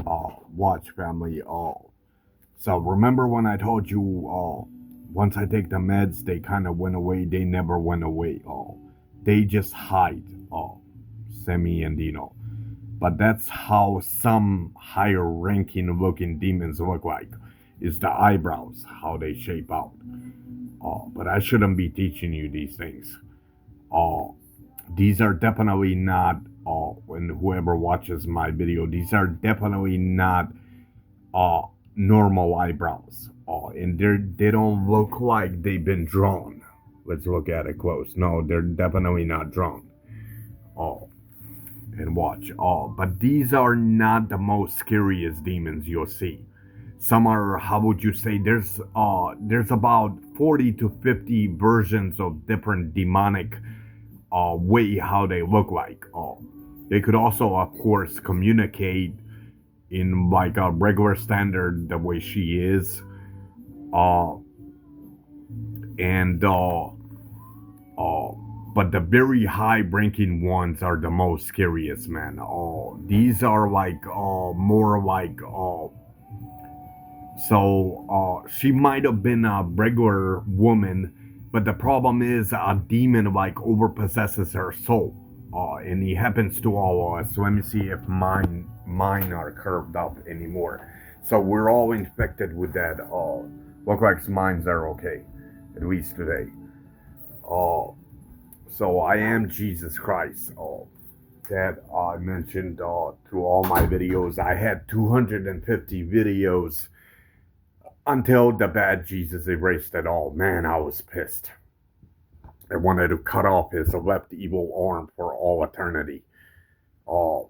Watch family. So remember when I told you, once I take the meds, they kind of went away. They never went away. They just hide. Semi and Dino. But that's how some higher ranking looking demons look like. Is the eyebrows, how they shape out. But I shouldn't be teaching you these things. Uh, these are definitely not, and whoever watches my video, these are definitely not uh, normal eyebrows. And they don't look like they've been drawn. Let's look at it close. No, they're definitely not drawn. Oh, and watch. But these are not the most scariest demons you'll see. Some are, how would you say, there's about 40 to 50 versions of different demonic way how they look like. They could also, of course, communicate in like a regular standard the way she is. Uh, and uh, but the very high ranking ones are the most scariest, man. These are like more like she might have been a regular woman, but the problem is a demon like overpossesses her soul. And he happens to all of us. So let me see if mine are curved up anymore. So we're all infected with that. Look like mine's are okay, at least today. Uh, so I am Jesus Christ. That I mentioned through all my videos. I had 250 videos until the bad Jesus erased it all. Man, I was pissed. I wanted to cut off his left evil arm for all eternity. Uh,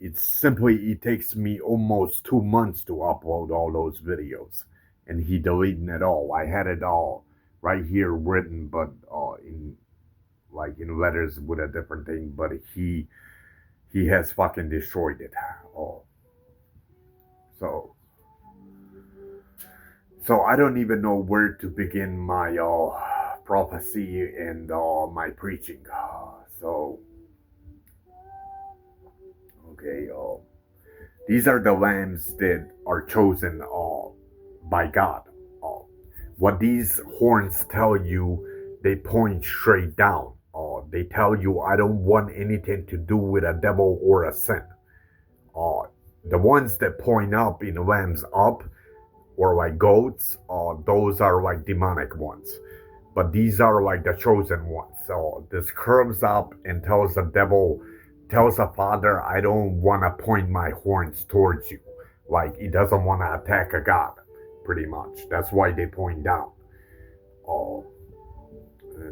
it takes me almost 2 months to upload all those videos, and he deleted it all. I had it all right here written, but in like in letters with a different thing. But he has fucking destroyed it. Oh, so so I don't even know where to begin my prophecy and my preaching. So okay, these are the lambs that are chosen by God. Uh, what these horns tell you, they point straight down. They tell you, I don't want anything to do with a devil or a sin. Uh, the ones that point up in lambs up or like goats, those are like demonic ones. But these are like the chosen ones. So this curves up and tells the devil, tells the father, I don't want to point my horns towards you. Like he doesn't want to attack a god, pretty much. That's why they point down. Oh,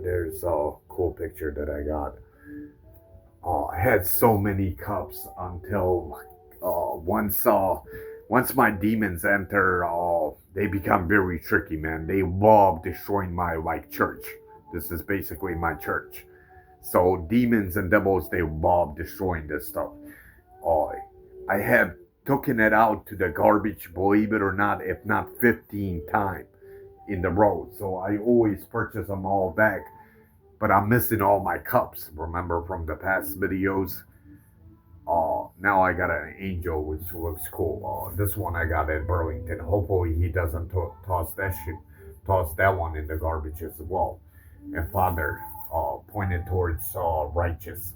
there's a cool picture that I got. I had so many cups until once my demons enter, they become very tricky, man. They love destroying my like church. This is basically my church. So demons and devils, they love destroying this stuff. Uh, I have taken it out to the garbage, believe it or not, if not 15 times in the road. So I always purchase them all back. But I'm missing all my cups. Remember from the past videos? Now I got an angel, which looks cool. This one I got at Burlington. Hopefully he doesn't toss that one in the garbage as well. And Father pointed towards righteous,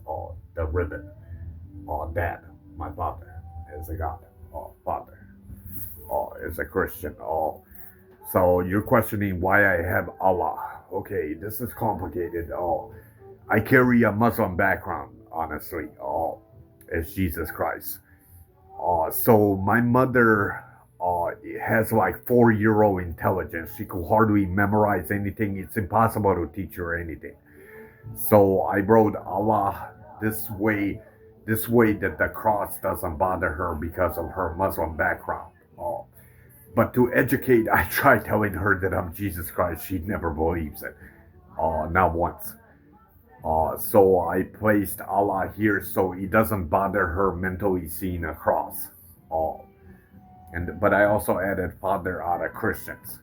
the ribbon. Dad, my father, is a God. Father, is a Christian. So you're questioning why I have Allah. Okay, this is complicated. I carry a Muslim background, honestly. As Jesus Christ. So my mother has like 4-year-old intelligence. She could hardly memorize anything. It's impossible to teach her anything. So I wrote Allah this way that the cross doesn't bother her because of her Muslim background. But to educate, I try telling her that I'm Jesus Christ. She never believes it. Not once. So I placed Allah here so it doesn't bother her mentally seeing a cross. Uh, but I also added Father out of Christians.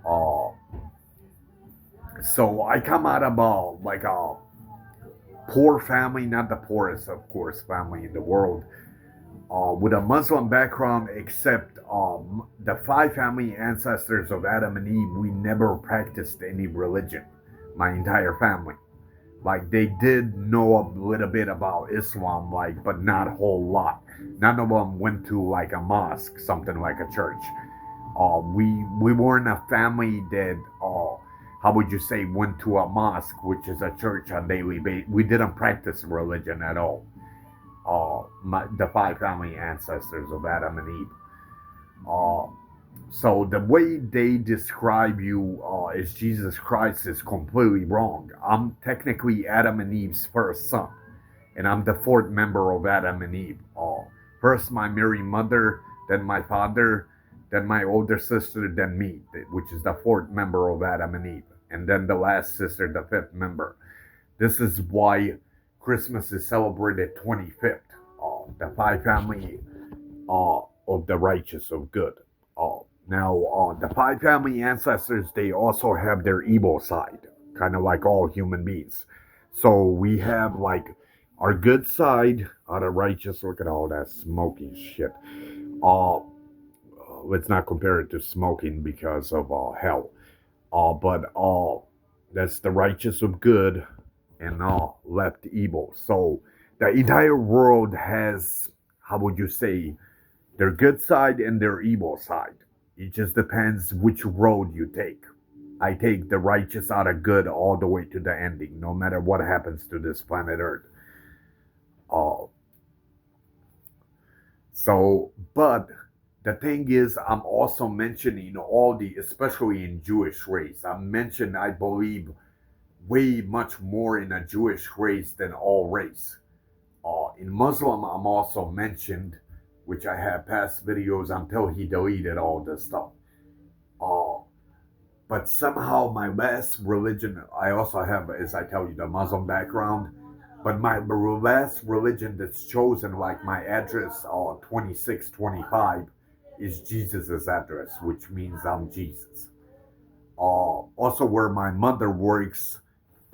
Uh, so I come out of like a poor family, not the poorest, of course, family in the world. with a Muslim background, except the five family ancestors of Adam and Eve, we never practiced any religion. My entire family, like they did know a little bit about Islam, like, but not a whole lot. None of them went to like a mosque, something like a church. We weren't a family that, how would you say, went to a mosque, which is a church on daily basis. We didn't practice religion at all. The five family ancestors of Adam and Eve. Uh, so the way they describe you as Jesus Christ is completely wrong. I'm technically Adam and Eve's first son, and I'm the fourth member of Adam and Eve. First my Mary mother, then my father, then my older sister, then me, which is the fourth member of Adam and Eve, and then the last sister, the fifth member. This is why Christmas is celebrated 25th. The five family of the righteous of good. Now, the five family ancestors, they also have their evil side, kind of like all human beings. So we have like our good side, the righteous. Look at all that smoking shit. Uh, let's not compare it to smoking because of hell. But that's the righteous of good and left evil. So the entire world has, how would you say, their good side and their evil side. It just depends which road you take. I take the righteous out of good all the way to the ending, no matter what happens to this planet Earth. Uh, but the thing is, I'm also mentioning all the, especially in Jewish race, I'm mentioned, I believe, way much more in a Jewish race than all race. In Muslim, I'm also mentioned, which I have past videos until he deleted all this stuff. Uh, but somehow my last religion, I also have, as I tell you, the Muslim background. But my last religion that's chosen, like my address, 2625, is Jesus's address, which means I'm Jesus. Also, where my mother works,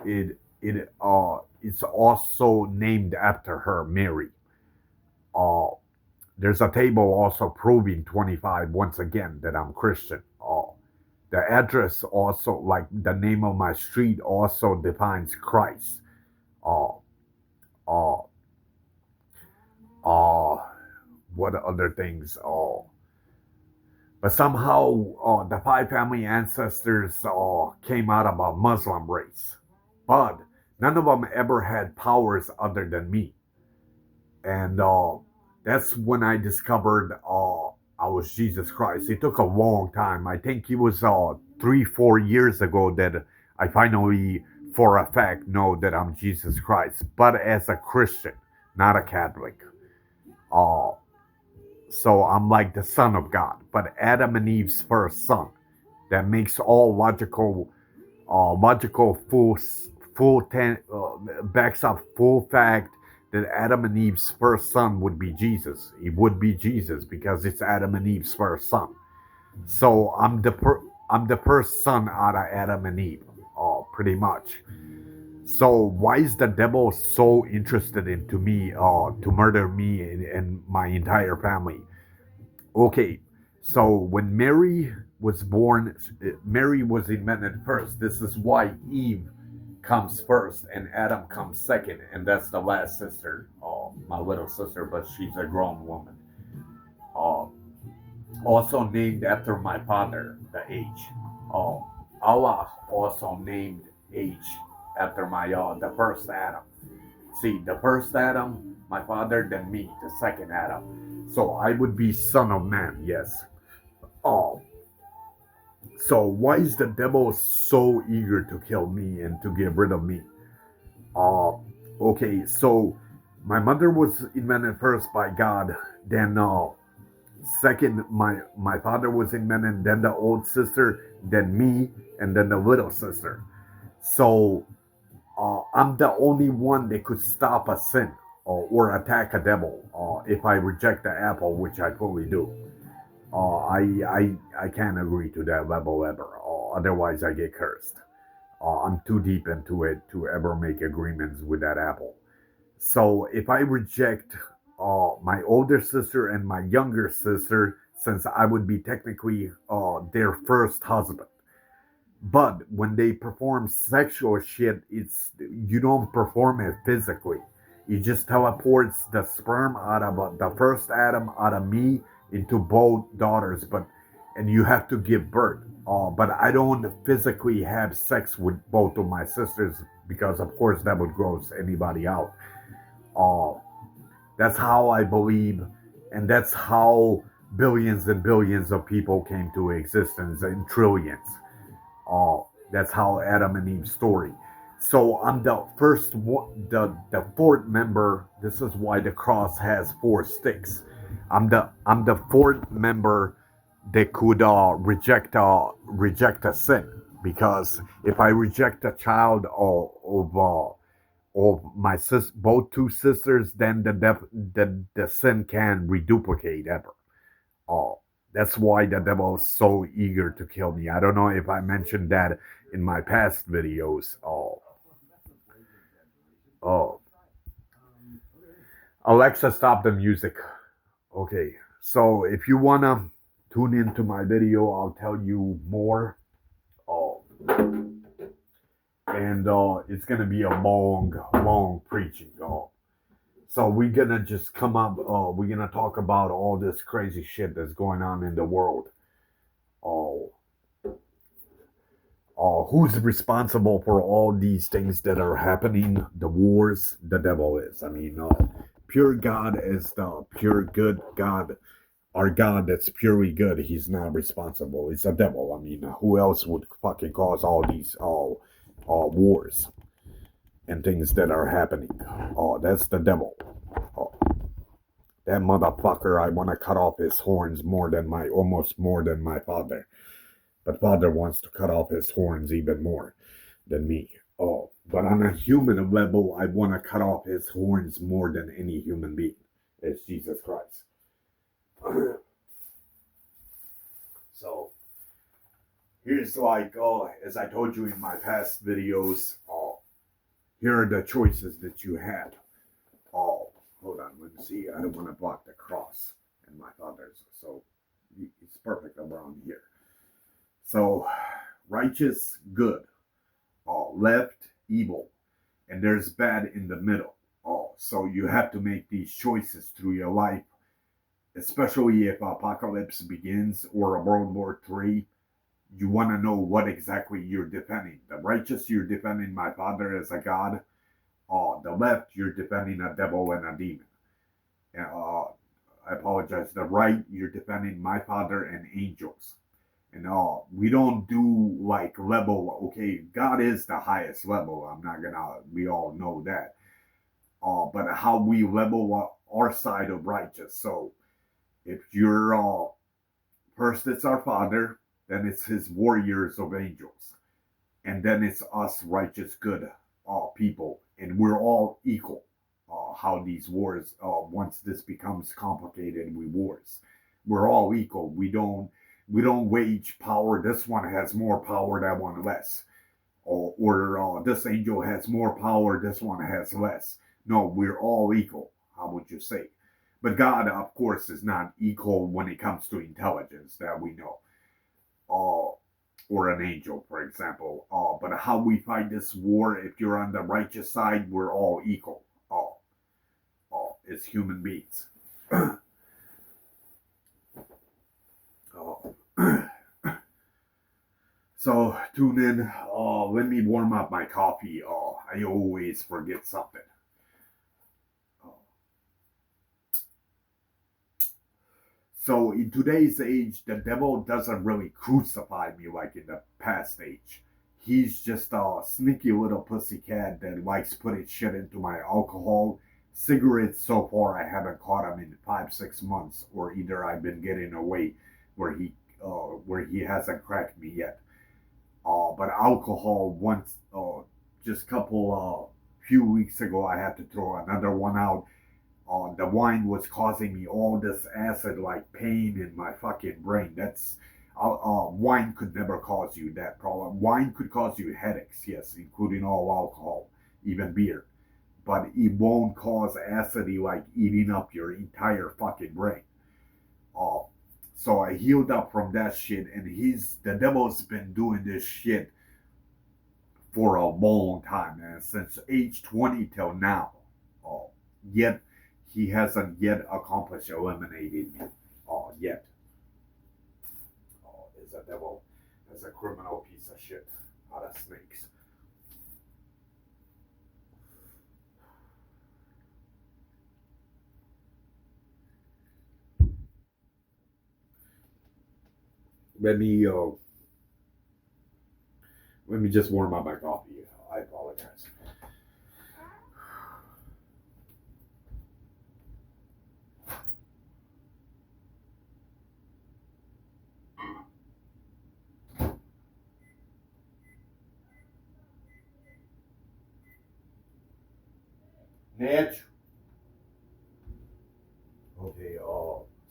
it's also named after her, Mary. Uh, there's a table also proving 25 once again that I'm Christian. The address also, like the name of my street, also defines Christ. Uh, uh, uh, what other things? But somehow the five family ancestors came out of a Muslim race. But none of them ever had powers other than me. And that's when I discovered I was Jesus Christ. It took a long time. I think it was 3, 4 years ago that I finally, for a fact, know that I'm Jesus Christ, but as a Christian, not a Catholic. Uh, so I'm like the son of God, but Adam and Eve's first son. That makes all logical backs up full fact that Adam and Eve's first son would be Jesus. It would be Jesus because it's Adam and Eve's first son. So I'm the first son out of Adam and Eve, pretty much. So why is the devil so interested into me to murder me and my entire family? Okay, so when Mary was born, Mary was invented first. This is why Eve comes first and Adam comes second, and that's the last sister, my little sister, but she's a grown woman. Uh, Also named after my father, the H. Uh, Allah also named H after my the first Adam. See, the first Adam, my father, then me, the second Adam. So I would be son of man, yes. Oh, so why is the devil so eager to kill me and to get rid of me? Uh, okay, so my mother was invented first by God, then second my father was invented, then the old sister, then me, and then the little sister. So I'm the only one that could stop a sin or attack a devil if I reject the apple, which I fully do. I can't agree to that level ever. Otherwise, I get cursed. I'm too deep into it to ever make agreements with that apple. So if I reject my older sister and my younger sister, since I would be technically their first husband. But when they perform sexual shit, it's you don't perform it physically. You just teleports the sperm out of the first Adam out of me into both daughters, but and you have to give birth. But I don't physically have sex with both of my sisters because, of course, that would gross anybody out. Uh, that's how I believe, and that's how billions and billions of people came to existence and trillions. That's how Adam and Eve's story. So I'm the first one, the fourth member. This is why the cross has four sticks. I'm the fourth member that could reject a sin, because if I reject a child of my both two sisters, then the sin can reduplicate ever. Oh, that's why the devil is so eager to kill me. I don't know if I mentioned that in my past videos. Oh, Alexa, stop the music. Okay, so if you wanna tune into my video, I'll tell you more. Oh, and it's gonna be a long, long preaching. Oh, so we're gonna just come up. We're gonna talk about all this crazy shit that's going on in the world. Oh, who's responsible for all these things that are happening? The wars, the devil is. I mean, pure God is the pure good God. Our God that's purely good, he's not responsible. It's a devil. I mean, who else would fucking cause all these wars and things that are happening? Oh, that's the devil. Oh, that motherfucker, I want to cut off his horns almost more than my father. But father wants to cut off his horns even more than me. Oh, but on a human level, I want to cut off his horns more than any human being. It's Jesus Christ. So here's as I told you in my past videos, here are the choices that you had. Oh, hold on, let me see. I don't want to block the cross and my father's, so it's perfect around here. So, righteous, good. Left, evil. And there's bad in the middle. So you have to make these choices through your life, especially if apocalypse begins or a World War III. You want to know what exactly you're defending. The righteous, you're defending my father as a god. The left, you're defending a devil and a demon. I apologize. The right, you're defending my father and angels. And we don't do like level. Okay, God is the highest level. I'm not gonna. We all know that. But how we level our side of righteous. So if you're first, it's our Father, then it's His warriors of angels, and then it's us righteous good people, and we're all equal. How these wars, once this becomes complicated, we're all equal. We don't wage power. This one has more power, that one less. Or this angel has more power, this one has less. No, we're all equal. How would you say? But God, of course, is not equal when it comes to intelligence, that we know. Or an angel, for example. But how we fight this war, if you're on the righteous side, we're all equal. As human beings. So tune in. Let me warm up my coffee. I always forget something. So in today's age, the devil doesn't really crucify me like in the past age. He's just a sneaky little pussycat that likes putting shit into my alcohol. Cigarettes, so far, I haven't caught him in 5, 6 months, or either I've been getting away where he hasn't cracked me yet. But alcohol, once, just a few weeks ago, I had to throw another one out. The wine was causing me all this acid like pain in my fucking brain. Wine could never cause you that problem. Wine could cause you headaches, yes, including all alcohol, even beer. but it won't cause acid like eating up your entire fucking brain. Uh, so I healed up from that shit, and the devil's been doing this shit for a long time, man, since age 20 till now. Uh, Yet he hasn't yet accomplished eliminating me. Yet. Is a devil, is a criminal piece of shit out of snakes. Let me uh, let me just warm up my coffee. I apologize. Natch. Okay.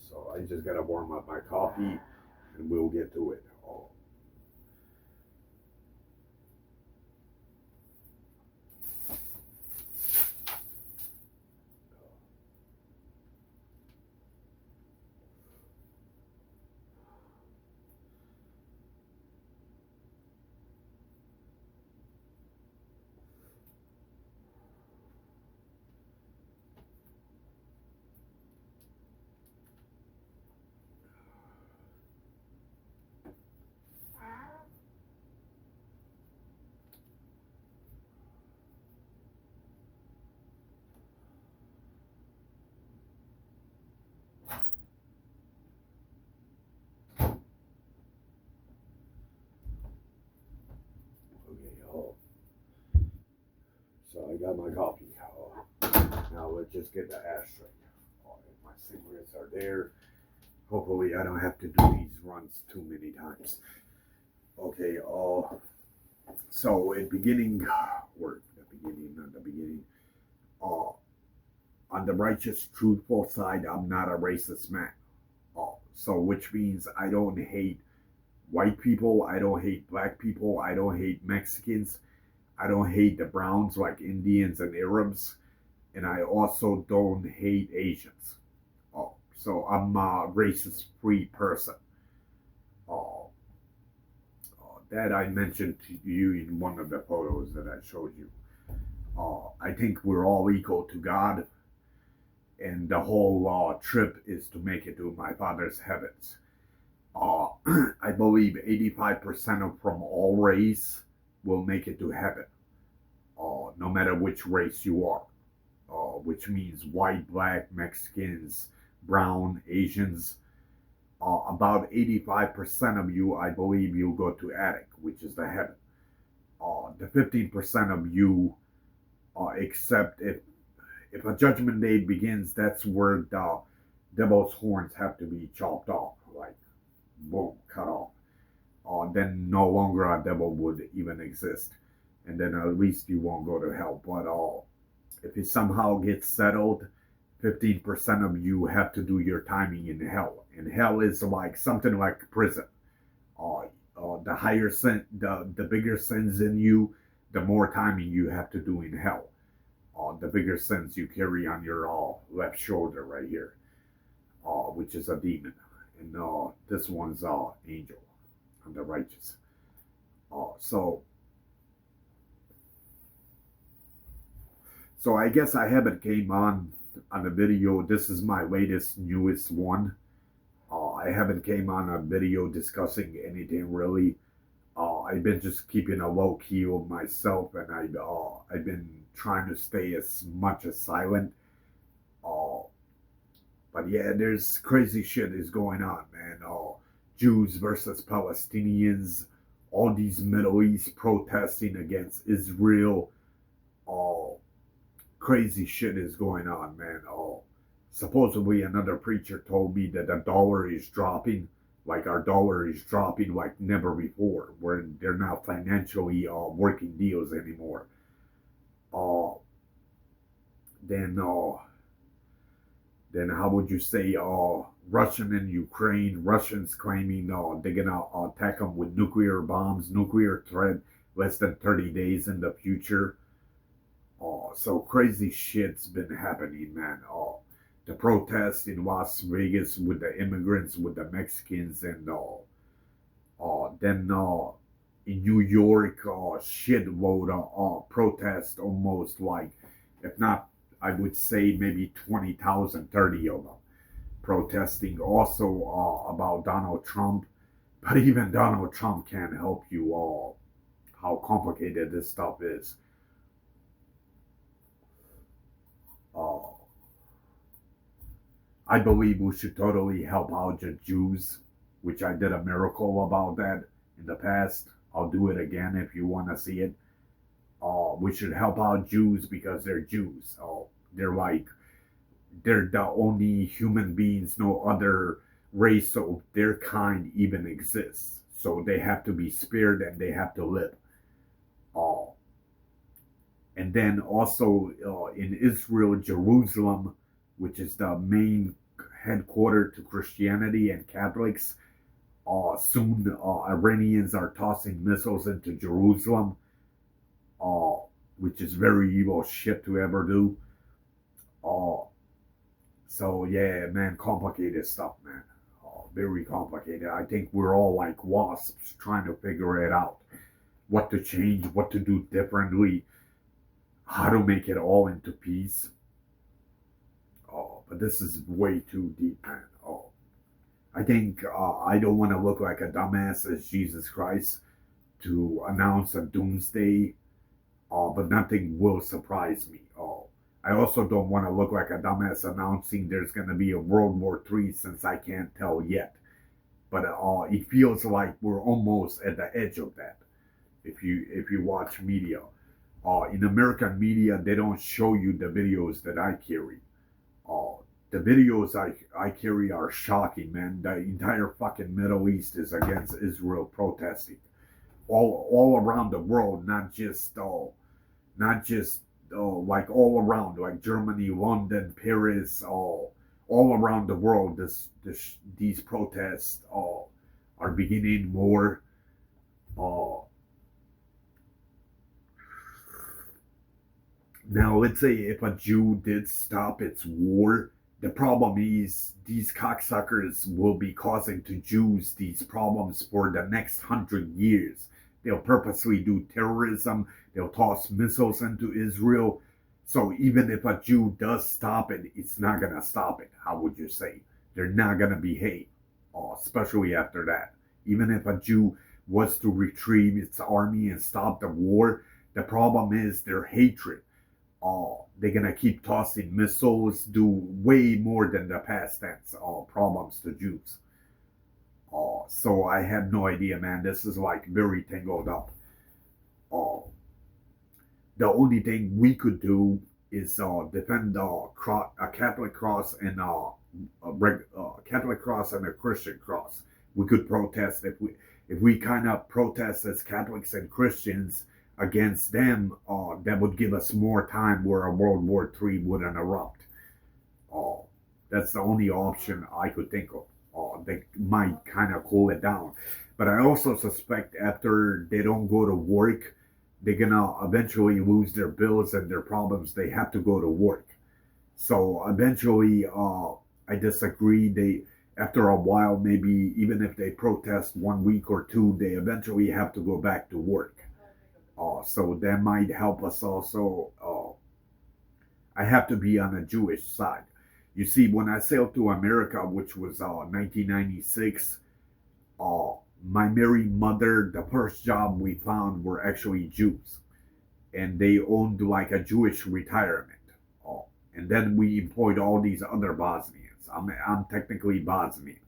So I just gotta warm up my coffee, and we'll get to it. Okay. So I got my coffee. Now let's just get the ashtray. My cigarettes are there. Hopefully, I don't have to do these runs too many times. Okay. So at beginning, or the beginning. Uh, on the righteous, truthful side, I'm not a racist man. So which means I don't hate white people. I don't hate black people. I don't hate Mexicans. I don't hate the browns like Indians and Arabs, and I also don't hate Asians. So I'm a racist-free person. Uh, that I mentioned to you in one of the photos that I showed you. I think we're all equal to God, and the whole trip is to make it to my Father's heavens. Uh, I believe 85% of from all race will make it to heaven, no matter which race you are, which means white, black, Mexicans, brown, Asians. About 85% of you, I believe, you'll go to attic, which is the heaven. The 15% of you, except if a judgment day begins, that's where the devil's horns have to be chopped off, like boom, cut off. Then no longer a devil would even exist, and then at least you won't go to hell. But if it somehow gets settled, 15% of you have to do your timing in hell, and hell is like something like prison. The higher sin, the bigger sins in you, the more timing you have to do in hell. The bigger sins you carry on your left shoulder right here, which is a demon, and this one's angel, and the righteous. So I guess I haven't came on the video. This is my latest, newest one. I haven't came on a video discussing anything really. I've been just keeping a low key of myself, and I've been trying to stay as much as silent. Uh, but yeah, there's crazy shit is going on, man. Jews versus Palestinians, all these Middle East protesting against Israel. Uh, Crazy shit is going on, man. Supposedly another preacher told me that the dollar is dropping, like our dollar is dropping like never before, where they're not financially working deals anymore. Uh, then how would you say Russian and Ukraine? Russians claiming they're gonna attack them with nuclear bombs, nuclear threat less than 30 days in the future. So crazy shit's been happening, man. The protests in Las Vegas with the immigrants, with the Mexicans, and then in New York, shitload of protest, almost like, if not, I would say maybe 20,000, 30 of them protesting also about Donald Trump. But even Donald Trump can't help you all how complicated this stuff is. Uh, I believe we should totally help out the Jews, which I did a miracle about that in the past. I'll do it again if you want to see it. We should help out Jews because they're Jews. They're like, they're the only human beings, no other race of their kind even exists. So they have to be spared and they have to live. Uh, and then also in Israel, Jerusalem, which is the main headquarters to Christianity and Catholics. Soon, Iranians are tossing missiles into Jerusalem, uh, which is very evil shit to ever do. Uh, so yeah, man, complicated stuff, man. Very complicated. I think we're all like wasps trying to figure it out. What to change, what to do differently, how to make it all into peace. But this is way too deep, man. I think I don't want to look like a dumbass as Jesus Christ to announce a doomsday, but nothing will surprise me. I also don't want to look like a dumbass announcing there's going to be a World War III since I can't tell yet. But it feels like we're almost at the edge of that. If you watch media, in American media, they don't show you the videos that I carry. Uh, the videos I carry are shocking, man. The entire fucking Middle East is against Israel protesting, all around the world, not just like all around, like Germany, London, Paris, all around the world. These protests are beginning more. Uh, Now, let's say if a Jew did stop its war, the problem is these cocksuckers will be causing to Jews these problems for the next 100 years. They'll purposely do terrorism, they'll toss missiles into Israel. So even if a Jew does stop it, it's not going to stop it. How would you say? They're not going to behave, especially after that. Even if a Jew was to retrieve its army and stop the war, the problem is their hatred. They're gonna keep tossing missiles, do way more than the past tense problems to Jews. So I have no idea, man. This is like very tangled up. Uh, the only thing we could do is defend a Catholic cross and Catholic cross and a Christian cross. We could protest if we kind of protest as Catholics and Christians against them. That would give us more time where a World War III wouldn't erupt. Uh, that's the only option I could think of. That might kind of cool it down. But I also suspect after they don't go to work, they're gonna eventually lose their bills and their problems. They have to go to work. So eventually, I disagree. They After a while, maybe even if they protest 1 week or two, they eventually have to go back to work. So that might help us also. I have to be on the Jewish side. You see, when I sailed to America, which was 1996, uh, my married mother, the first job we found were actually Jews, and they owned like a Jewish retirement. Uh, and then we employed all these other Bosnians. I'm technically Bosnian,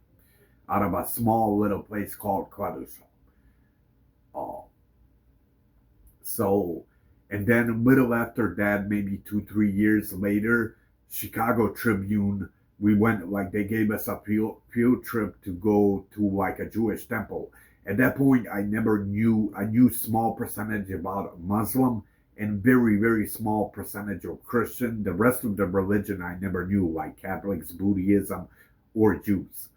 out of a small little place called Kladuša. Uh, So, and then a little after that, maybe 2, 3 years later, Chicago Tribune, we went like they gave us a field trip to go to like a Jewish temple. At that point, I knew small percentage about Muslim and very, very small percentage of Christian. The rest of the religion I never knew, like Catholics, Buddhism, or Jews.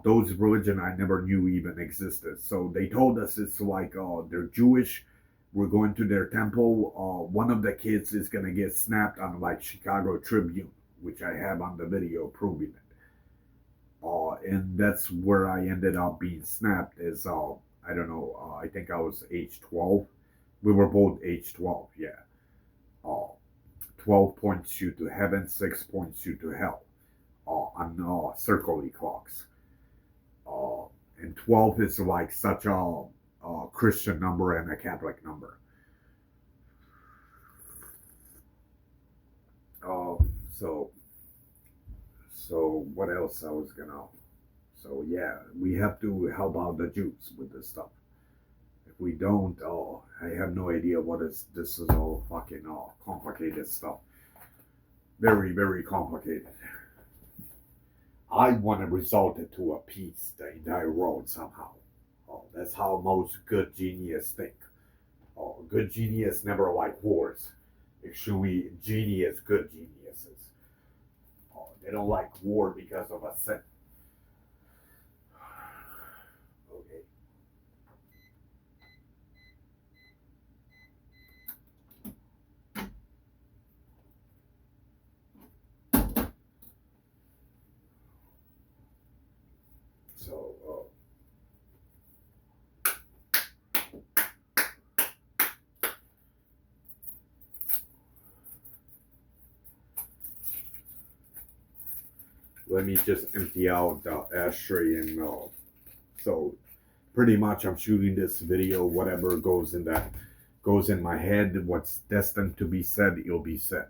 Those religion I never knew even existed. So they told us it's like they're Jewish, We're going to their temple. One of the kids is gonna get snapped on like Chicago Tribune, which I have on the video proving it. And that's where I ended up being snapped. Is I don't know. I think I was age 12. We were both age 12. Yeah. 12 points you to heaven, 6 points you to hell. On circle clocks. Uh, and 12 is like such a Christian number and a Catholic number. Uh, so so what else I was gonna? So yeah, we have to help out the Jews with this stuff. If we don't, oh, I have no idea what is this is all fucking complicated stuff. Very very complicated. I want to result it to a peace the entire world somehow. Oh, that's how most good genius think. Oh, good genius never like wars. Extremely genius, good geniuses. Oh, they don't like war because of a sin. Okay. So, let me just empty out the ashtray and so pretty much I'm shooting this video. Whatever goes in my head, what's destined to be said, it'll be said.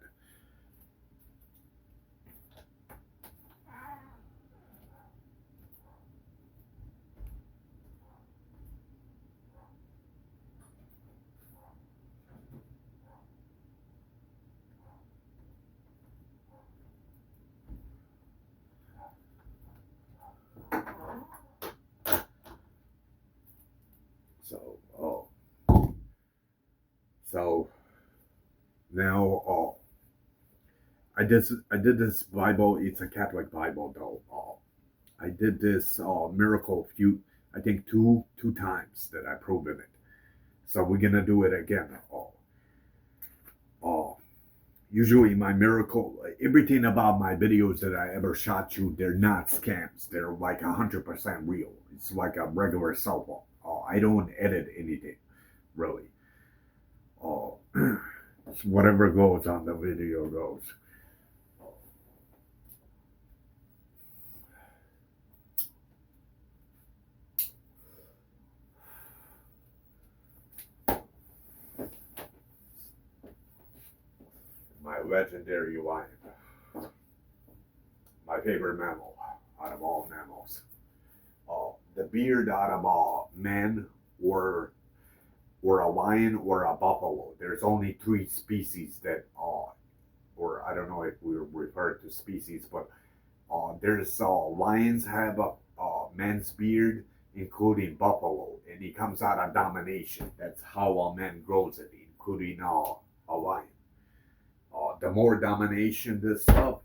So, so now, I did this Bible. It's a Catholic Bible though. I did this miracle I think two times that I proved it. So we're gonna do it again. Uh, Usually my miracle, everything about my videos that I ever shot you, they're not scams. They're like 100% real. It's like a regular cell phone. I don't edit anything, really. Uh, Whatever goes on the video goes. My legendary lion, my favorite mammal out of all mammals. The beard out of all men or a lion or a buffalo. There's only three species that or I don't know if we refer to species, but there's lions have a man's beard, including buffalo, and he comes out of domination. That's how a man grows it, including a lion. The more domination this stuff,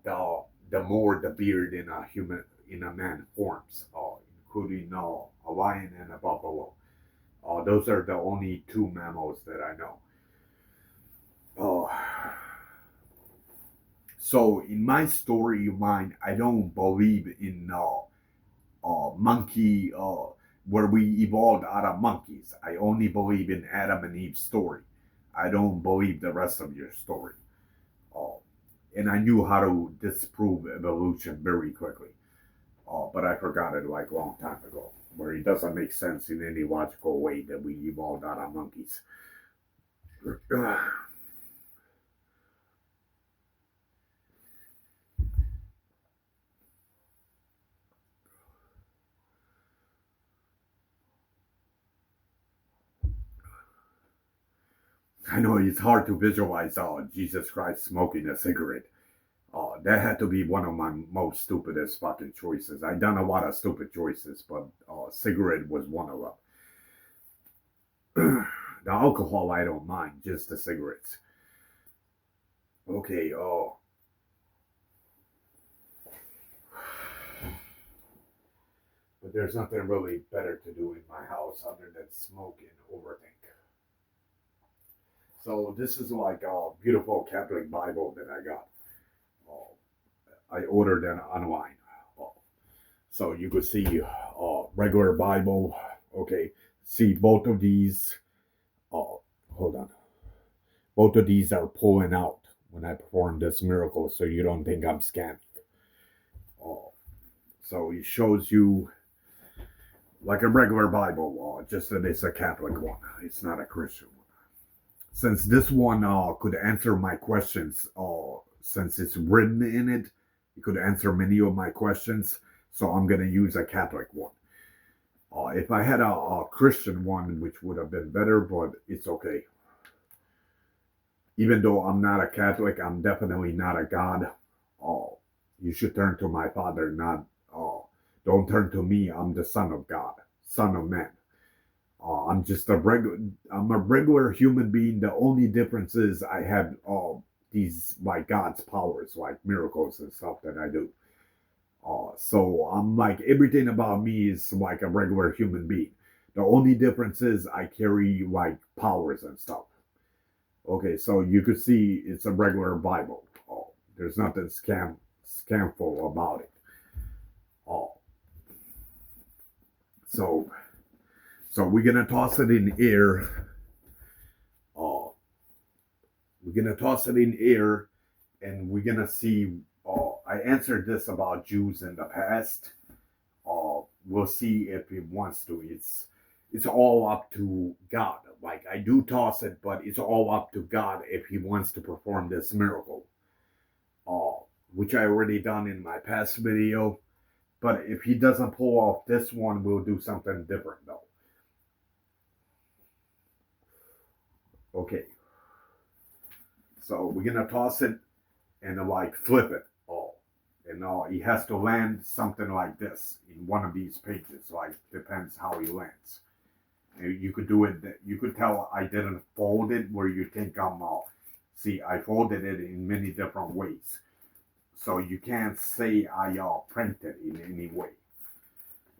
the more the beard in a man forms, including a lion and a buffalo. Those are the only two mammals that I know. Oh, so in my storyline, I don't believe in monkey where we evolved out of monkeys. I only believe in Adam and Eve's story. I don't believe the rest of your story. Uh, and I knew how to disprove evolution very quickly. But I forgot it like a long time ago, where it doesn't make sense in any logical way that we evolved out of monkeys. I know it's hard to visualize Jesus Christ smoking a cigarette. That had to be one of my most stupidest fucking choices. I've done a lot of stupid choices, but cigarette was one of them. The alcohol I don't mind, just the cigarettes. Okay, but there's nothing really better to do in my house other than smoke and overthink. So this is like a beautiful Catholic Bible that I got. I ordered it online. Uh, so you could see regular Bible. Okay, see both of these. Uh, hold on. Both of these are pulling out when I perform this miracle, so you don't think I'm scamming. Uh, so it shows you like a regular Bible, just that it's a Catholic one. It's not a Christian one. Since this one could answer my questions, since it's written in it, it could answer many of my questions. So I'm gonna use a Catholic one. If I had a Christian one, which would have been better, but it's okay. Even though I'm not a Catholic, I'm definitely not a God. Uh, you should turn to my Father, not don't turn to me. I'm the Son of God, Son of Man. I'm just a regular. I'm a regular human being. The only difference is I have these like God's powers, like miracles and stuff that I do. So I'm like everything about me is like a regular human being. The only difference is I carry like powers and stuff. Okay, so you could see it's a regular Bible. There's nothing scamful about it. Oh, so we're gonna toss it in air. Uh, we're gonna toss it in air, and we're gonna see. I answered this about Jews in the past. We'll see if he wants to. It's all up to God. Like I do toss it, but it's all up to God if He wants to perform this miracle. Uh, which I already done in my past video. But if He doesn't pull off this one, we'll do something different though. Okay. So we're gonna toss it and like flip it all. And he has to land something like this in one of these pages. Like depends how he lands. And you could do it. You could tell I didn't fold it where you think I'm. See, I folded it in many different ways, so you can't say I printed in any way.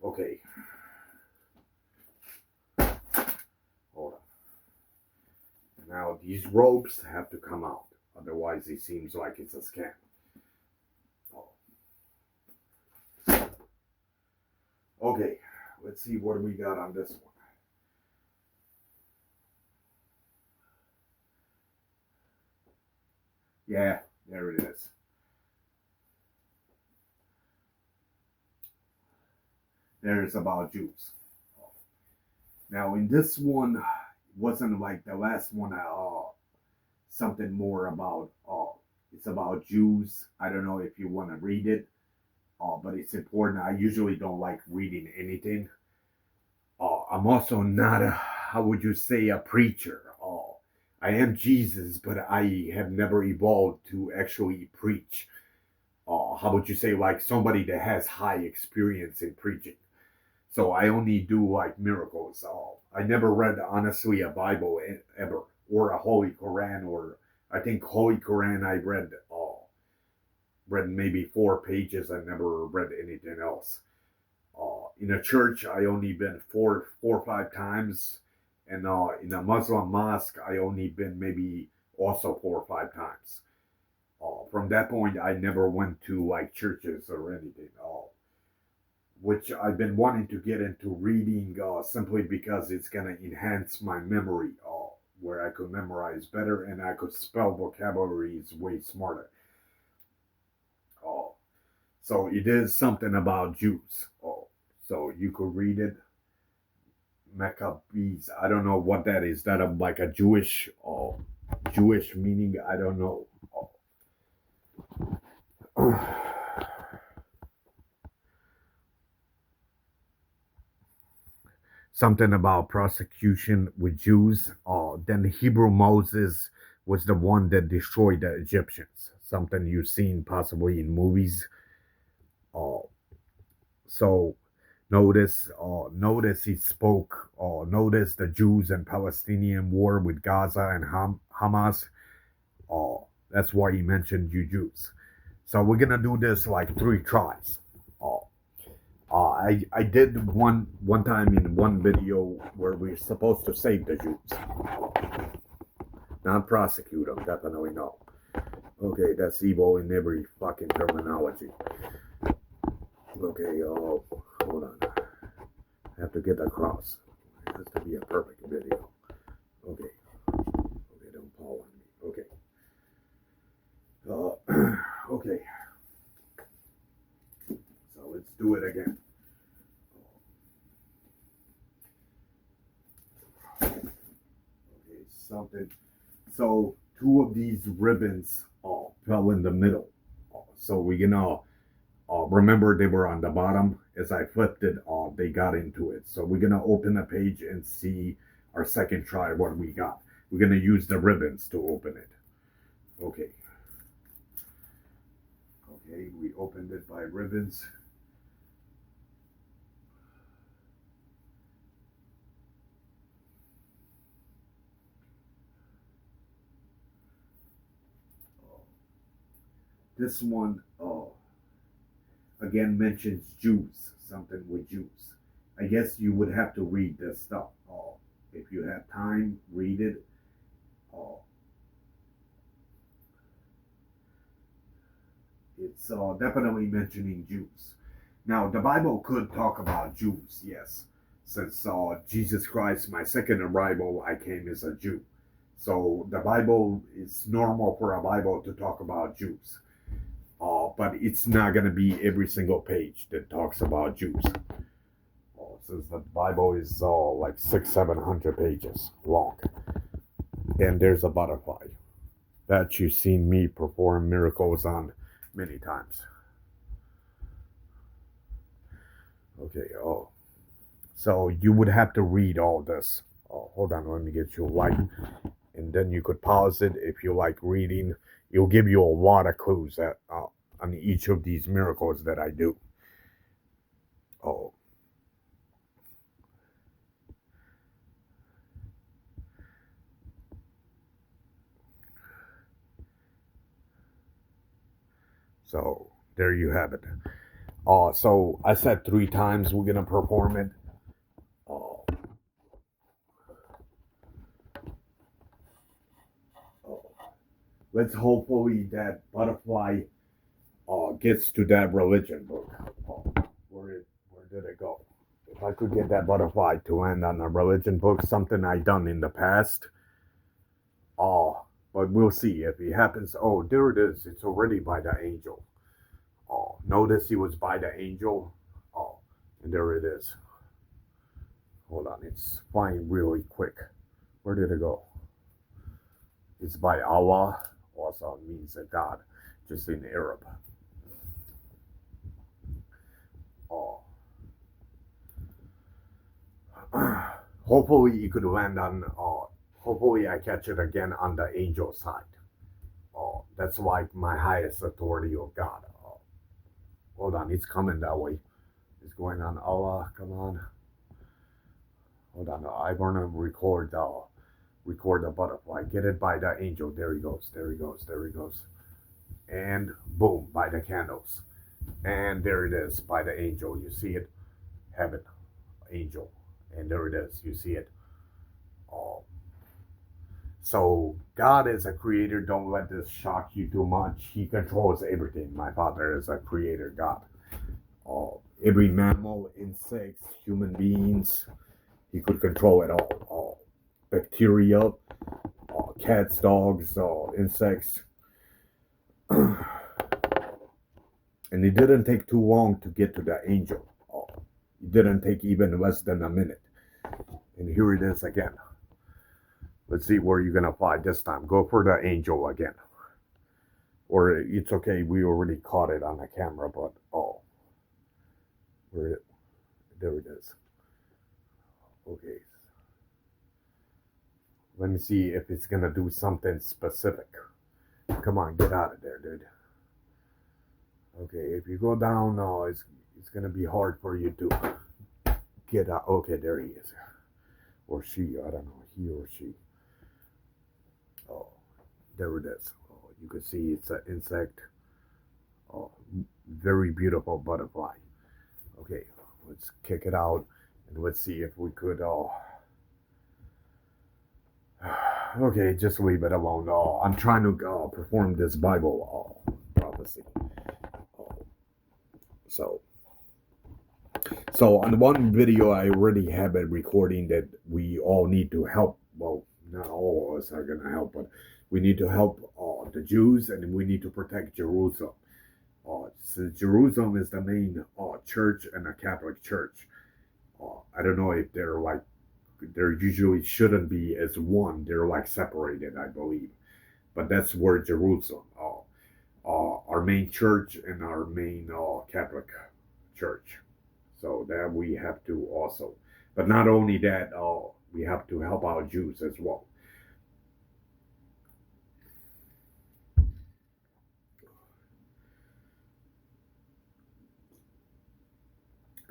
Okay. Hold on. Now these ropes have to come out, otherwise it seems like it's a scam. Okay, let's see what we got on this one. Yeah, there it is. There's about Jews. Now in this one, wasn't like the last one. Something more about. It's about Jews. I don't know if you want to read it, but it's important. I usually don't like reading anything. I'm also not a, how would you say, a preacher. I am Jesus, but I have never evolved to actually preach. How would you say, like somebody that has high experience in preaching? So I only do like miracles. I never read honestly a Bible ever, or a Holy Quran, or I think Holy Quran I read maybe 4 pages. I never read anything else. In a church, I only been four or five times, and in a Muslim mosque, I only been maybe also 4 or 5 times. From that point, I never went to like churches or anything. Which I've been wanting to get into reading simply because it's gonna enhance my memory, where I could memorize better and I could spell vocabularies way smarter. Uh, so it is something about Jews. So you could read it. Maccabees. I don't know what that is. That like a Jewish meaning. I don't know. Something about prosecution with Jews. Then the Hebrew Moses was the one that destroyed the Egyptians. Something you've seen possibly in movies. Uh, so notice he spoke. Notice the Jews and Palestinian war with Gaza and Hamas. That's why he mentioned you Jews. So we're gonna do this like 3 tries. Uh, I did one time in one video where we're supposed to save the Jews. Not prosecute them, definitely no. Okay, that's evil in every fucking terminology. Okay, hold on. I have to get across. It has to be a perfect video. Okay. Okay, don't fall on me. Okay. Okay. So let's do it again. Okay, something. So two of these ribbons fell in the middle. So we're gonna remember they were on the bottom. As I flipped it, they got into it. So we're gonna open the page and see our second try what we got. We're gonna use the ribbons to open it. Okay. Okay, we opened it by ribbons. This one again mentions Jews, something with Jews. I guess you would have to read this stuff. If you have time, read it. Uh, it's definitely mentioning Jews. Now, the Bible could talk about Jews, yes. Since Jesus Christ, my second arrival, I came as a Jew. So the Bible is normal for a Bible to talk about Jews. But it's not going to be every single page that talks about Jews. Since the Bible is like 700 pages long. And there's a butterfly that you've seen me perform miracles on many times. Okay, so you would have to read all this. Hold on, let me get you a light. And then you could pause it if you like reading. It'll give you a lot of clues that on each of these miracles that I do. Oh. So there you have it. So I said 3 times we're gonna perform it. Let's hopefully that butterfly gets to that religion book. Where did it go? If I could get that butterfly to land on a religion book, something I done in the past. But we'll see if it happens. Oh, there it is. It's already by the angel. Notice he was by the angel. And there it is. Hold on, it's flying really quick. Where did it go? It's by Allah. Also means a God, just in Arab. Oh. Hopefully you could land on. Hopefully I catch it again on the angel side. That's like my highest authority of God. Hold on, it's coming that way. It's going on Allah. Come on. Hold on, I want to record the butterfly. Get it by the angel. There he goes. There he goes. There he goes. And boom, by the candles. And there it is by the angel. You see it? Heaven, angel. And there it is. You see it. Oh. So God is a creator. Don't let this shock you too much. He controls everything. My Father is a creator God. Every mammal, insects, human beings, he could control it all. Bacteria, cats, dogs, insects. And it didn't take too long to get to the angel. It didn't take even less than a minute. And here it is again. Let's see where you're going to fly this time. Go for the angel again. Or it's okay, we already caught it on the camera, but there it is. Okay. Let me see if it's going to do something specific. Come on, get out of there, dude. Okay, if you go down, it's going to be hard for you to get out. Okay, there he is. Or she, I don't know, he or she. Oh, there it is. Oh, you can see it's an insect. Oh, very beautiful butterfly. Okay, let's kick it out and let's see if we could Okay, just leave it alone. I'm trying to perform this Bible prophecy. Uh, so, so on one video, I already have a recording that we all need to help. Well, not all of us are gonna help, but we need to help the Jews, and we need to protect Jerusalem. So Jerusalem is the main church and a Catholic church. I don't know if they're like there usually shouldn't be as one. They're like separated, I believe. But that's where Jerusalem, our main church and our main Catholic church. So that we have to also. But not only that, we have to help our Jews as well.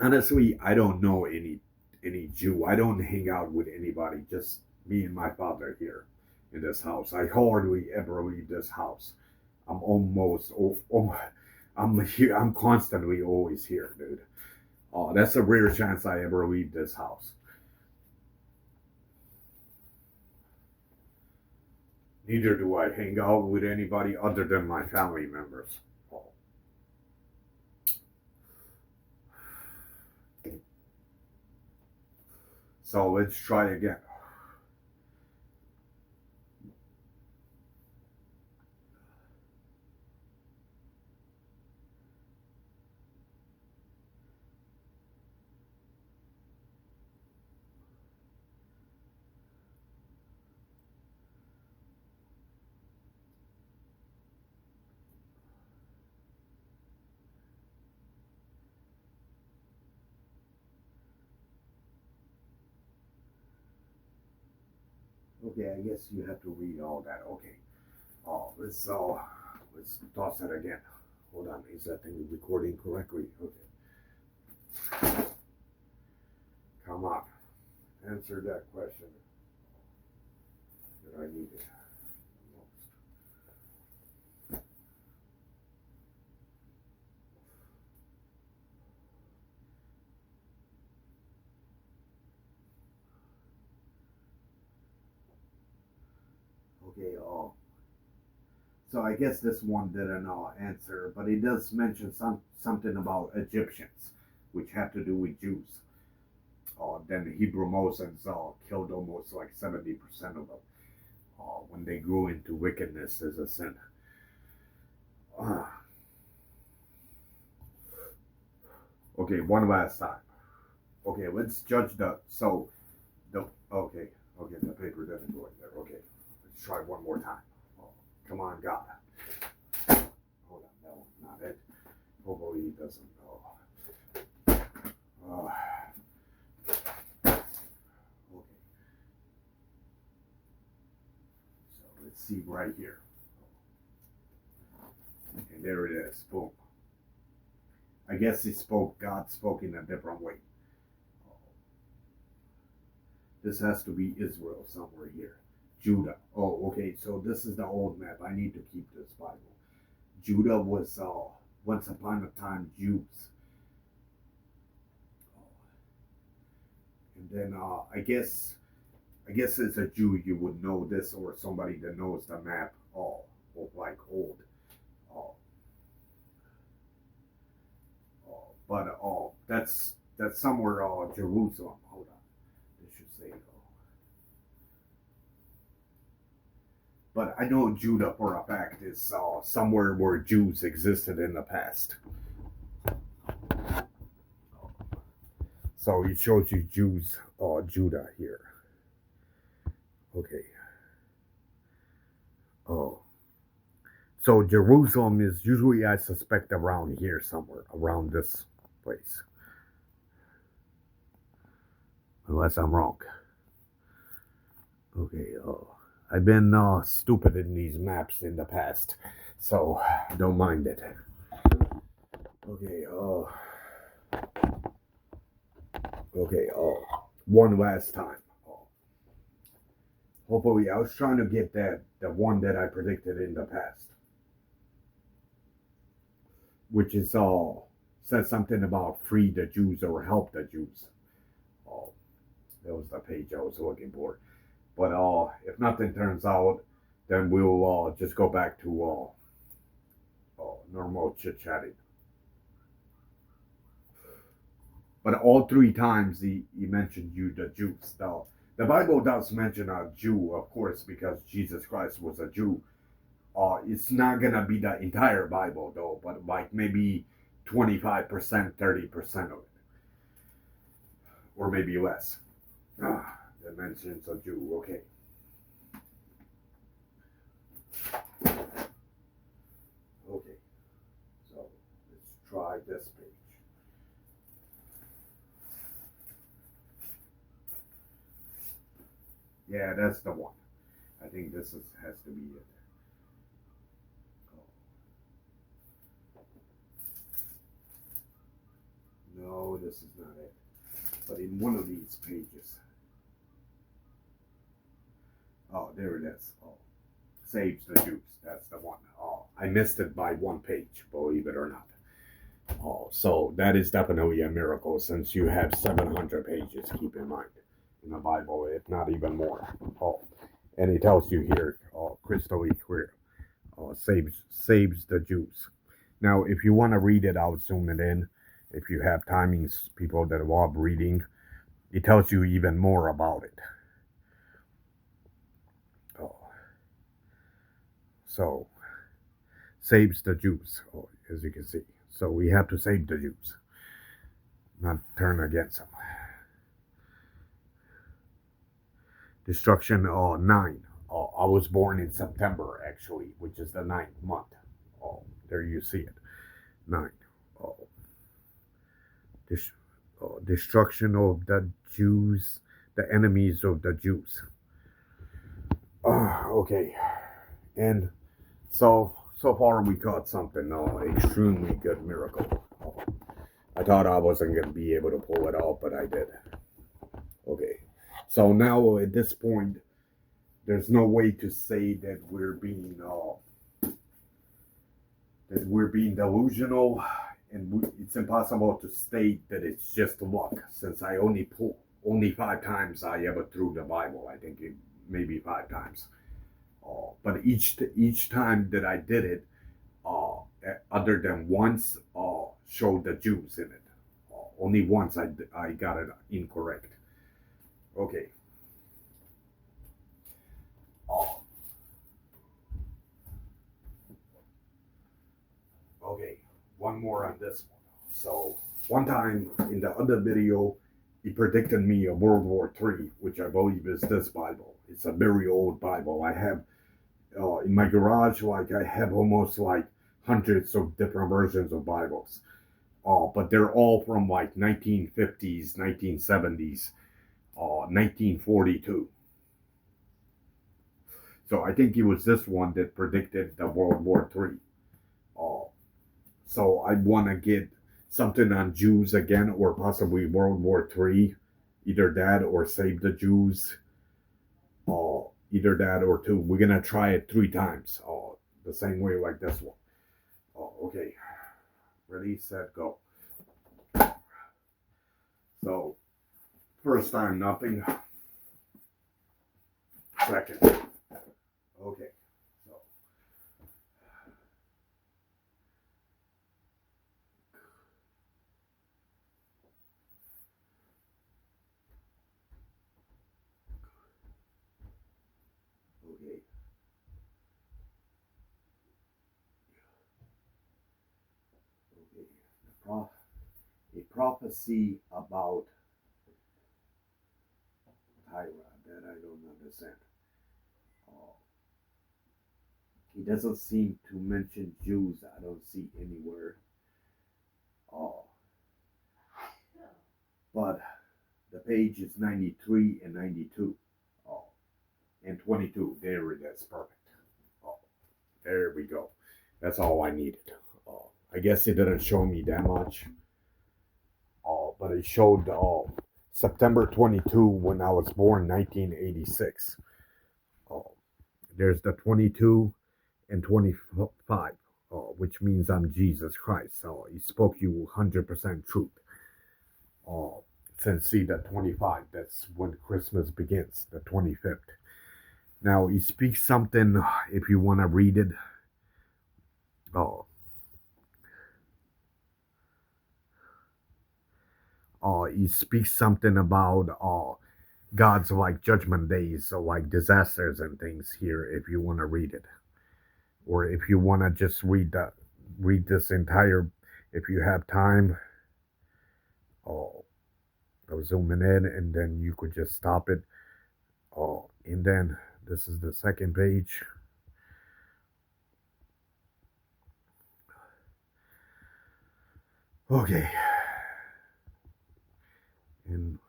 Honestly, I don't know any Jew. I don't hang out with anybody. Just me and my father here in this house. I hardly ever leave this house. I'm almost. I'm here. I'm constantly always here, dude. That's a rare chance I ever leave this house. Neither do I hang out with anybody other than my family members. Oh. So let's try again. Okay, I guess you have to read all that. Okay. Let's toss that again. Hold on, is that thing recording correctly? Okay. Come on. Answer that question that I needed. Okay, so I guess this one didn't answer, but it does mention something about Egyptians, which have to do with Jews. Then the Hebrew Moses killed almost like 70% of them when they grew into wickedness as a sin. Uh, okay, one last time. Okay, let's judge the okay, the paper didn't go in there. Okay, let's try one more time. Oh, come on, God. Hold on, no, not it. Hopefully he doesn't know. Uh, okay, so let's see right here. And there it is. Boom. I guess God spoke in a different way. This has to be Israel somewhere here. Judah. Oh, okay. So this is the old map. I need to keep this Bible. Judah was once upon a time Jews. And then I guess as a Jew you would know this, or somebody that knows the map like old. Uh, but that's somewhere Jerusalem. Hold on. This should say but I know Judah for a fact is somewhere where Jews existed in the past. So it shows you Jews, Judah here. Okay. Oh. So Jerusalem is usually, I suspect, around here somewhere, around this place. Unless I'm wrong. Okay. Oh. I've been stupid in these maps in the past, so don't mind it. Okay. Okay. One last time. Hopefully, I was trying to get the one that I predicted in the past, which is says something about free the Jews or help the Jews. Oh, that was the page I was looking for. But if nothing turns out, then we'll just go back to normal chit chatting. But all three times he mentioned you, the Jews. Now, the Bible does mention a Jew, of course, because Jesus Christ was a Jew. It's not gonna be the entire Bible though, but like maybe 25%, 30% of it, or maybe less. That mentions a Jew. Okay. Okay. So let's try this page. Yeah, that's the one. I think this has to be it. No, this is not it. But in one of these pages. Oh, there it is. Oh, saves the Jews. That's the one. Oh, I missed it by one page, believe it or not. Oh, so that is definitely a miracle since you have 700 pages, keep in mind, in the Bible, if not even more. Oh, and he tells you here, crystal clear, saves the Jews. Now, if you want to read it, I'll zoom it in. If you have timings, people that love reading, it tells you even more about it. Oh, so saves the Jews, as you can see. So we have to save the Jews, not turn against them. Destruction 9. I was born in September, actually, which is the ninth month. There you see it. 9. Oh, destruction of the Jews, the enemies of the Jews. Okay. And so far we caught something, extremely good miracle. I thought I wasn't going to be able to pull it off, but I did. Okay. So now at this point, there's no way to say that we're being delusional, and it's impossible to state that it's just luck. Since I only 5 times I ever threw the Bible. I think maybe 5 times. But each time that I did it, other than once, showed the Jews in it. Only once I got it incorrect. Okay. Okay, one more on this one. So one time in the other video, he predicted me a World War III, which I believe is this Bible. It's a very old Bible. I have in my garage, like I have almost like hundreds of different versions of Bibles. But they're all from like 1950s, 1970s, 1942. So I think it was this one that predicted the World War III. Uh, so I want to get something on Jews again, or possibly World War III, either that or Save the Jews, either that or two. We're gonna try it 3 times, the same way like this one. Okay, ready, set, go. So first time nothing. Second, okay. So okay. Okay. A prophecy about Tyra that I don't understand. Uh, he doesn't seem to mention Jews. I don't see anywhere. Uh, but the page is 93 and 92. Uh, and 22. There it is. Perfect. Uh, there we go. That's all I needed. I guess it didn't show me that much. But it showed September 22 when I was born, 1986. Uh, there's the 22 and 25, which means I'm Jesus Christ. So he spoke you 100% truth. Since see the 25, that's when Christmas begins, the 25th. Now he speaks something. If you want to read it, oh, he speaks something about God's like judgment days, so like disasters and things here. If you want to read it, or if you want to just read this entire, if you have time, oh, I'm zooming in, and then you could just stop it. Oh, and then this is the second page. Okay, and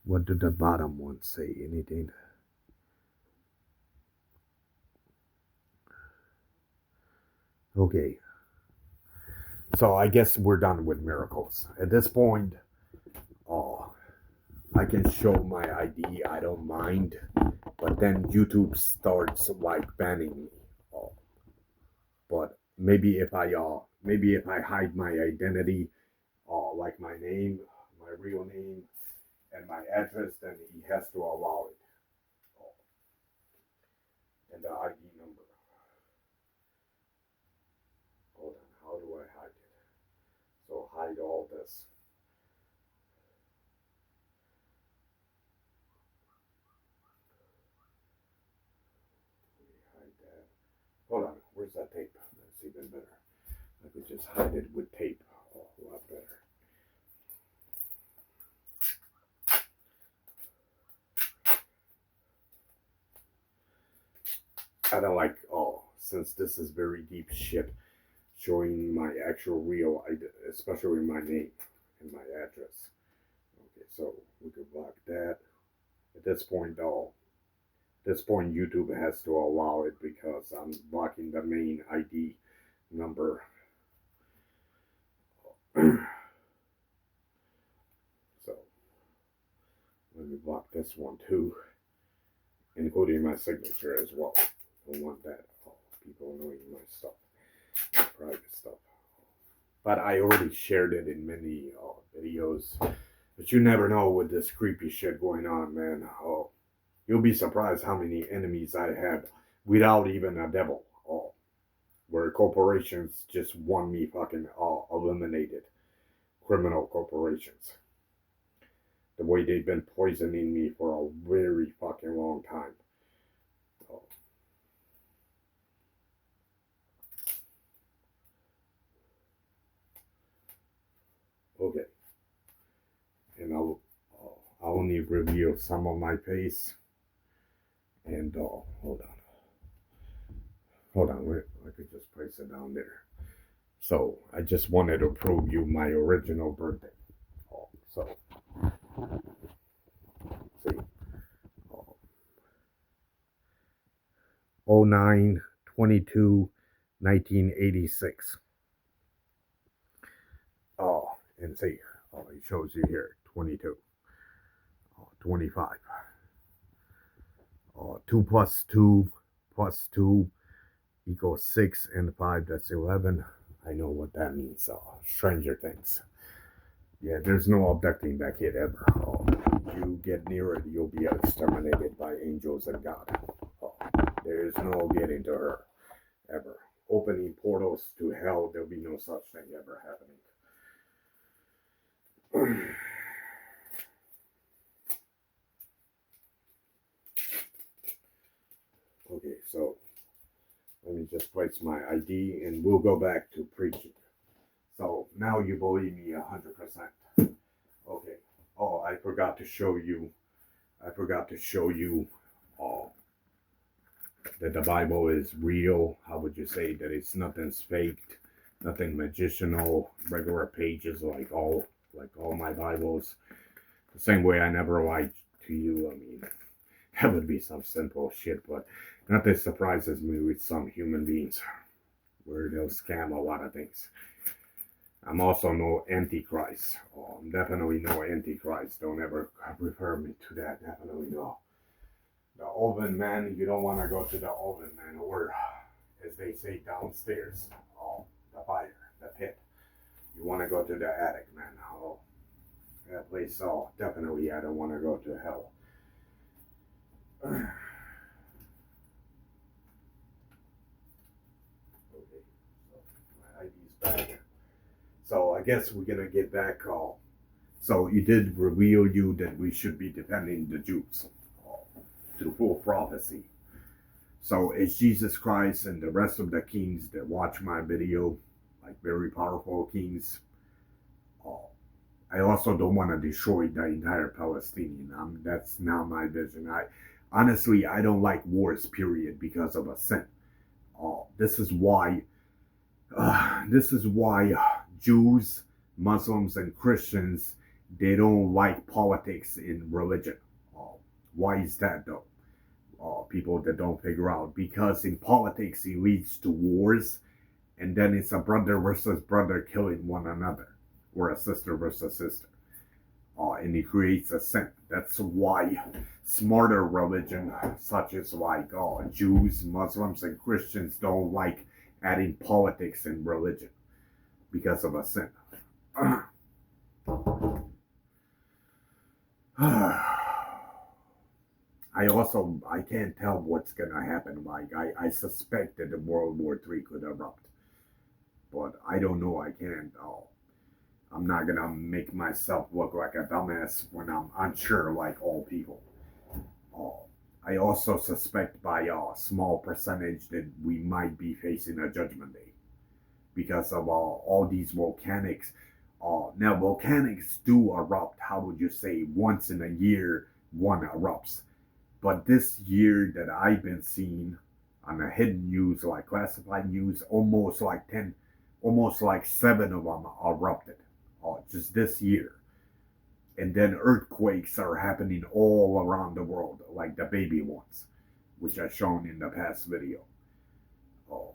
what did the bottom one say? Anything? Okay, so I guess we're done with miracles at this point. Oh, I can show my ID. I don't mind, but then YouTube starts like banning me. Oh, but maybe if I hide my identity, like my name, my real name, and my address, then he has to allow it. Oh, and the ID number. Hold on, how do I hide it? So hide all this. Hide that. Hold on, where's that tape? That's even better. I could just hide it with tape. Oh, a lot better. I don't like, since this is very deep shit, showing my actual real, especially my name and my address. Okay, so we could block that. At this point, though, this point YouTube has to allow it because I'm blocking the main ID number. So let me block this one too, including my signature as well. I don't want that. People knowing my stuff, my private stuff. But I already shared it in many videos. But you never know with this creepy shit going on, man. Oh, you'll be surprised how many enemies I have without even a devil. Oh, where corporations just want me fucking eliminated. Criminal corporations. The way they've been poisoning me for a very fucking long time. Oh. Okay. And I'll only reveal some of my face. And hold on, wait, I could just place it down there. So I just wanted to prove you my original birthday. So see, oh, 09 22 1986. Oh, and see, it shows you here 22, 25. 2 plus 2 equals 6, and 5, that's 11. I know what that means. Stranger Things. Yeah, there's no abducting that kid ever. You get near it, you'll be exterminated by angels and God. Oh, there's no getting to her ever. Opening portals to hell, there'll be no such thing ever happening. Okay, so let me just place my ID and we'll go back to preaching. So now you believe me 100%. Okay. Oh, I forgot to show you. Uh, that the Bible is real. How would you say that it's nothing's faked, nothing magicianal, regular pages like all my Bibles. The same way I never lied to you. I mean, that would be some simple shit, but nothing surprises me with some human beings where they'll scam a lot of things. I'm also no antichrist. I'm definitely no antichrist. Don't ever refer me to that. Definitely no. The oven man, you don't want to go to the oven man, or as they say downstairs, the fire, the pit. You want to go to the attic, man. That place. Definitely I don't want to go to hell. Okay, so my ID's back. So I guess we're gonna get back. So he did reveal you that we should be defending the Jews through full prophecy. So it's Jesus Christ and the rest of the kings that watch my video, like very powerful kings. Uh, I also don't want to destroy the entire Palestinian. That's not my vision. I honestly I don't like wars. Period, because of a sin. This is why. This is why Jews, Muslims, and Christians they don't like politics in religion. Why is that though? People that don't figure out because in politics it leads to wars, and then it's a brother versus brother killing one another, or a sister versus sister, and it creates a sin. That's why smarter religion, such as like Jews, Muslims, and Christians, don't like adding politics in religion because of a sin. I can't tell what's gonna happen. Like I suspect that the World War III could erupt, but I don't know. I can't. I'm not gonna make myself look like a dumbass when I'm unsure, like all people. Uh, I also suspect by a small percentage that we might be facing a judgment day because of all these volcanics. Now, volcanics do erupt. How would you say once in a year one erupts? But this year that I've been seeing on the hidden news, like classified news, almost like 10, almost like 7 of them erupted just this year. And then earthquakes are happening all around the world, like the baby ones, which I shown in the past video. Uh,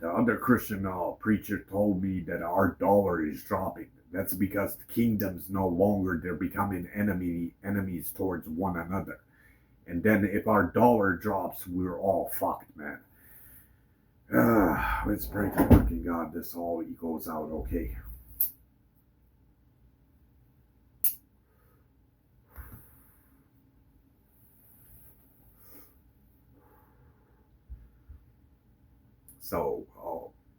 the other Christian preacher told me that our dollar is dropping. That's because the kingdoms no longer they're becoming enemies towards one another. And then if our dollar drops, we're all fucked, man. Let's pray to fucking God this all goes out okay. So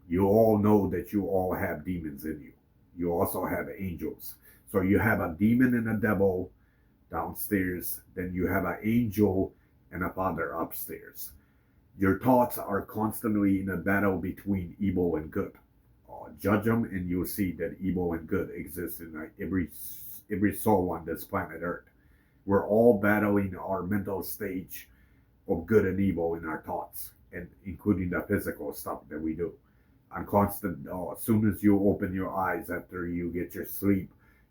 you all know that you all have demons in you. You also have angels. So you have a demon and a devil downstairs. Then you have an angel and a father upstairs. Your thoughts are constantly in a battle between evil and good. Judge them, and you'll see that evil and good exist in every soul on this planet Earth. We're all battling our mental stage of good and evil in our thoughts, and including the physical stuff that we do. On constant, as soon as you open your eyes after you get your sleep,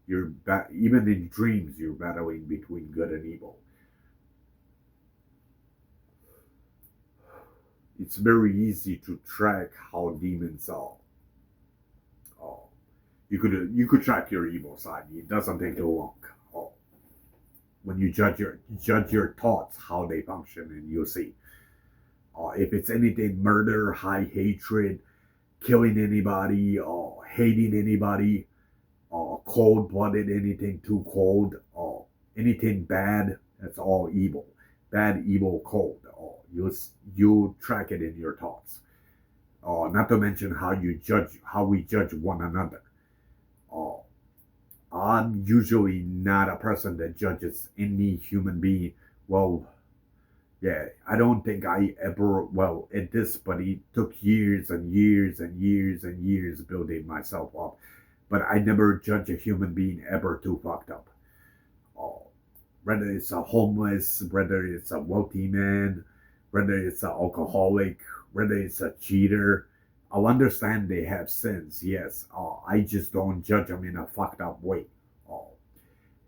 even in dreams you're battling between good and evil. It's very easy to track how demons are. Oh, you could track your evil side. It doesn't take too long. Oh, when you judge your thoughts, how they function, and you'll see. If it's anything murder, high hatred, killing anybody, hating anybody, cold blooded, anything too cold, anything bad, that's all evil. Bad, evil, cold. You track it in your thoughts. Not to mention how we judge one another. Uh, I'm usually not a person that judges any human being. Well, yeah, I don't think I ever, well, at this, but it took years and years and years and years building myself up. But I never judge a human being ever too fucked up. Uh, Whether it's a homeless, whether it's a wealthy man, whether it's an alcoholic, whether it's a cheater. I'll understand they have sins, yes. I just don't judge them in a fucked up way. Uh,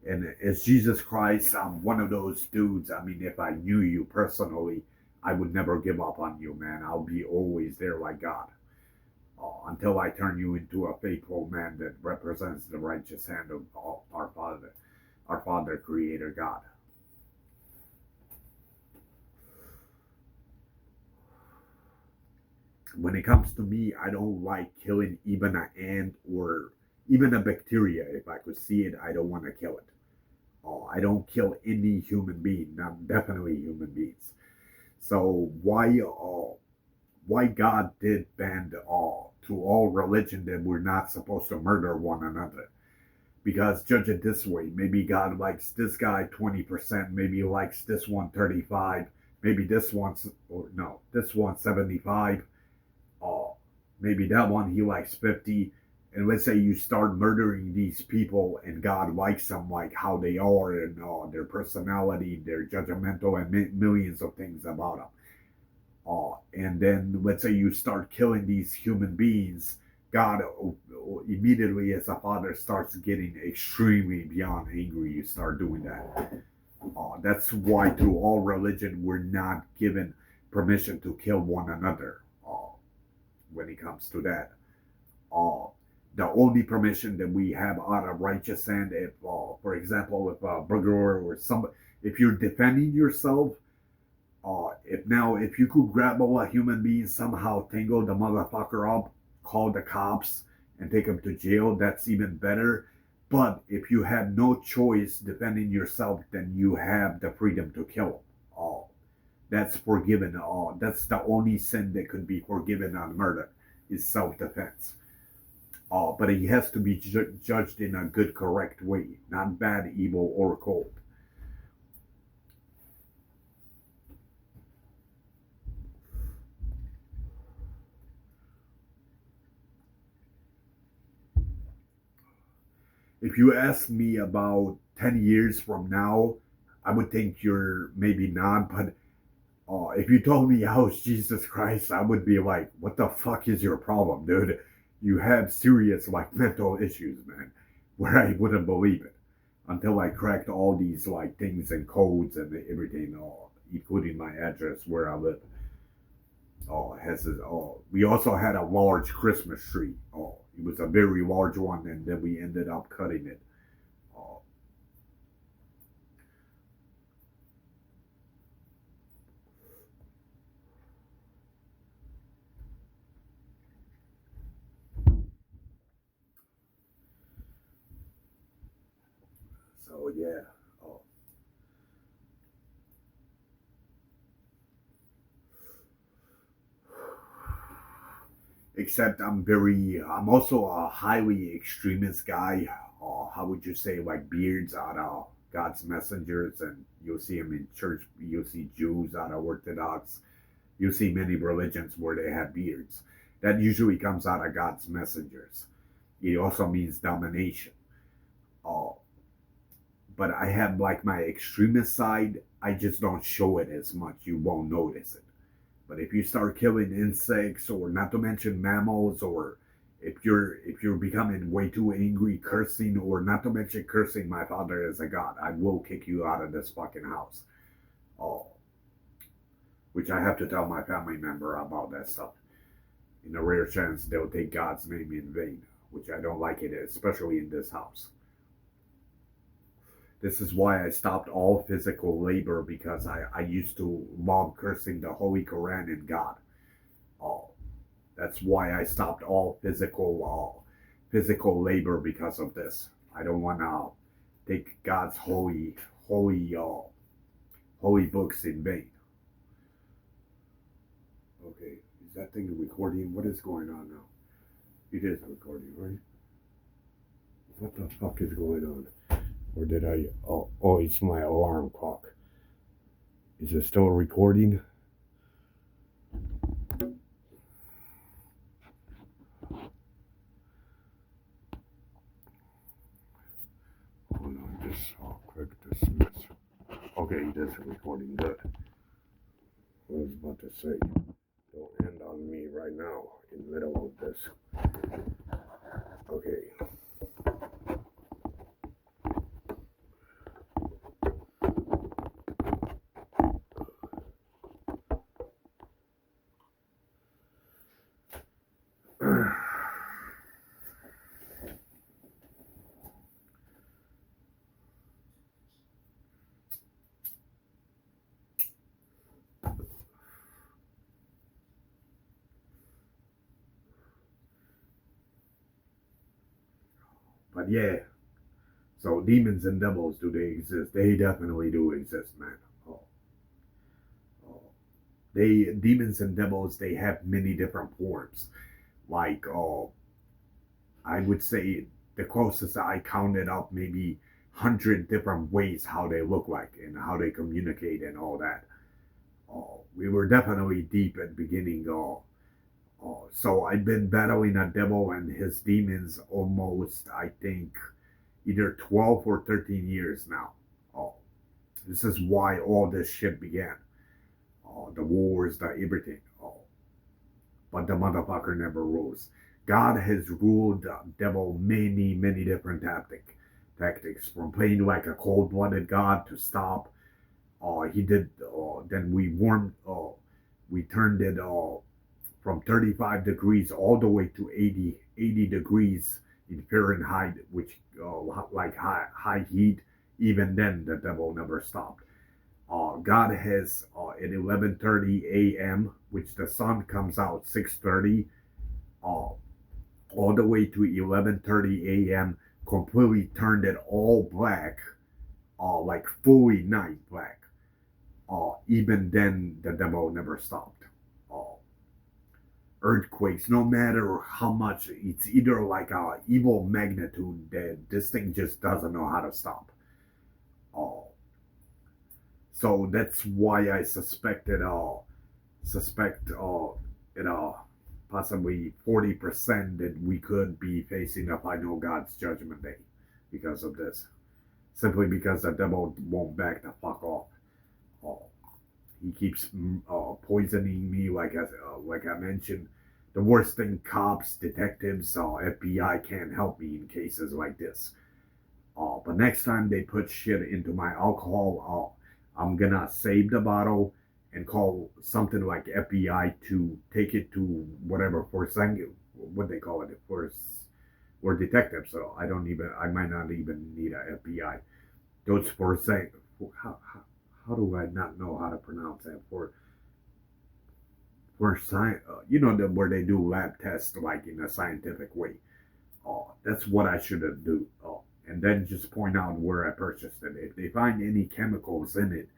and as Jesus Christ, I'm one of those dudes. I mean, if I knew you personally, I would never give up on you, man. I'll be always there like God. Until I turn you into a faithful man that represents the righteous hand of our Father, Creator God. When it comes to me, I don't like killing even an ant or even a bacteria. If I could see it, I don't want to kill it. I don't kill any human being, not definitely human beings. So why God did ban to all religion that we're not supposed to murder one another? Because judge it this way, maybe God likes this guy 20%, maybe he likes this one 35, maybe this one's or no, this one's 75, uh, maybe that one he likes 50. And let's say you start murdering these people and God likes them like how they are and their personality, their judgmental, and millions of things about them. And then let's say you start killing these human beings, God immediately, as a father, starts getting extremely beyond angry. You start doing that. That's why through all religion we're not given permission to kill one another. When it comes to that, uh, the only permission that we have out of righteous end, if, for example, if a burglar or some, if you're defending yourself, if you could grab a human being, somehow tangle the motherfucker up, call the cops, and take him to jail, that's even better. But if you have no choice defending yourself, then you have the freedom to kill him. That's forgiven. That's the only sin that could be forgiven on murder is self-defense. But he has to be judged in a good, correct way, not bad, evil, or cold. If you ask me about 10 years from now, I would think you're maybe not, but if you told me I was Jesus Christ, I would be like, what the fuck is your problem, dude? You have serious, like, mental issues, man, where I wouldn't believe it until I cracked all these, like, things and codes and everything, including my address where I live. We also had a large Christmas tree. It was a very large one, and then we ended up cutting it. Oh, so yeah. Oh, except I'm also a highly extremist guy. How would you say, like beards out of God's messengers, and you'll see them in church. You'll see Jews out of Orthodox. You'll see many religions where they have beards. That usually comes out of God's messengers. It also means domination. Uh, but I have like my extremist side. I just don't show it as much. You won't notice it. But if you start killing insects, or not to mention mammals, or if you're becoming way too angry, cursing, or not to mention cursing my father as a god, I will kick you out of this fucking house. Oh, which I have to tell my family member about that stuff. In a rare chance, they'll take God's name in vain, which I don't like it, especially in this house. This is why I stopped all physical labor, because I used to love cursing the Holy Quran and God. Oh, that's why I stopped all physical labor because of this. I don't want to take God's holy books in vain. Okay, is that thing recording? What is going on now? It is recording, right? What the fuck is going on? Or did I? Oh, it's my alarm clock. Is it still recording? Hold on, just click dismiss. Okay, it is recording. Good. I was about to say, don't end on me right now in the middle of this. Okay. But yeah, So demons and devils, do they exist? They definitely do exist, man. Oh, oh. They demons and devils, they have many different forms. Like I would say the closest I counted up maybe 100 different ways how they look like and how they communicate and all that. We were definitely deep at the beginning. So I've been battling a devil and his demons almost, I think, either 12 or 13 years now. Uh, this is why all this shit began. The wars, the everything. But the motherfucker never rose. God has ruled the devil many different tactics from playing like a cold-blooded god to stop. He did. Then we turned it from 35 degrees all the way to 80 degrees in Fahrenheit, which like high heat. Even then, the devil never stopped. God has at 11:30 a.m., which the sun comes out 6:30, uh, all the way to 11:30 a.m. Completely turned it all black, like fully night black. Even then, the devil never stopped. Uh, Earthquakes, no matter how much, it's either like a evil magnitude that this thing just doesn't know how to stop. Uh, so that's why I suspect it possibly 40% that we could be facing a final God's judgment day because of this. Simply because the devil won't back the fuck off. Uh, he keeps poisoning me, like I mentioned. The worst thing, cops, detectives, FBI can't help me in cases like this. But next time they put shit into my alcohol, I'm gonna save the bottle and call something like FBI to take it to whatever for what they call it for detectives. So I might not even need a FBI. Those for saying how do I not know how to pronounce that for science? Where they do lab tests like in a scientific way. That's what I should have do. And then just point out where I purchased it. If they find any chemicals in it,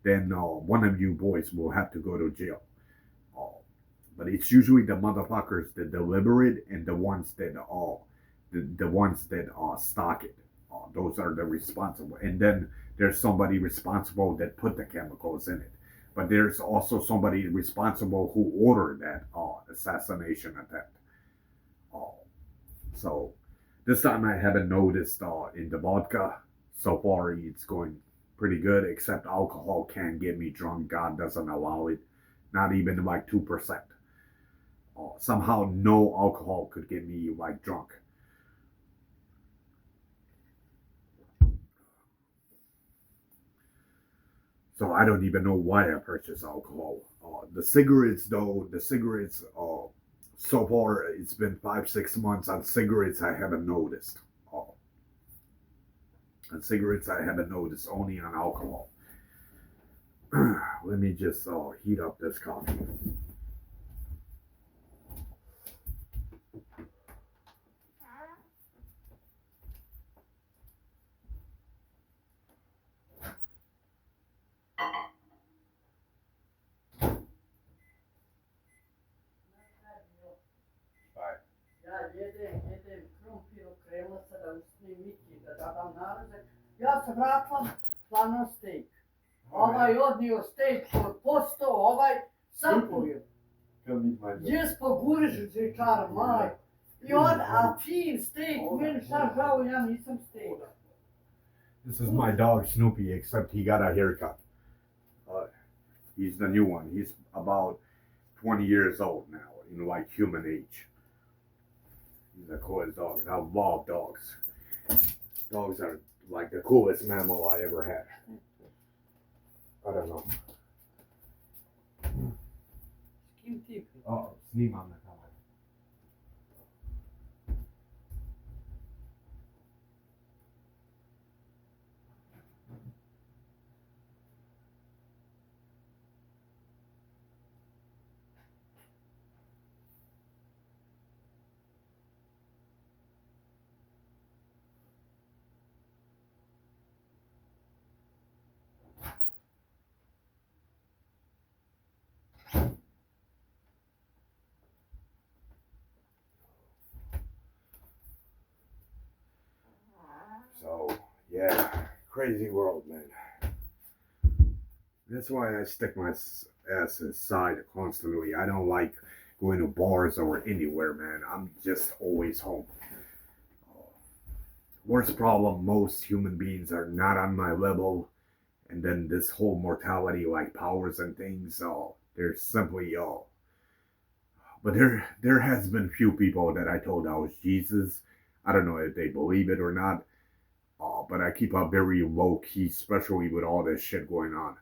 then one of you boys will have to go to jail. Uh, but it's usually the motherfuckers that deliver it and the ones that stock it. Those are the responsible. And then there's somebody responsible that put the chemicals in it. But there's also somebody responsible who ordered that assassination attempt. Uh, so this time I haven't noticed in the vodka. So far, it's going pretty good, except alcohol can get me drunk. God doesn't allow it. Not even like 2%. Somehow, no alcohol could get me like drunk. So I don't even know why I purchased alcohol. The cigarettes, though, so far it's been 5 6 months on cigarettes. I haven't noticed. On cigarettes, I haven't noticed. Only on alcohol. Let me just heat up this coffee. Ja jedem krumpir okrela se da usne Miki, da dam naručak. Ja se vratila, plano steak. Ovaj odnio steak posto, ovaj sapovio. Jes poguriš žečar, maj. I on, a fin steak, meni šta žao, ja nisam steak. This is my dog Snoopy, except he got a haircut. He's the new one. He's about 20 years old now, like human age. He's the coolest dog. I love dogs. Dogs are like the coolest mammal I ever had. I don't know. S kim ti? Oh, snimam na kameru. crazy world, man. That's why I stick my ass inside constantly. I don't like going to bars or anywhere, man. I'm just always home. Worst problem, most human beings are not on my level. And then this whole mortality, like powers and things, they're simply but there has been few people that I told I was Jesus. I don't know if they believe it or not. But I keep a very low key, especially with all this shit going on.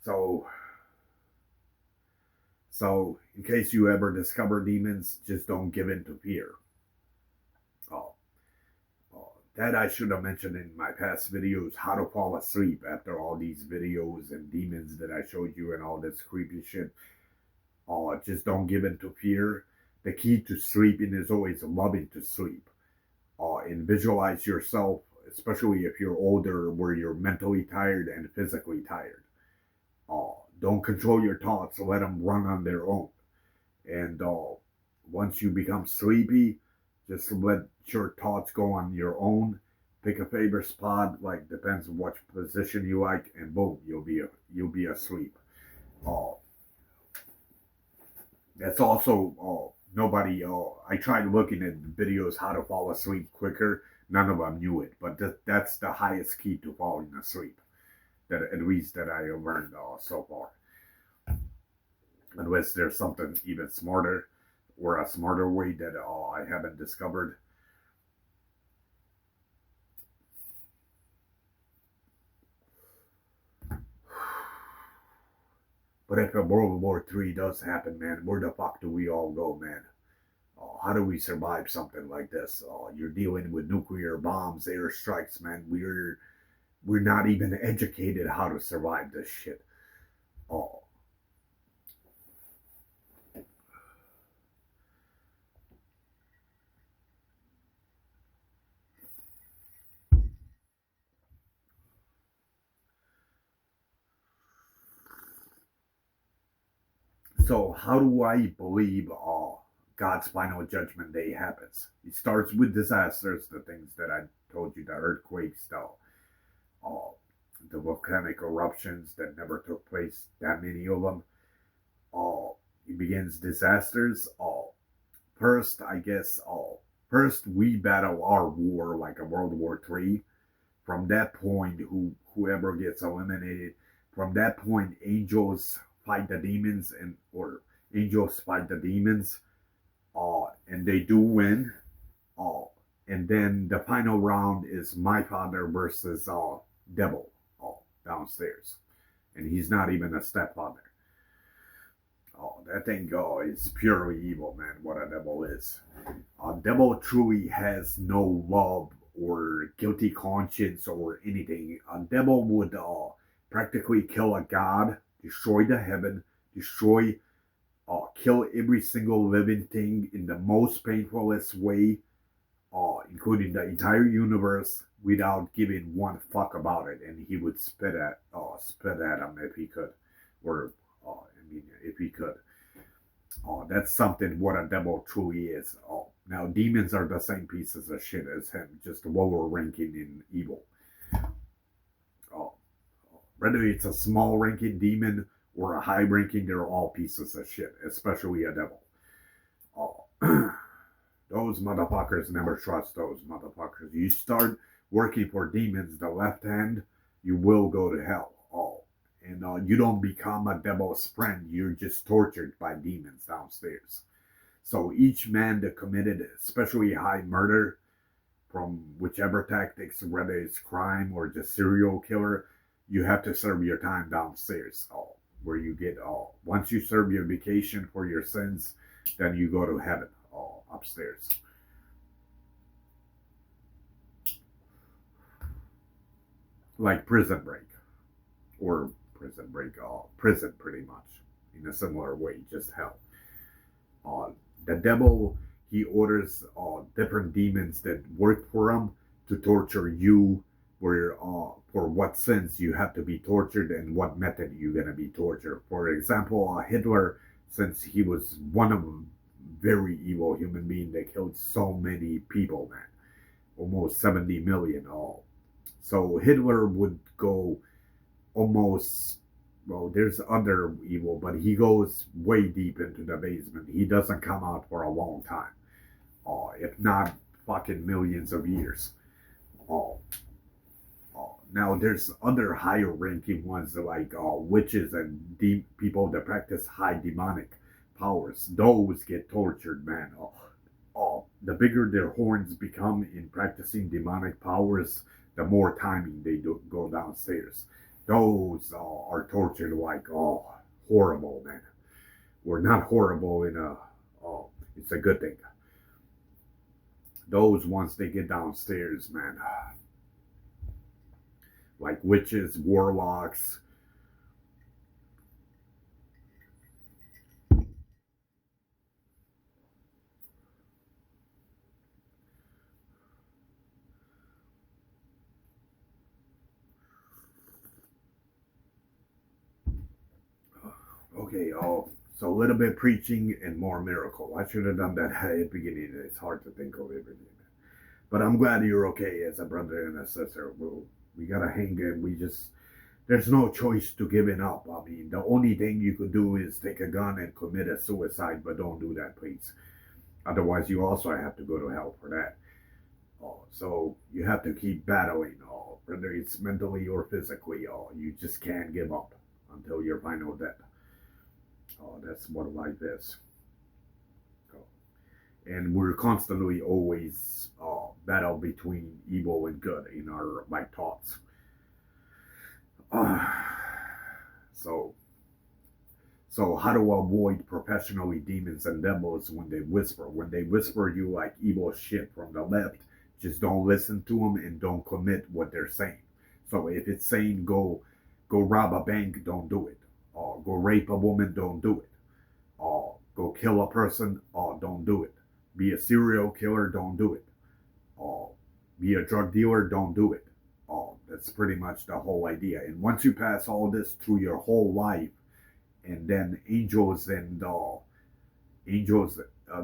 Oh, so in case you ever discover demons, just don't give in to fear. Oh, that I should have mentioned in my past videos, how to fall asleep after all these videos and demons that I showed you and all this creepy shit. Just don't give in to fear. The key to sleeping is always loving to sleep. And visualize yourself, especially if you're older, where you're mentally tired and physically tired. Don't control your thoughts, let them run on their own. And once you become sleepy, just let your thoughts go on your own. Pick a favorite spot, like depends on what position you like, and boom, you'll be asleep. Uh, that's also nobody. I tried looking at videos how to fall asleep quicker. None of them knew it, but that's the highest key to falling asleep. That at least that I have learned so far. Unless there's something even smarter or a smarter way that I haven't discovered. But if a World War III does happen, man, where the fuck do we all go, man? How do we survive something like this? You're dealing with nuclear bombs, airstrikes, man. We're not even educated how to survive this shit. Uh, so how do I believe God's final judgment day happens? It starts with disasters, the things that I told you, the earthquakes, uh, the volcanic eruptions that never took place, that many of them. Uh, it begins disasters. First, I guess, first we battle our war like a World War III. From that point, whoever gets eliminated, from that point, angels fight the demons or angels fight the demons, and they do win. Uh, and then the final round is my father versus devil uh, downstairs, and he's not even a stepfather. That thing is purely evil, man. What a devil is. A devil truly has no love or guilty conscience or anything. A devil would practically kill a god, destroy the heaven, destroy, kill every single living thing in the most painfulest way, including the entire universe, without giving one fuck about it. And he would spit at him if he could, or if he could. That's something what a devil truly is. Now demons are the same pieces of shit as him, just lower ranking in evil. Uh, Whether it's a small ranking demon or a high ranking, they're all pieces of shit, especially a devil. Those motherfuckers, never trust those motherfuckers. You start working for demons, the left hand, you will go to hell. And you don't become a devil's friend. You're just tortured by demons downstairs. So each man that committed, especially high murder, from whichever tactics, whether it's crime or just serial killer, you have to serve your time downstairs. Where you get once you serve your vacation for your sins, then you go to heaven upstairs. Like Prison Break, or prison pretty much, in a similar way, just hell. The devil, he orders different demons that work for him to torture you, for what sins you have to be tortured and what method you're gonna be tortured. For example, Hitler, since he was one of them, very evil human being that killed so many people, man, almost 70 million all. So Hitler would go almost, well, there's other evil, but he goes way deep into the basement. He doesn't come out for a long time, if not fucking millions of years. Oh, now there's other higher ranking ones like witches and people that practice high demonic powers. Those get tortured, man. The bigger their horns become in practicing demonic powers, the more timing they do go downstairs. Those are tortured like horrible, man. We're not horrible in a it's a good thing. Those once they get downstairs, man, like witches, warlocks. Okay, so a little bit preaching and more miracle. I should have done that at the beginning. It's hard to think of everything. But I'm glad you're okay as a brother and a sister. We gotta hang in. There's no choice to giving up. I mean, the only thing you could do is take a gun and commit a suicide, but don't do that, please. Otherwise, you also have to go to hell for that. So you have to keep battling, whether it's mentally or physically. You just can't give up until your final death. That's what life is. Oh. And we're constantly always battle between evil and good in our like thoughts. Uh, so so how to avoid professionally demons and devils when they whisper? When they whisper you like evil shit from the left, just don't listen to them and don't commit what they're saying. So if it's saying go rob a bank, don't do it. Go rape a woman, don't do it. Go kill a person, don't do it. Be a serial killer, don't do it. Uh, be a drug dealer, don't do it. That's pretty much the whole idea. And once you pass all this through your whole life, and then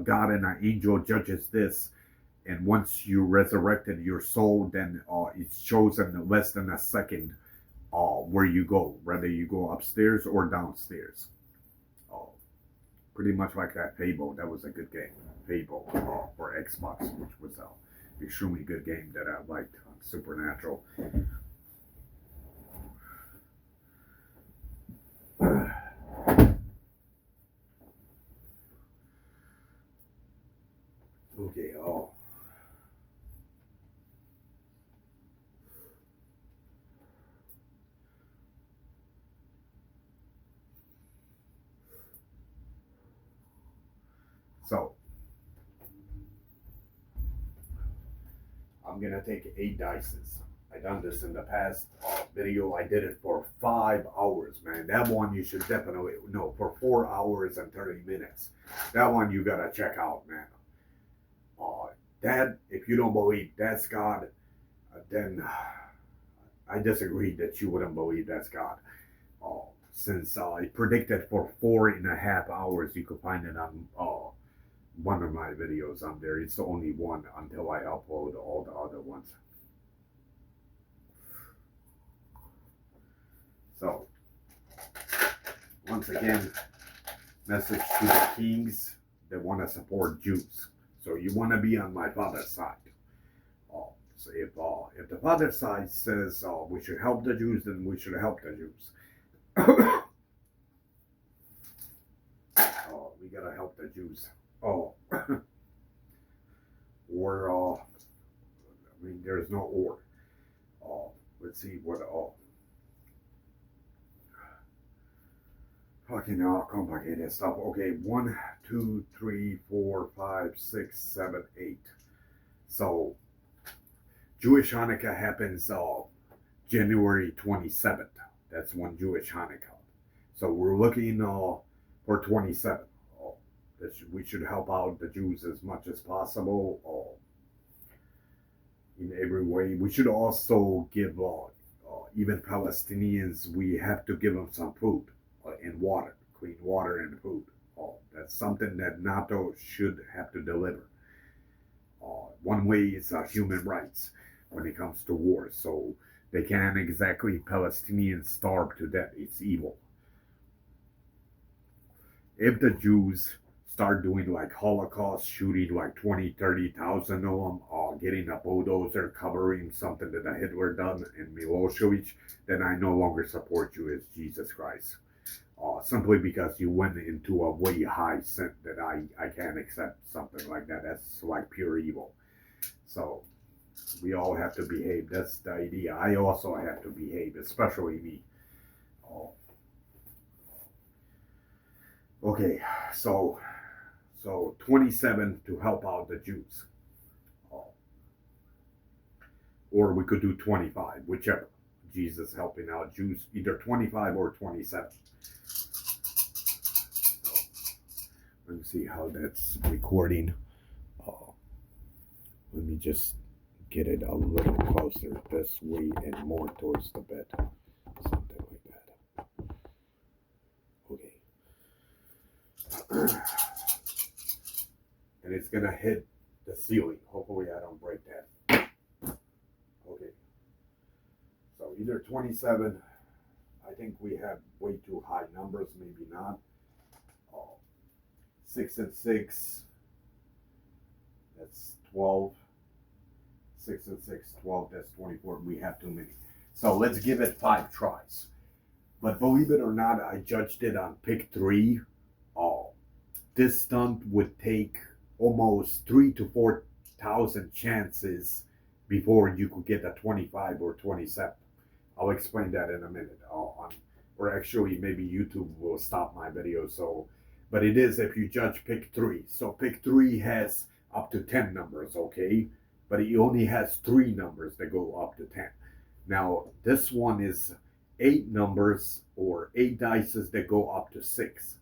God and an angel judges this, and once you resurrected your soul, then it's chosen in less than a second where you go, whether you go upstairs or downstairs. Uh, Pretty much like that Fable. That was a good game. Fable for Xbox, which was an extremely good game that I liked on Supernatural. Okay, so I'm gonna take 8 dices. I done this in the past video. I did it for 5 hours, man. That one you should definitely no for 4 hours and 30 minutes. That one you gotta check out, man. Uh, that if you don't believe that's God, then I disagree that you wouldn't believe that's God. Since I predicted for 4.5 hours, you could find it on one of my videos on there. It's the only one until I upload all the other ones. So, once again, message to the kings that want to support Jews. So you want to be on my father's side. So if the father's side says we should help the Jews, then we should help the Jews. We gotta help the Jews. Or I mean, there's no or. Let's see what fucking complicated stuff. Okay, 1, 2, 3, 4, 5, 6, 7, 8. So Jewish Hanukkah happens January 27th. That's when Jewish Hanukkah. So we're looking for 27th. We should help out the Jews as much as possible. in every way. We should also give even Palestinians, we have to give them some food and water, clean water and food. That's something that NATO should have to deliver. One way is human rights when it comes to war. So they can't exactly Palestinians starve to death. It's evil. If the Jews start doing like Holocaust, shooting like 20, 30,000 of them, or getting a bulldozer covering something that the Hitler done and Milosevic, then I no longer support you as Jesus Christ. Simply because you went into a way high sin that I can't accept something like that. That's like pure evil. So we all have to behave. That's the idea. I also have to behave, especially me. Oh, okay, so 27 to help out the Jews. Oh, or we could do 25, whichever. Jesus helping out Jews, either 25 or 27. So, let me see how that's recording. Oh, let me just get it a little closer this way and more towards the bed. Something like that. Okay. And it's gonna hit the ceiling. Hopefully I don't break that. Okay. So either 27, I think we have way too high numbers, maybe not. Oh, 6 and 6, that's 12. 6 and 6, 12, that's 24. We have too many. So let's give it 5 tries. But believe it or not, I judged it on pick 3. Oh, this stunt would take almost 3 to 4,000 chances before you could get a 25 or 27. I'll explain that in a minute. Or actually, maybe YouTube will stop my video. So, but it is if you judge pick 3. So pick 3 has up to 10 numbers, okay? But it only has 3 numbers that go up to 10. Now this one is 8 numbers or 8 dices that go up to 6.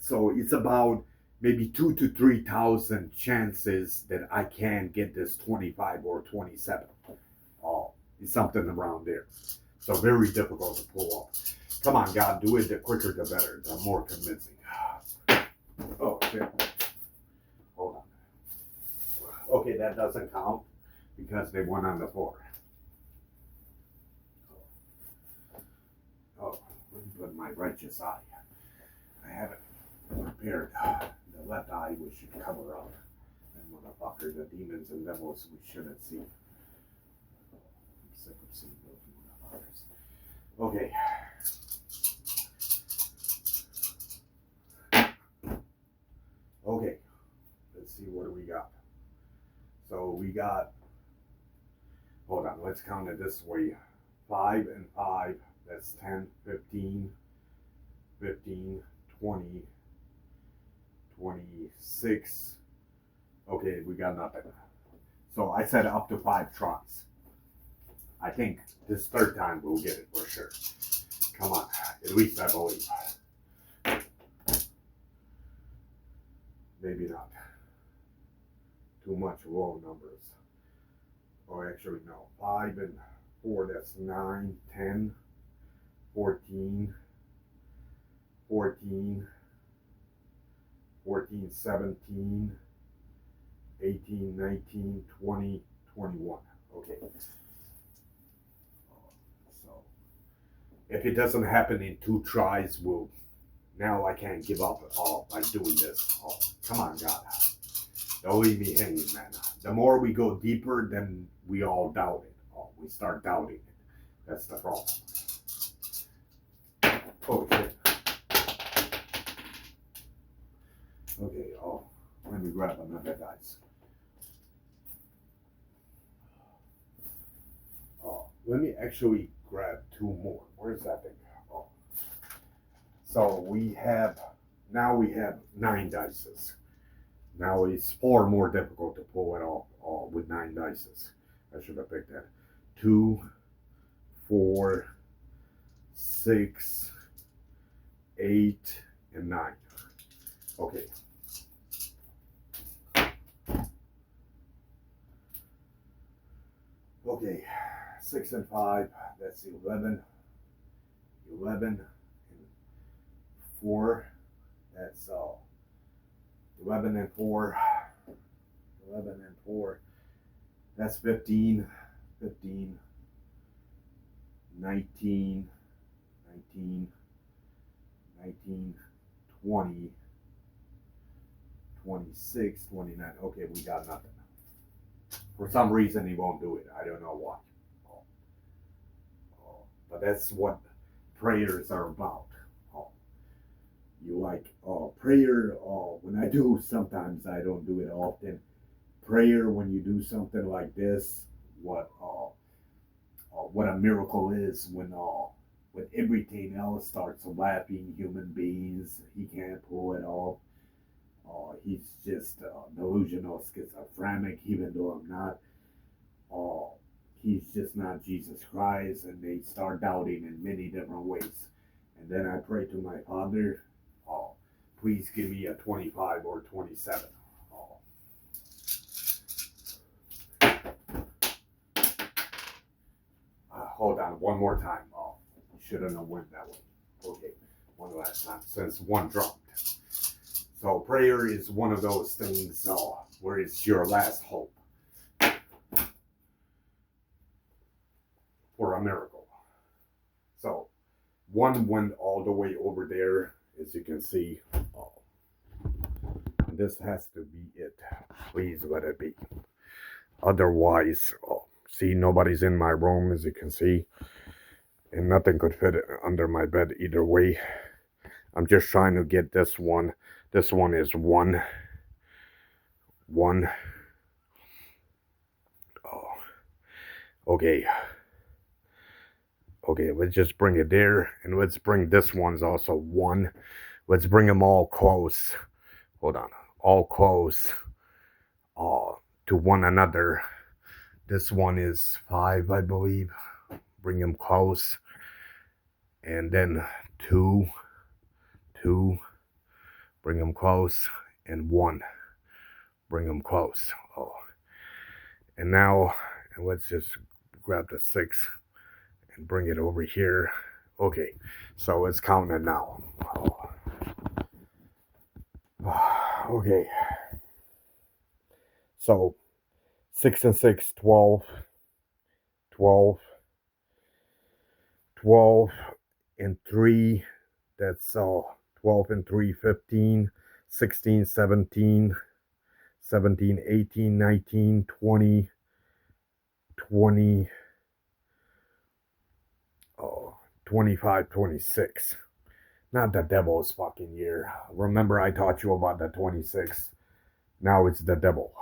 So it's about maybe 2 to 3,000 chances that I can get this 25 or 27. It's something around there. So very difficult to pull off. Come on, God, do it. The quicker, the better. The more convincing. Oh shit! Hold on. Okay, that doesn't count because they went on the floor. Oh, let me put my righteous eye. I haven't prepared. The left eye we should cover up. And motherfucker, the demons and devils we shouldn't see. I'm sick of seeing those motherfuckers. Okay. Okay. Let's see what do we got. So we got, hold on, let's count it this way. 5 and 5, that's 10, 15, 15, 20, 26. Okay, we got nothing. So I said up to 5 tries. I think this third time we'll get it for sure. Come on, at least I believe. Maybe not. Too much low numbers. Or actually no, 5 and 4, that's 9, 10, 14, 14, 14, 17, 18, 19, 20, 21. Okay. So if it doesn't happen in 2 tries, now I can't give up by doing this. Come on, God. Don't leave me hanging, man. The more we go deeper, then we all doubt it. We start doubting it. That's the problem. Oh, shit. Okay, let me grab another dice. Let me actually grab 2 more. Where's that thing? So now we have 9 dices. Now it's far more difficult to pull it off with 9 dices. I should have picked that. 2, 4, 6, 8, and 9. Okay. Okay, 6 and 5, that's 11. 11 and 4, that's 11 and 4. 11 and 4, that's 15. 15, 19, 19, 19, 20, 26, 29. Okay, we got nothing. For some reason, he won't do it. I don't know why. But that's what prayers are about. You like prayer. When I do, sometimes I don't do it often. Prayer, when you do something like this, what a miracle is when everything else starts laughing. Human beings, he can't pull it off. He's just delusional, schizophrenic, even though I'm not. He's just not Jesus Christ, and they start doubting in many different ways. And then I pray to my Father, please give me a 25 or 27. Hold on, one more time. Shouldn't have went that way. Okay, one last time, since one dropped. So prayer is one of those things where it's your last hope for a miracle. So one went all the way over there, as you can see. This has to be it. Please let it be. Otherwise, see, nobody's in my room, as you can see. And nothing could fit under my bed either way. I'm just trying to get this one. This one is 1. 1. Oh. Okay. Okay, let's just bring it there. And let's bring this one's also 1. Let's bring them all close. Hold on. All close to one another. This one is 5, I believe. Bring them close. And then 2. 2. Bring them close. And 1. Bring them close. And now, let's just grab the 6 and bring it over here. Okay, so it's counting now. Okay. So 6 and 6, 12. 12. 12 and 3. That's 12 and 3, 15. 16, 17. 17, 18, 19, 20. 20. 25, 26. Not the devil's fucking year. Remember I taught you about the 26. Now it's the devil.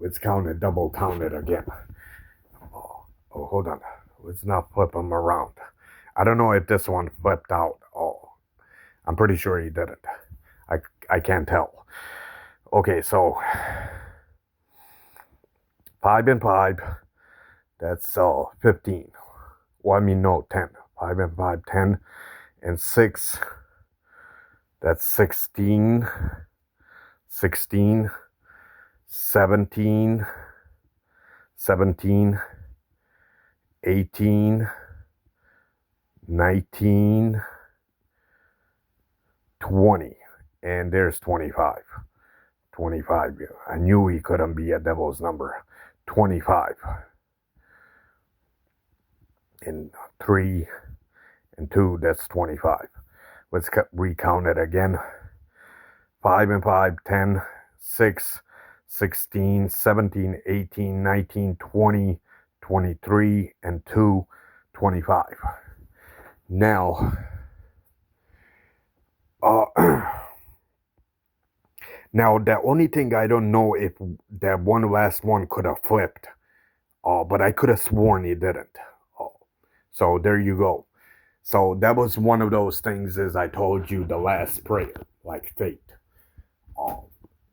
It's counted, double counted again. Hold on. Let's not flip them around. I don't know if this one flipped out. I'm pretty sure he didn't. I can't tell. Okay, so 5 and 5. That's 15. Well, I mean, no, 10. 5 and 5, 10. And 6, that's 16. 16. 17. 17. 18. 19. 20. And there's 25. 25. I knew he couldn't be a devil's number. 25. And 3 and 2, that's 25. Let's recount it again. 5 and 5, 10, 6, 16, 17, 18, 19, 20, 23, and 2, 25. Now, now the only thing I don't know if that one last one could have flipped, but I could have sworn he didn't. So there you go. So that was one of those things, as I told you, the last prayer, like fate.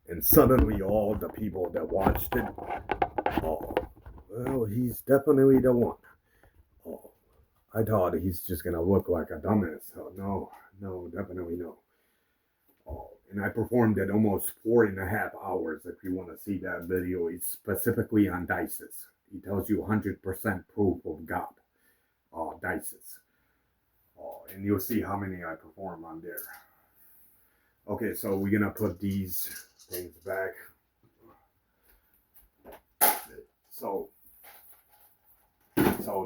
And suddenly all the people that watched it, well, he's definitely the one. I thought he's just going to look like a dumbass. So no, definitely no. And I performed it almost 4.5 hours. If you want to see that video, it's specifically on Dices. He tells you 100% proof of God. Dices. And you'll see how many I perform on there. Okay, so we're gonna put these things back. So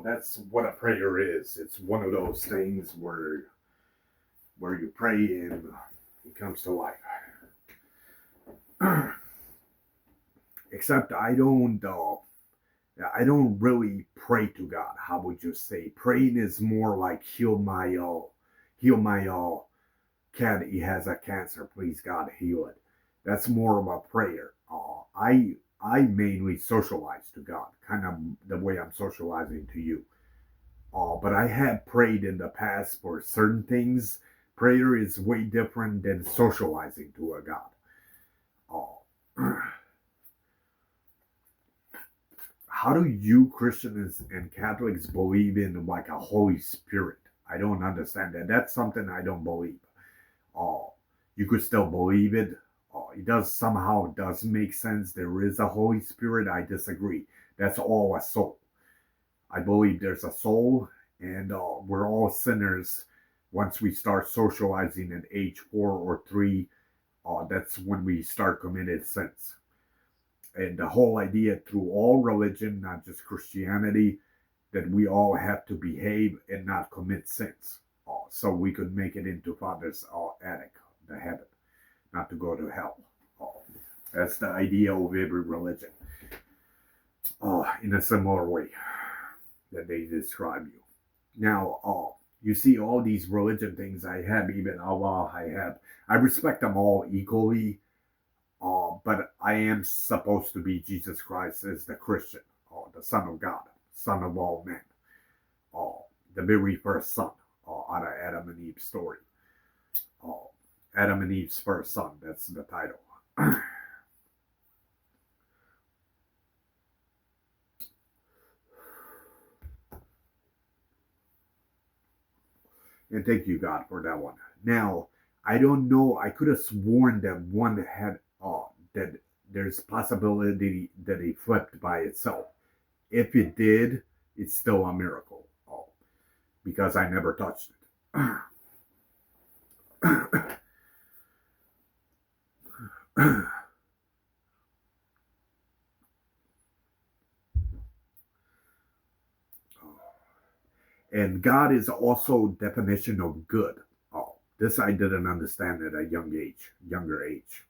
that's what a prayer is. It's one of those things where you pray and it comes to life. Except I don't really pray to God. How would you say? Praying is more like heal my cat. He has a cancer. Please God heal it. That's more of a prayer. I mainly socialize to God, kind of the way I'm socializing to you. But I have prayed in the past for certain things. Prayer is way different than socializing to a God. How do you Christians and Catholics believe in like a Holy Spirit? I don't understand that. That's something I don't believe. You could still believe it. It does make sense. There is a Holy Spirit. I disagree. That's all a soul. I believe there's a soul, and we're all sinners. Once we start socializing at age 4 or 3, that's when we start committing sins. And the whole idea through all religion, not just Christianity, that we all have to behave and not commit sins, so we could make it into Father's attic, the heaven, not to go to hell. That's the idea of every religion, in a similar way that they describe you. Now, you see all these religion things I have, even Allah I respect them all equally, but I am supposed to be Jesus Christ as the Christian, the Son of God, Son of all men, the very first son out of Adam and Eve's story. Adam and Eve's first son, that's the title. And thank you, God, for that one. Now, I don't know. I could have sworn that one had that there's possibility that it flipped by itself. If it did, it's still a miracle. Because I never touched it. And God is also definition of good. This I didn't understand at a younger age.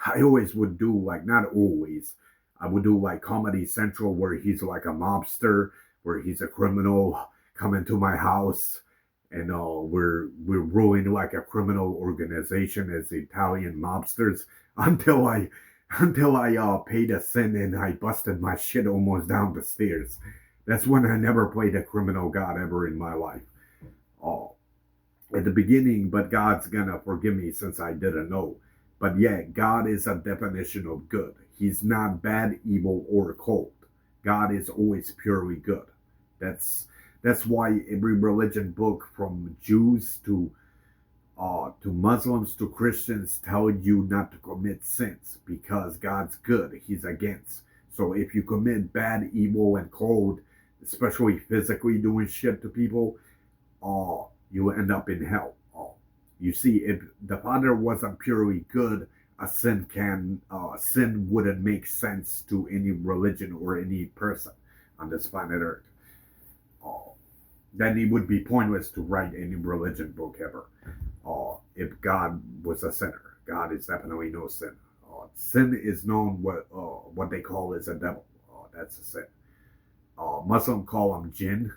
I always would do like, not always, I would do like Comedy Central where he's like a mobster, where he's a criminal coming to my house, and we're ruling like a criminal organization as Italian mobsters until I paid a sin and I busted my shit almost down the stairs. That's when I never played a criminal God ever in my life. At the beginning, but God's gonna forgive me since I didn't know. But yeah, God is a definition of good. He's not bad, evil, or cold. God is always purely good. That's why every religion book, from Jews to Muslims to Christians, tell you not to commit sins because God's good. He's against. So if you commit bad, evil, and cold, especially physically doing shit to people, you will end up in hell. You see, if the Father wasn't purely good, a sin wouldn't make sense to any religion or any person on this planet Earth. Then it would be pointless to write any religion book ever. If God was a sinner, God is definitely no sin. Sin is known what they call is a devil. That's a sin. Muslim call him jinn,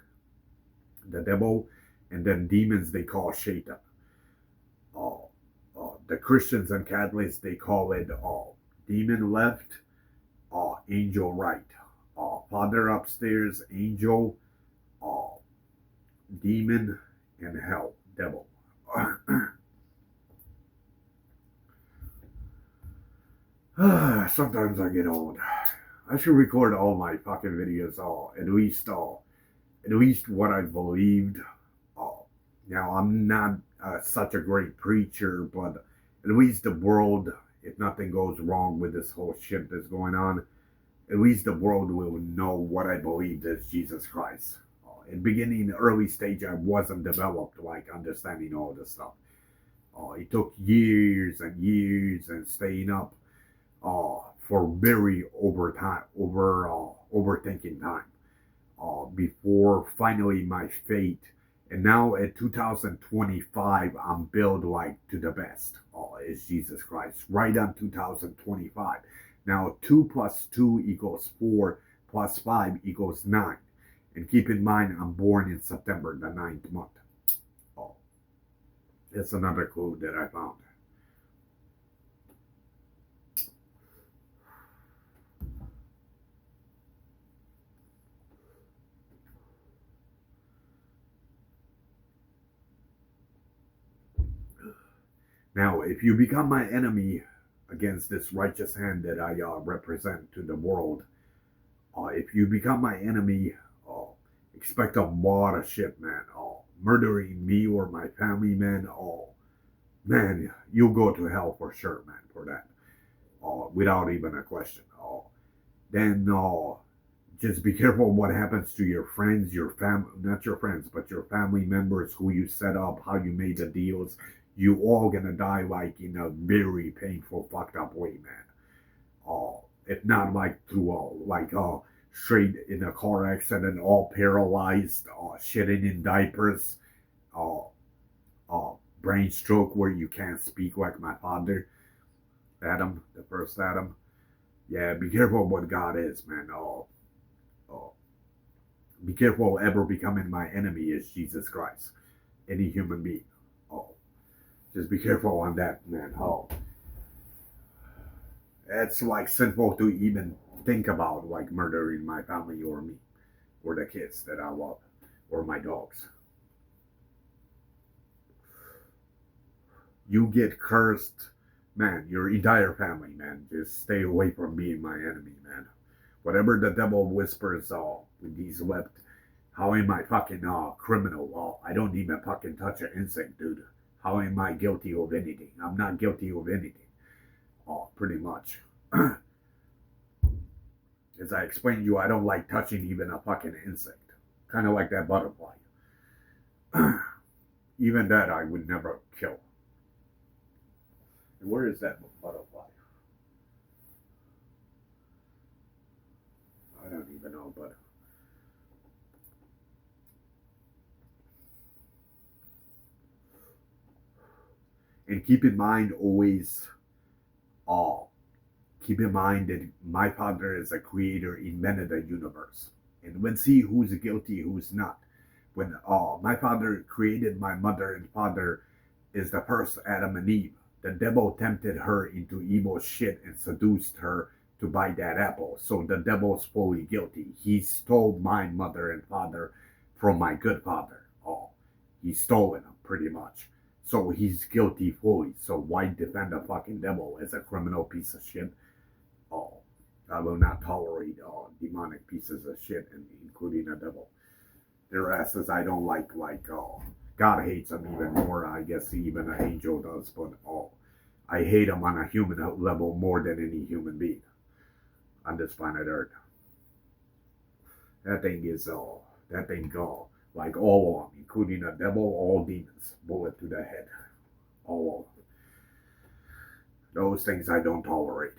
the devil, and then demons they call shaitan. The Christians and Catholics they call it demon left, angel right, father upstairs, angel, demon, and hell, devil. Sometimes I get old. I should record all my fucking videos, at least what I believed. Now I'm not such a great preacher, but at least the world, if nothing goes wrong with this whole shit that's going on, at least the world will know what I believed is Jesus Christ. In beginning, early stage, I wasn't developed like understanding all this stuff. It took years and years and staying up for very overthinking time before finally my fate. And now at 2025, I'm built like to the best. Is Jesus Christ right on 2025. Now 2 plus 2 equals 4 plus 5 equals 9. And keep in mind, I'm born in September, the ninth month. Oh, that's another clue that I found. Now, if you become my enemy against this righteous hand that I represent to the world, if you become my enemy, uh, expect a lot of shit, man. Murdering me or my family, man. Man, you'll go to hell for sure, man, for that. Without even a question. Then just be careful what happens to your friends, your family, not your friends, but your family members who you set up, how you made the deals. You all gonna die like in a very painful, fucked up way, man. If not like through straight in a car accident, all paralyzed, shitting in diapers, uh, brain stroke where you can't speak like my father, Adam, the first Adam. Yeah, be careful what God is, man. Uh, be careful ever becoming my enemy is Jesus Christ, any human being. Oh, just be careful on that, man. It's like sinful to even think about like murdering my family or me or the kids that I love or my dogs. You get cursed, man. Your entire family, man. Just stay away from being my enemy, man. Whatever the devil whispers, with these left, how am I fucking criminal? I don't even fucking touch an insect, dude. How am I guilty of anything? I'm not guilty of anything. Pretty much. As I explained to you, I don't like touching even a fucking insect. Kind of like that butterfly. Even that I would never kill. And where is that butterfly? I don't even know, but and keep in mind always, uh, keep in mind that my father is a creator, invented a universe, and when see who's guilty, who's not. When my father created my mother and father is the first Adam and Eve. The devil tempted her into evil shit and seduced her to buy that apple. So the devil's fully guilty. He stole my mother and father from my good father. He stole them pretty much. So he's guilty fully. So why defend a fucking devil as a criminal piece of shit? Oh, I will not tolerate demonic pieces of shit, including a devil. Their asses I don't like God hates them even more. I guess even an angel does, but I hate them on a human level more than any human being on this planet Earth. That thing is that thing like all of them, including the devil, all demons, bullet to the head, all of them. Those things I don't tolerate,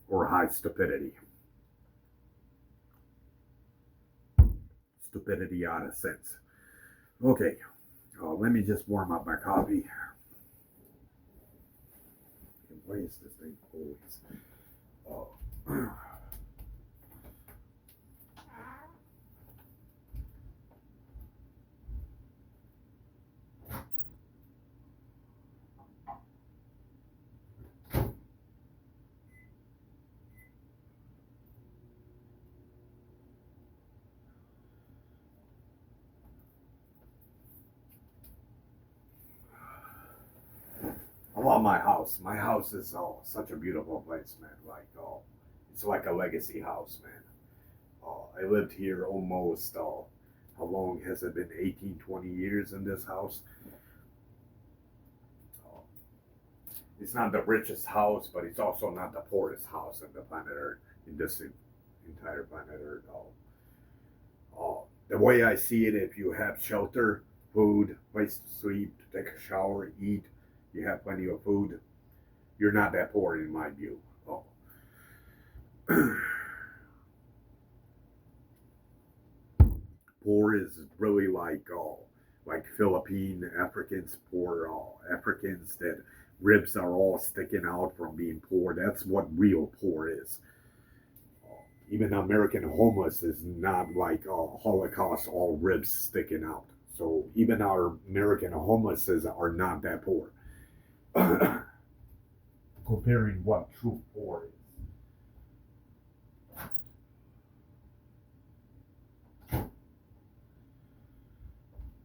or high stupidity, stupidity out of sense. Okay, let me just warm up my coffee. Why is this thing always? Oh. I love my house. My house is such a beautiful place, man. Like, it's like a legacy house, man. I lived here almost, how long has it been? 18, 20 years in this house. It's not the richest house, but it's also not the poorest house on the planet Earth. in this entire planet Earth. The way I see it, if you have shelter, food, place to sleep, to take a shower, eat, you have plenty of food, you're not that poor in my view. Oh. Poor is really like Philippine Africans, poor Africans that ribs are all sticking out from being poor. That's what real poor is. Even American homeless is not like Holocaust, all ribs sticking out. So even our American homelesses are not that poor. Comparing what true poor is.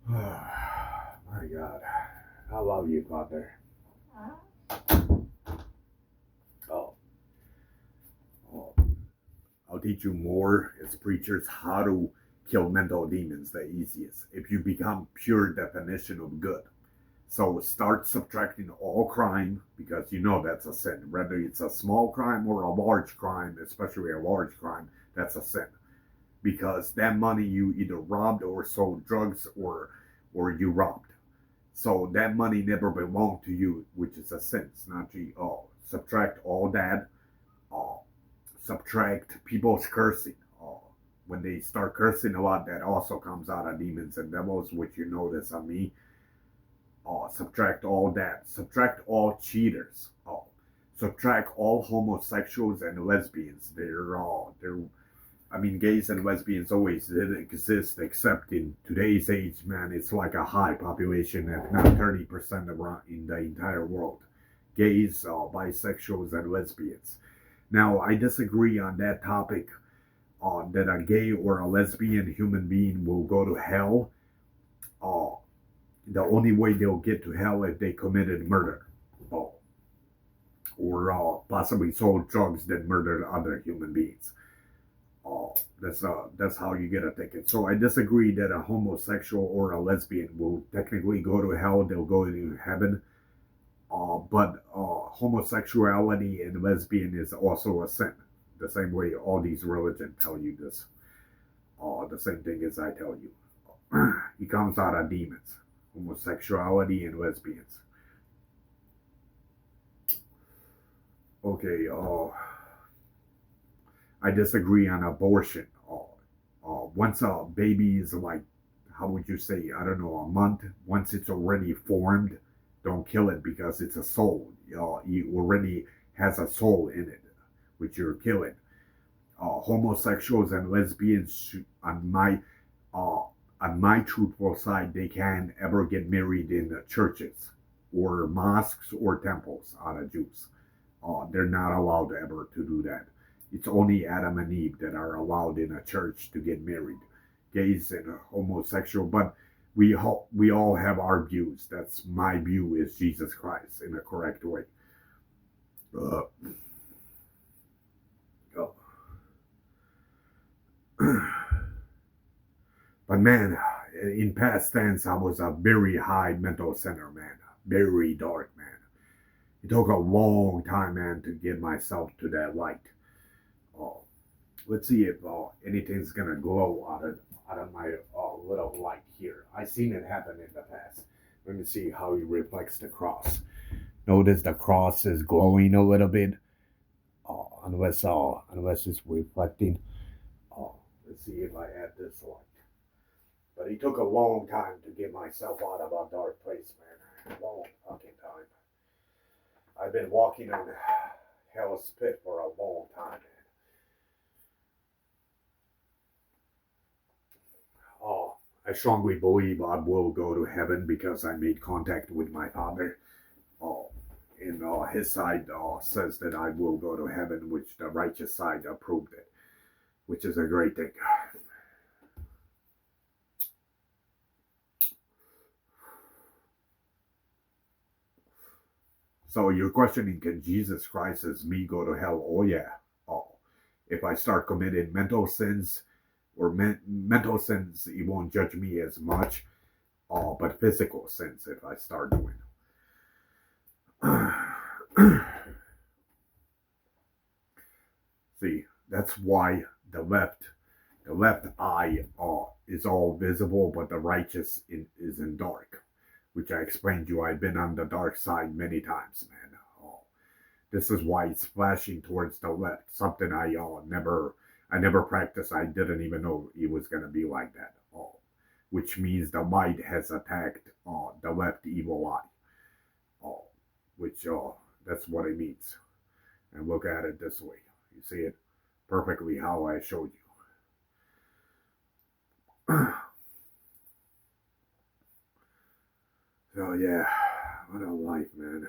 My God, I love you, Father. Oh, oh, I'll teach you more as preachers how to kill mental demons the easiest. If you become pure definition of good. So start subtracting all crime because you know that's a sin. Whether it's a small crime or a large crime, especially a large crime, that's a sin. Because that money you either robbed or sold drugs or you robbed. So that money never belonged to you, which is a sin. It's not to subtract all that. Uh, Subtract people's cursing. When they start cursing a lot, that also comes out of demons and devils, which you notice on me. Subtract all that. Subtract all cheaters. Subtract all homosexuals and lesbians. I mean, gays and lesbians always did exist, except in today's age, man, it's like a high population, if not 30% around in the entire world. Gays, bisexuals, and lesbians. Now, I disagree on that topic, that a gay or a lesbian human being will go to hell. Uh, the only way they'll get to hell if they committed murder. Uh, or possibly sold drugs that murdered other human beings. That's how you get a ticket. So I disagree that a homosexual or a lesbian will technically go to hell. They'll go to heaven. But homosexuality and lesbian is also a sin. The same way all these religions tell you this. The same thing as I tell you. It comes out of demons. Homosexuality and lesbians. Okay, I disagree on abortion. Once a baby is like, how would you say, I don't know, a month, once it's already formed, don't kill it because it's a soul. It already has a soul in it, which you're killing. Homosexuals and lesbians, uh, on my truthful side, they can't ever get married in churches or mosques or temples out of Jews. They're not allowed ever to do that. It's only Adam and Eve that are allowed in a church to get married. Gays and homosexual, but we all have our views. That's my view is Jesus Christ in a correct way. Uh, oh. But man, in past tense, I was a very high mental center man, very dark man. It took a long time, man, to get myself to that light. Uh, let's see if anything's gonna glow out of my little light here. I seen it happen in the past. Let me see how it reflects the cross. Notice the cross is glowing a little bit, unless it's reflecting. Uh, let's see if I add this light. But it took a long time to get myself out of a dark place, man. Long fucking time. I've been walking on hell's pit for a long time, man. I strongly believe I will go to heaven because I made contact with my Father. And his side says that I will go to heaven, which the righteous side approved it, which is a great thing. So you're questioning, can Jesus Christ as me go to hell? Oh yeah. Oh, if I start committing mental sins or mental sins, he won't judge me as much. But physical sins, if I start doing. See, That's why the left eye is all visible, but the righteous is in dark, which I explained to you. I've been on the dark side many times, man. This is why it's flashing towards the left. Something I never practiced. I didn't even know it was gonna be like that. Which means the light has attacked the left evil eye. Uh, which that's what it means. And look at it this way. You see it perfectly how I showed you. So yeah, what a life, man.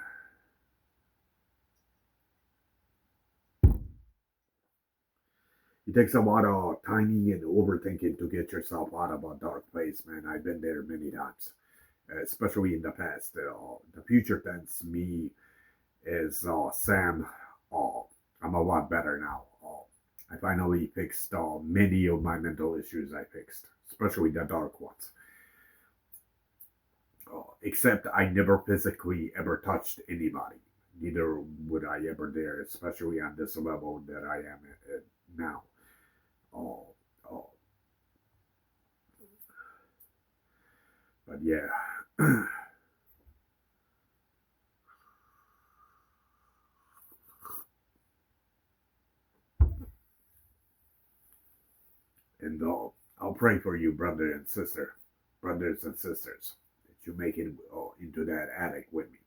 It takes a lot of timing and overthinking to get yourself out of a dark place, man. I've been there many times, especially in the past. The future tense me is Sam. Uh, I'm a lot better now. I finally fixed many of my mental issues. I fixed, especially the dark ones. Except I never physically ever touched anybody. Neither would I ever dare, especially on this level that I am at now. Oh, oh, but yeah. And I'll pray for you, brothers and sisters, that you make it into that attic with me.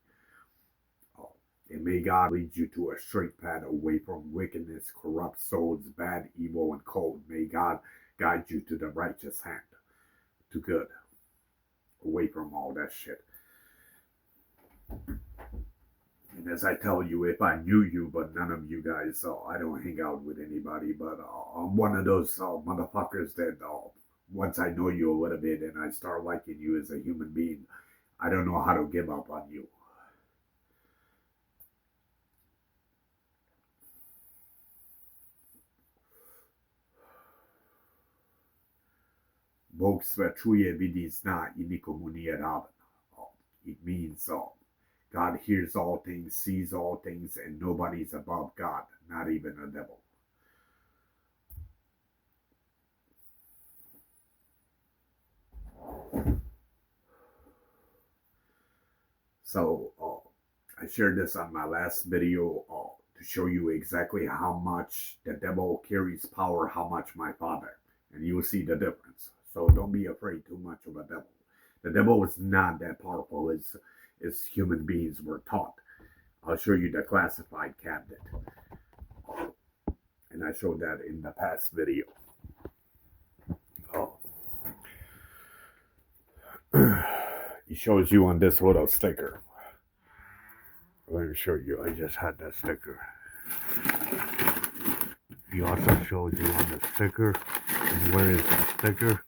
Uh, and may God lead you to a straight path away from wickedness, corrupt souls, bad, evil, and cold. May God guide you to the righteous hand, to good, away from all that shit. And as I tell you, if I knew you, but none of you guys, I don't hang out with anybody, but I'm one of those motherfuckers that once I know you a little bit and I start liking you as a human being, I don't know how to give up on you. Bog sve čuje, vidi, zna i nikomu nije ravan. It means God hears all things, sees all things, and nobody's above God, not even a devil. So I shared this on my last video to show you exactly how much the devil carries power, how much my father, and you will see the difference. So don't be afraid too much of a devil. The devil is not that powerful as human beings were taught. I'll show you the classified cabinet. And I showed that in the past video. Oh. It shows you on this little sticker. Let me show you. I just had that sticker. He also shows you on the sticker. And where is the sticker?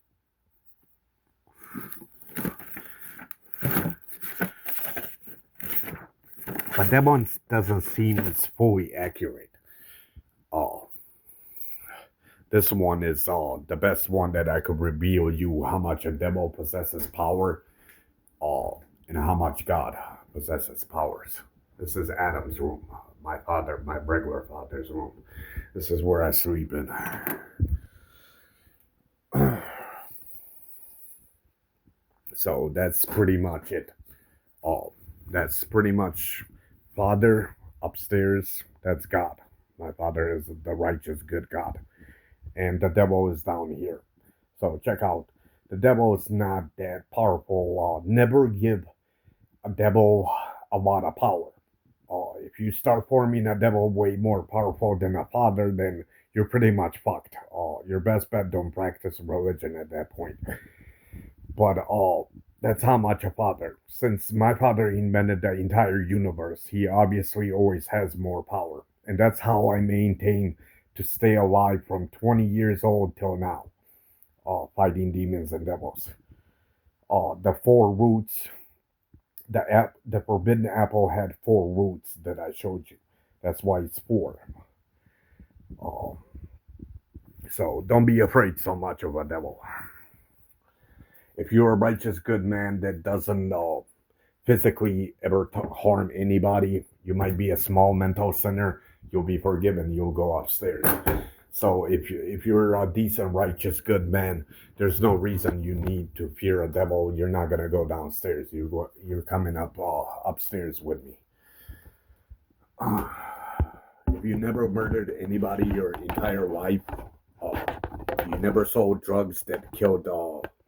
But that one doesn't seem as fully accurate. This one is the best one that I could reveal you how much a devil possesses power and how much God possesses powers. This is Adam's room, my regular father's room. This is where I sleep in. So that's pretty much it. That's pretty much Father upstairs. That's God. My Father is the righteous, good God. And the devil is down here. So check out. The devil is not that powerful. Never give a devil a lot of power. If you start forming a devil way more powerful than a father, then you're pretty much fucked. Your best bet, don't practice religion at that point. But that's how much a father. Since my father invented the entire universe, he obviously always has more power. And that's how I maintain to stay alive from 20 years old till now, fighting demons and devils. The four roots, the forbidden apple had four roots that I showed you. That's why it's four. So don't be afraid so much of a devil. If you're a righteous good man that doesn't physically ever harm anybody, you might be a small mental sinner. You'll be forgiven. You'll go upstairs. So if you're a decent, righteous, good man, there's no reason you need to fear a devil. You're not gonna go downstairs. You're coming up upstairs with me. If you never murdered anybody your entire life, uh, you never sold drugs that killed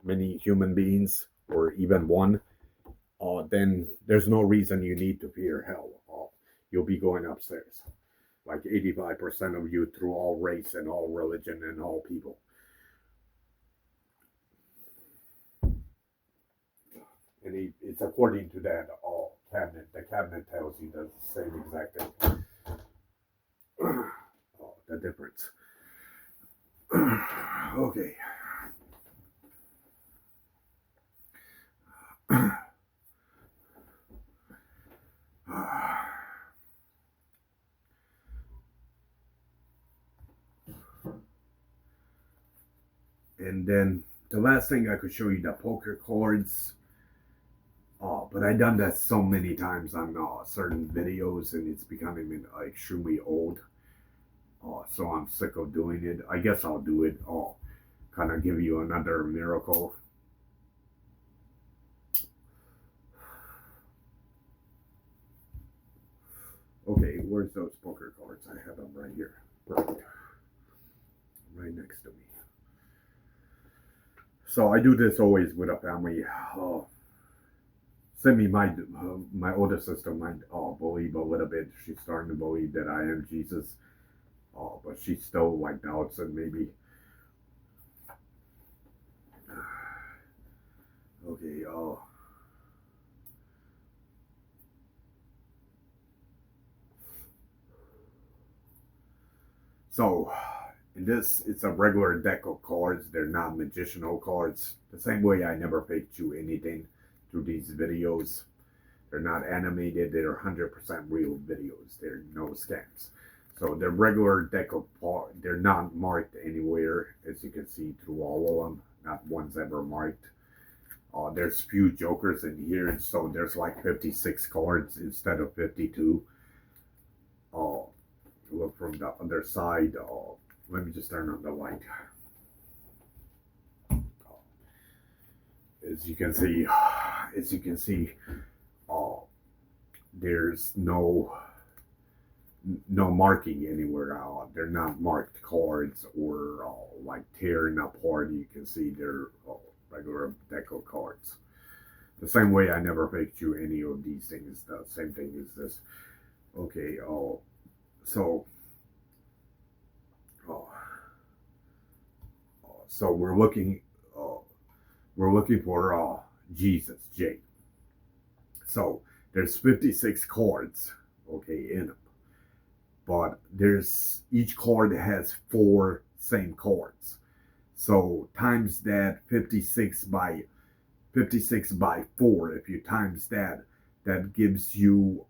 many human beings or even one, then there's no reason you need to fear hell. You'll be going upstairs. Like 85% of you through all race and all religion and all people. And it's according to that cabinet. The cabinet tells you the same exact thing. The difference. Okay. And then the last thing I could show you the poker cards. But I done that so many times on certain videos, and it's becoming extremely old. So I'm sick of doing it. I guess I'll do it. I'll kind of give you another miracle. Okay, where's those poker cards? I have them right here. Perfect. Right next to me. So I do this always with a family. Simi, my older sister might believe a little bit. She's starting to believe that I am Jesus. But she still like doubts and maybe. Okay. So in this, it's a regular deck of cards. They're not magicianal cards. The same way I never faked you anything through these videos. They're not animated. They're 100% real videos. They're no scams. So they're regular deck of cards. They're not marked anywhere, as you can see through all of them. Not one's ever marked. There's few jokers in here, so there's like 56 cards instead of 52. Look from the other side. Let me just turn on the light. As you can see, there's no marking anywhere. They're not marked cards or like tearing apart. You can see they're regular deck of cards. The same way I never faked you any of these things. The same thing as this. Okay. So we're looking for Jesus J. So there's 56 cards, okay, in them. But there's each card has 4 same cards. So times that 56 by 4. If you times that, that gives you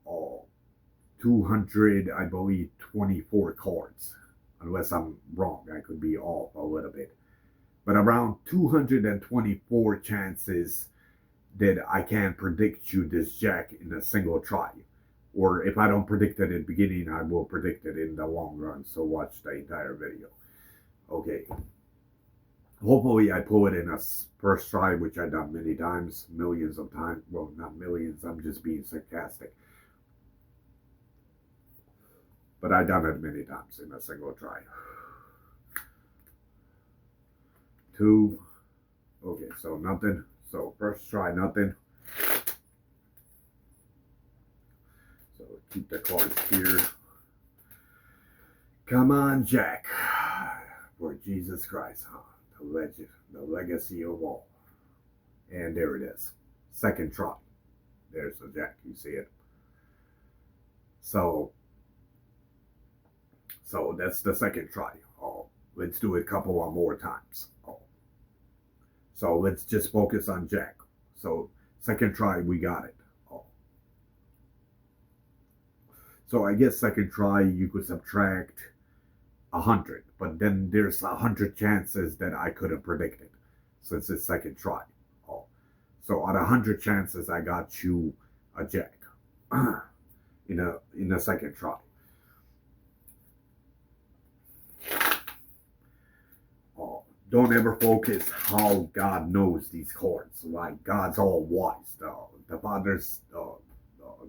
200, I believe, 24 cards. Unless I'm wrong, I could be off a little bit. But around 224 chances that I can predict you this jack in a single try. Or if I don't predict it in the beginning, I will predict it in the long run. So watch the entire video. Okay. Hopefully I pull it in a first try, which I've done many times, millions of times. Well, not millions, I'm just being sarcastic. But I've done it many times in a single try. 2. Okay, so nothing. So first try, nothing. So keep the cards here. Come on, Jack. For Jesus Christ, huh? The legend, the legacy of all. And there it is. Second try. There's the Jack. You see it. So that's the second try. Let's do it a couple of more times. So let's just focus on Jack. So second try, we got it. So I guess second try, you could subtract 100, but then there's 100 chances that I could have predicted since it's second try. So out of 100 chances, I got you a Jack in a second try. don't ever focus how God knows these cards. Like God's all wise. The Father's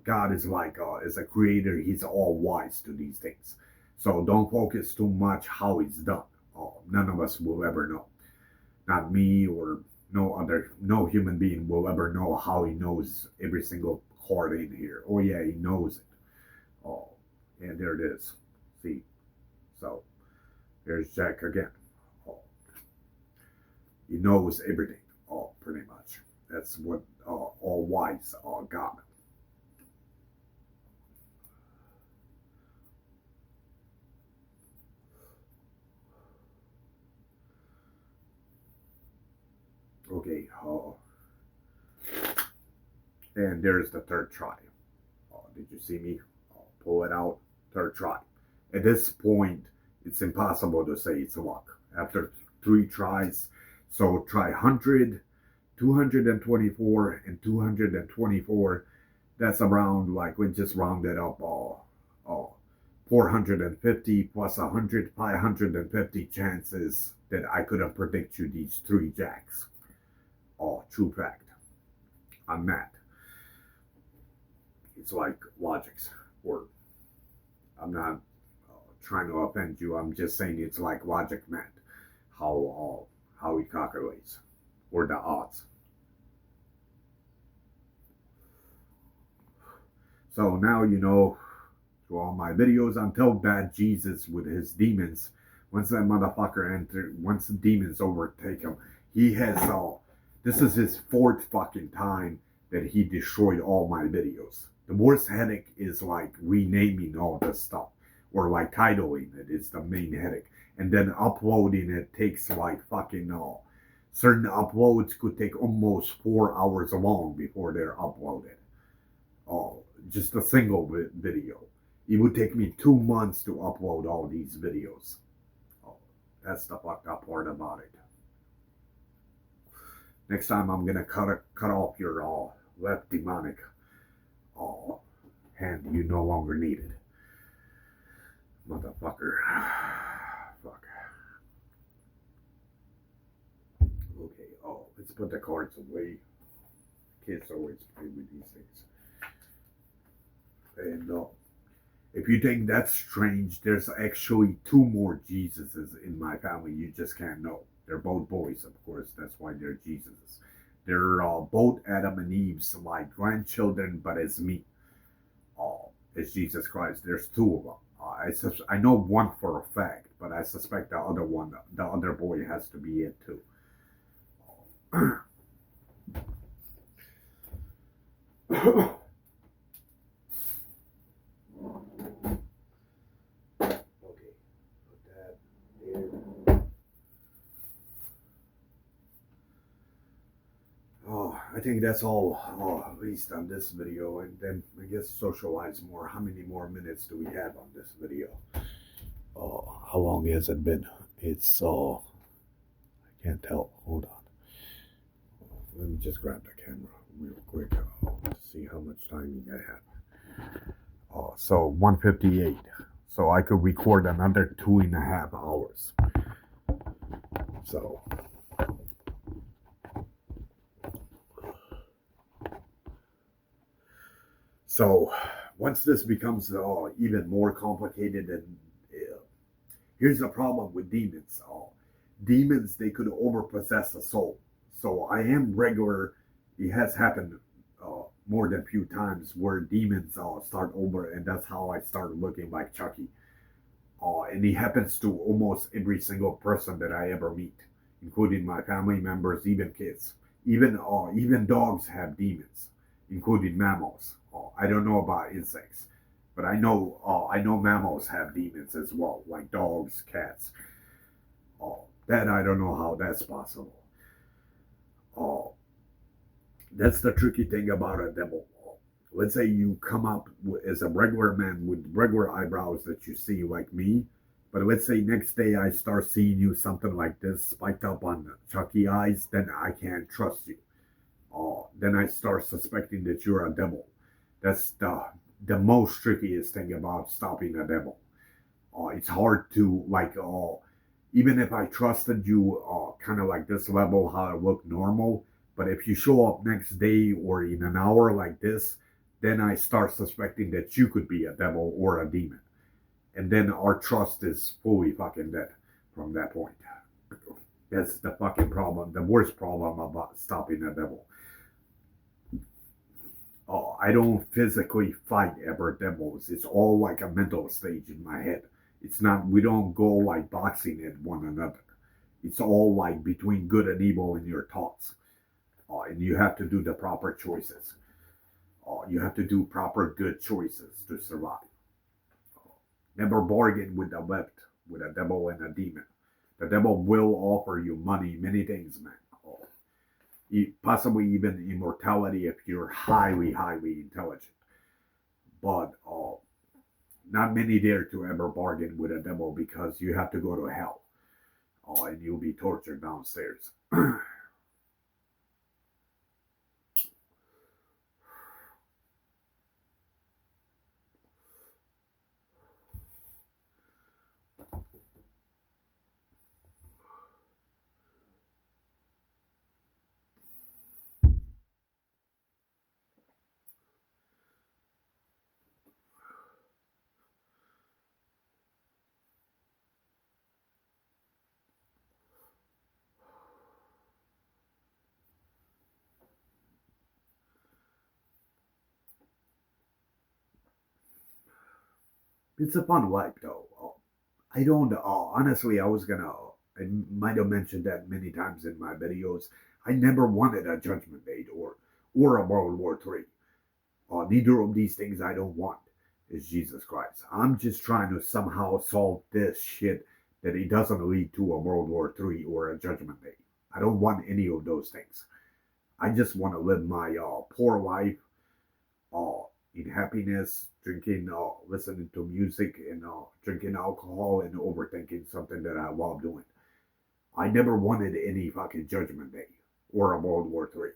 God is like is a creator. He's all wise to these things. So don't focus too much how it's done. None of us will ever know. Not me or no human being will ever know how he knows every single card in here. Oh yeah, he knows it. Oh, and there it is. See, so there's Jack again. Oh, he knows everything. Oh, pretty much. That's what all wise God. Okay. And there's the third try. Did you see me pull it out? Third try. At this point, it's impossible to say it's luck. After 3 tries, so try 100, 224, and 224. That's around, like, we just rounded up 450 plus 100, 550 chances that I could have predicted you these 3 jacks. True fact. On that. It's like logics, or I'm not trying to offend you. I'm just saying it's like logic math, how it calculates, or the odds. So now you know, through all my videos, until bad Jesus with his demons, once that motherfucker once the demons overtake him, he has this is his 4th fucking time that he destroyed all my videos. The worst headache is like renaming all this stuff, or like titling it is the main headache, and then uploading it takes like fucking certain uploads could take almost 4 hours long before they're uploaded. Just a single video. It would take me 2 months to upload all these videos. That's the fucked up part about it. Next time I'm gonna cut off your left demonic hand. You no longer need it, motherfucker. Fuck. Okay. Let's put the cards away. Kids always play with these things. And if you think that's strange, there's actually 2 more Jesuses in my family. You just can't know. They're both boys, of course. That's why they're Jesuses. They're both Adam and Eve's like grandchildren, but as me, as Jesus Christ. There's 2 of them. I know one for a fact, but I suspect the other boy has to be it too. I think that's all, at least on this video, and then I guess socialize more. How many more minutes do we have on this video? How long has it been? It's I can't tell. Hold on. Let me just grab the camera real quick to see how much time I have. So 1:58. So I could record another 2.5 hours. So once this becomes even more complicated, and here's the problem with demons. Demons, they could overpossess a soul. So I am regular. It has happened more than a few times where demons start over, and that's how I started looking like Chucky. And it happens to almost every single person that I ever meet, including my family members, even kids. Even dogs have demons, including mammals. I don't know about insects, but I know mammals have demons as well, like dogs, cats. That I don't know how that's possible. That's the tricky thing about a devil. Let's say you come up as a regular man with regular eyebrows that you see like me, but let's say next day I start seeing you something like this spiked up on Chucky eyes, then I can't trust you. Then I start suspecting that you're a devil. That's the most trickiest thing about stopping a devil. It's hard to even if I trusted you kind of like this level, how it look normal. But if you show up next day or in an hour like this, then I start suspecting that you could be a devil or a demon. And then our trust is fully fucking dead from that point. That's the fucking problem, the worst problem about stopping a devil. Oh, I don't physically fight ever devils. It's all like a mental stage in my head. It's not, we don't go like boxing at one another. It's all like between good and evil in your thoughts. And you have to do the proper choices. You have to do proper good choices to survive. Never bargain with the left, with a devil and a demon. The devil will offer you money, many things, man. Possibly even immortality if you're highly, highly intelligent. But not many dare to ever bargain with a devil because you have to go to hell. And you'll be tortured downstairs. It's a fun life, though. I don't, honestly, I might have mentioned that many times in my videos. I never wanted a Judgment Day or a World War III. Neither of these things I don't want is Jesus Christ. I'm just trying to somehow solve this shit that it doesn't lead to a World War III or a Judgment Day. I don't want any of those things. I just want to live my poor life uh, in happiness, drinking, listening to music, and drinking alcohol and overthinking something that I love doing. I never wanted any fucking Judgment Day or a World War III.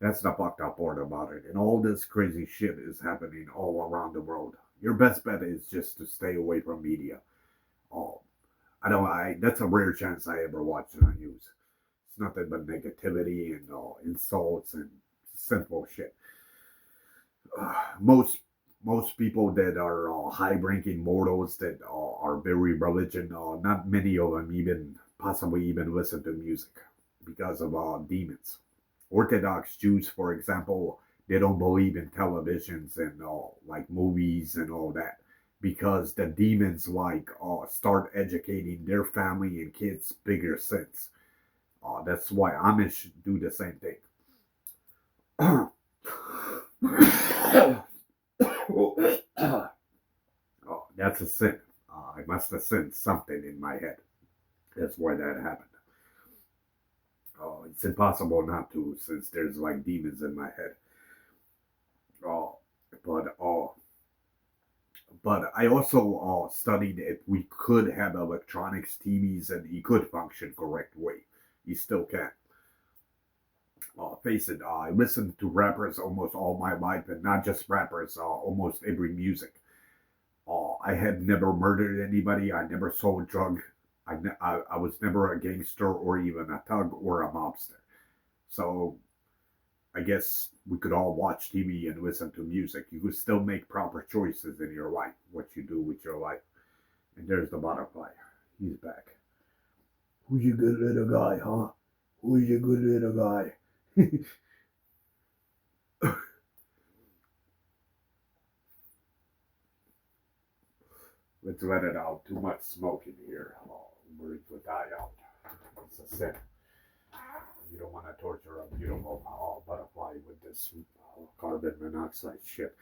That's the fucked up part about it. And all this crazy shit is happening all around the world. Your best bet is just to stay away from media. Oh, I don't. That's a rare chance I ever watch the news. It's nothing but negativity and insults and sinful shit. Most people that are high-ranking mortals that are very religion, not many of them even possibly even listen to music because of demons. Orthodox Jews, for example, they don't believe in televisions and like movies and all that because the demons like start educating their family and kids bigger sense. That's why Amish do the same thing. Oh, that's a sin. I must have sensed something in my head. That's why that happened. Oh, it's impossible not to since there's like demons in my head. Oh, but I also studied if we could have electronics, TVs, and it could function correct way. You still can. Face it, I listened to rappers almost all my life, and not just rappers, almost every music. I had never murdered anybody. I never sold drugs. I was never a gangster or even a thug or a mobster. So I guess we could all watch TV and listen to music. You could still make proper choices in your life, what you do with your life. And there's the butterfly. He's back. Who's your good little guy, huh? Who's your good little guy? Let's let it out. Too much smoke in here. Birds will die out. It's a sin. You don't want to torture a beautiful butterfly with this carbon monoxide shit.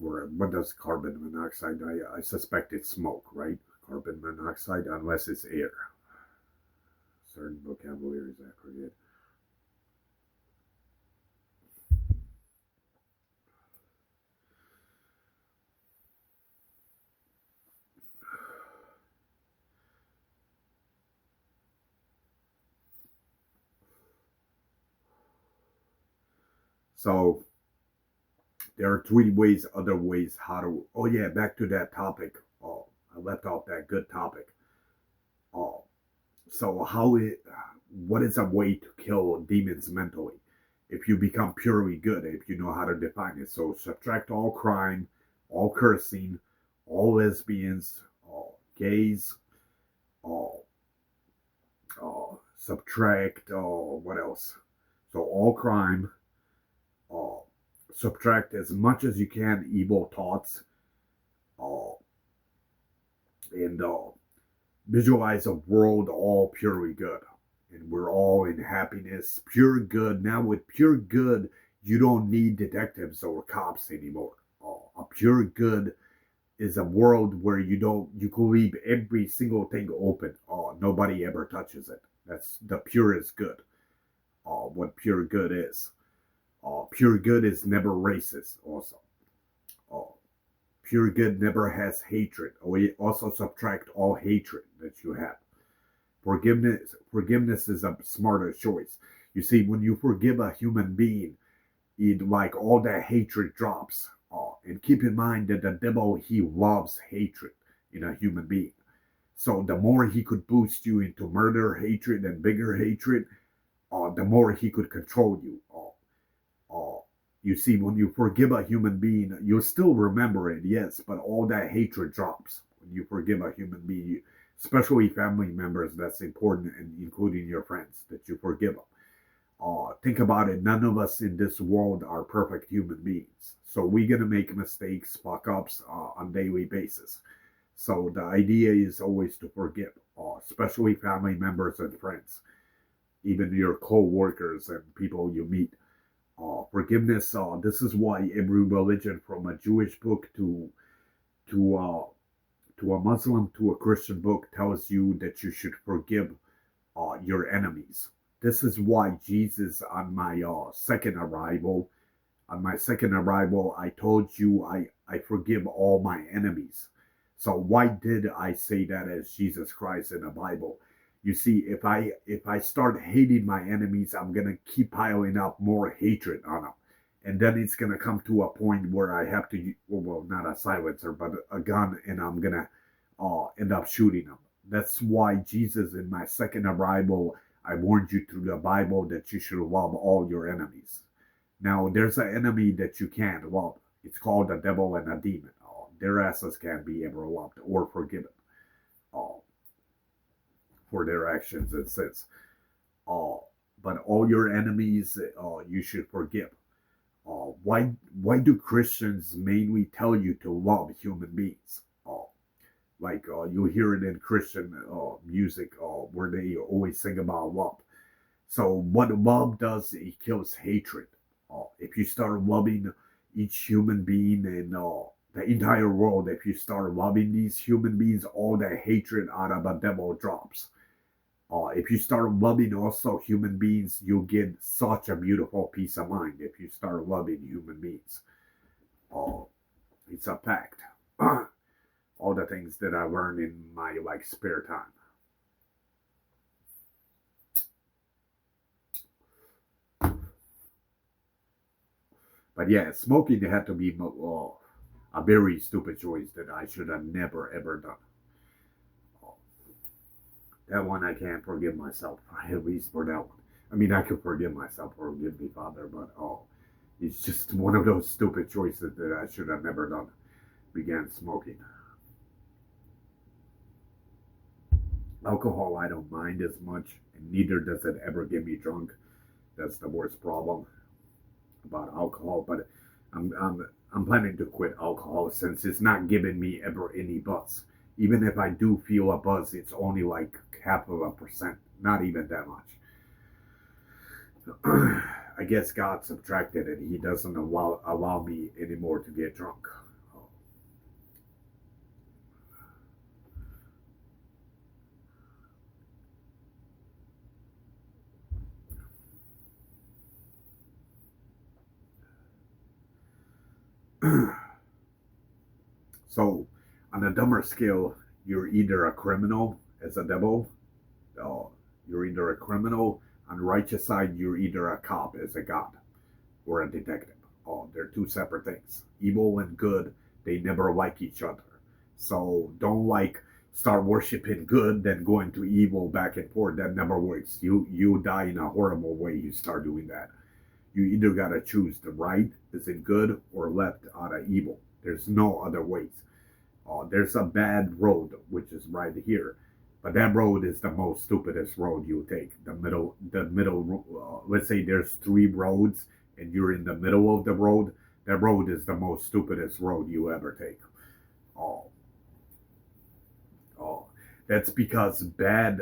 Or what does carbon monoxide? I suspect it's smoke, right? Carbon monoxide, unless it's air. Certain vocabularies I forget. So there are three ways, other ways how to. Oh yeah, back to that topic. I left off that good topic. Uh, so what is a way to kill demons mentally? If you become purely good, if you know how to define it. So subtract all crime, all cursing, all lesbians, all gays, all subtract what else? So all crime, uh, subtract as much as you can evil thoughts, uh, and visualize a world all purely good. And we're all in happiness, pure good. Now, with pure good, you don't need detectives or cops anymore. A pure good is a world where you can leave every single thing open. Nobody ever touches it. That's the purest good. What pure good is. Pure good is never racist. Also, uh, pure good never has hatred. We also subtract all hatred that you have. Forgiveness is a smarter choice. You see, when you forgive a human being, it like all that hatred drops. And keep in mind that the devil, he loves hatred in a human being. So the more he could boost you into murder, hatred, and bigger hatred, the more he could control you. You see, when you forgive a human being, you'll still remember it, yes, but all that hatred drops when you forgive a human being, especially family members. That's important, and including your friends, that you forgive them. Think about it. None of us in this world are perfect human beings, so we're gonna make mistakes, fuck ups on a daily basis. So the idea is always to forgive, especially family members and friends, even your co-workers and people you meet. Forgiveness. This is why every religion, from a Jewish book to to a Muslim to a Christian book, tells you that you should forgive your enemies. This is why Jesus, on my second arrival, I told you I forgive all my enemies. So why did I say that as Jesus Christ in the Bible? You see, if I start hating my enemies, I'm gonna keep piling up more hatred on them, and then it's gonna come to a point where I have to, well, not a silencer, but a gun, and I'm gonna end up shooting them. That's why Jesus, in my second arrival, I warned you through the Bible that you should love all your enemies. Now, there's an enemy that you can't love. It's called the devil and a demon. Their asses can't be ever loved or forgiven uh, for their actions and sins. Uh, but all your enemies, you should forgive. Why do Christians mainly tell you to love human beings? You hear it in Christian music where they always sing about love. So what love does, it kills hatred. If you start loving each human being and the entire world, if you start loving these human beings, all the hatred out of the devil drops. If you start loving also human beings, you'll get such a beautiful peace of mind if you start loving human beings. Uh, it's a fact. All the things that I learned in my spare time. But yeah, smoking had to be a very stupid choice that I should have never ever done. Uh, that one I can't forgive myself, at least for that one. I mean, I could forgive myself, forgive me, Father, but it's just one of those stupid choices that I should have never done. Began smoking. Alcohol, I don't mind as much, and neither does it ever get me drunk. That's the worst problem about alcohol. But I'm planning to quit alcohol since it's not giving me ever any buzz. Even if I do feel a buzz, it's only like half of a percent, not even that much. I guess God subtracted it. He doesn't allow me anymore to get drunk. So, on a dumber scale, you're either a criminal as a devil, uh, you're either a criminal. On the righteous side, you're either a cop as a god or a detective. They're two separate things. Evil and good, they never like each other. So don't like start worshiping good, then going to evil back and forth. That never works. You die in a horrible way. You start doing that. You either gotta choose the right is in good or left out of evil. There's no other ways. There's a bad road which is right here, but that road is the most stupidest road you take. The middle. Let's say there's three roads and you're in the middle of the road. That road is the most stupidest road you ever take. Uh, uh, that's because bad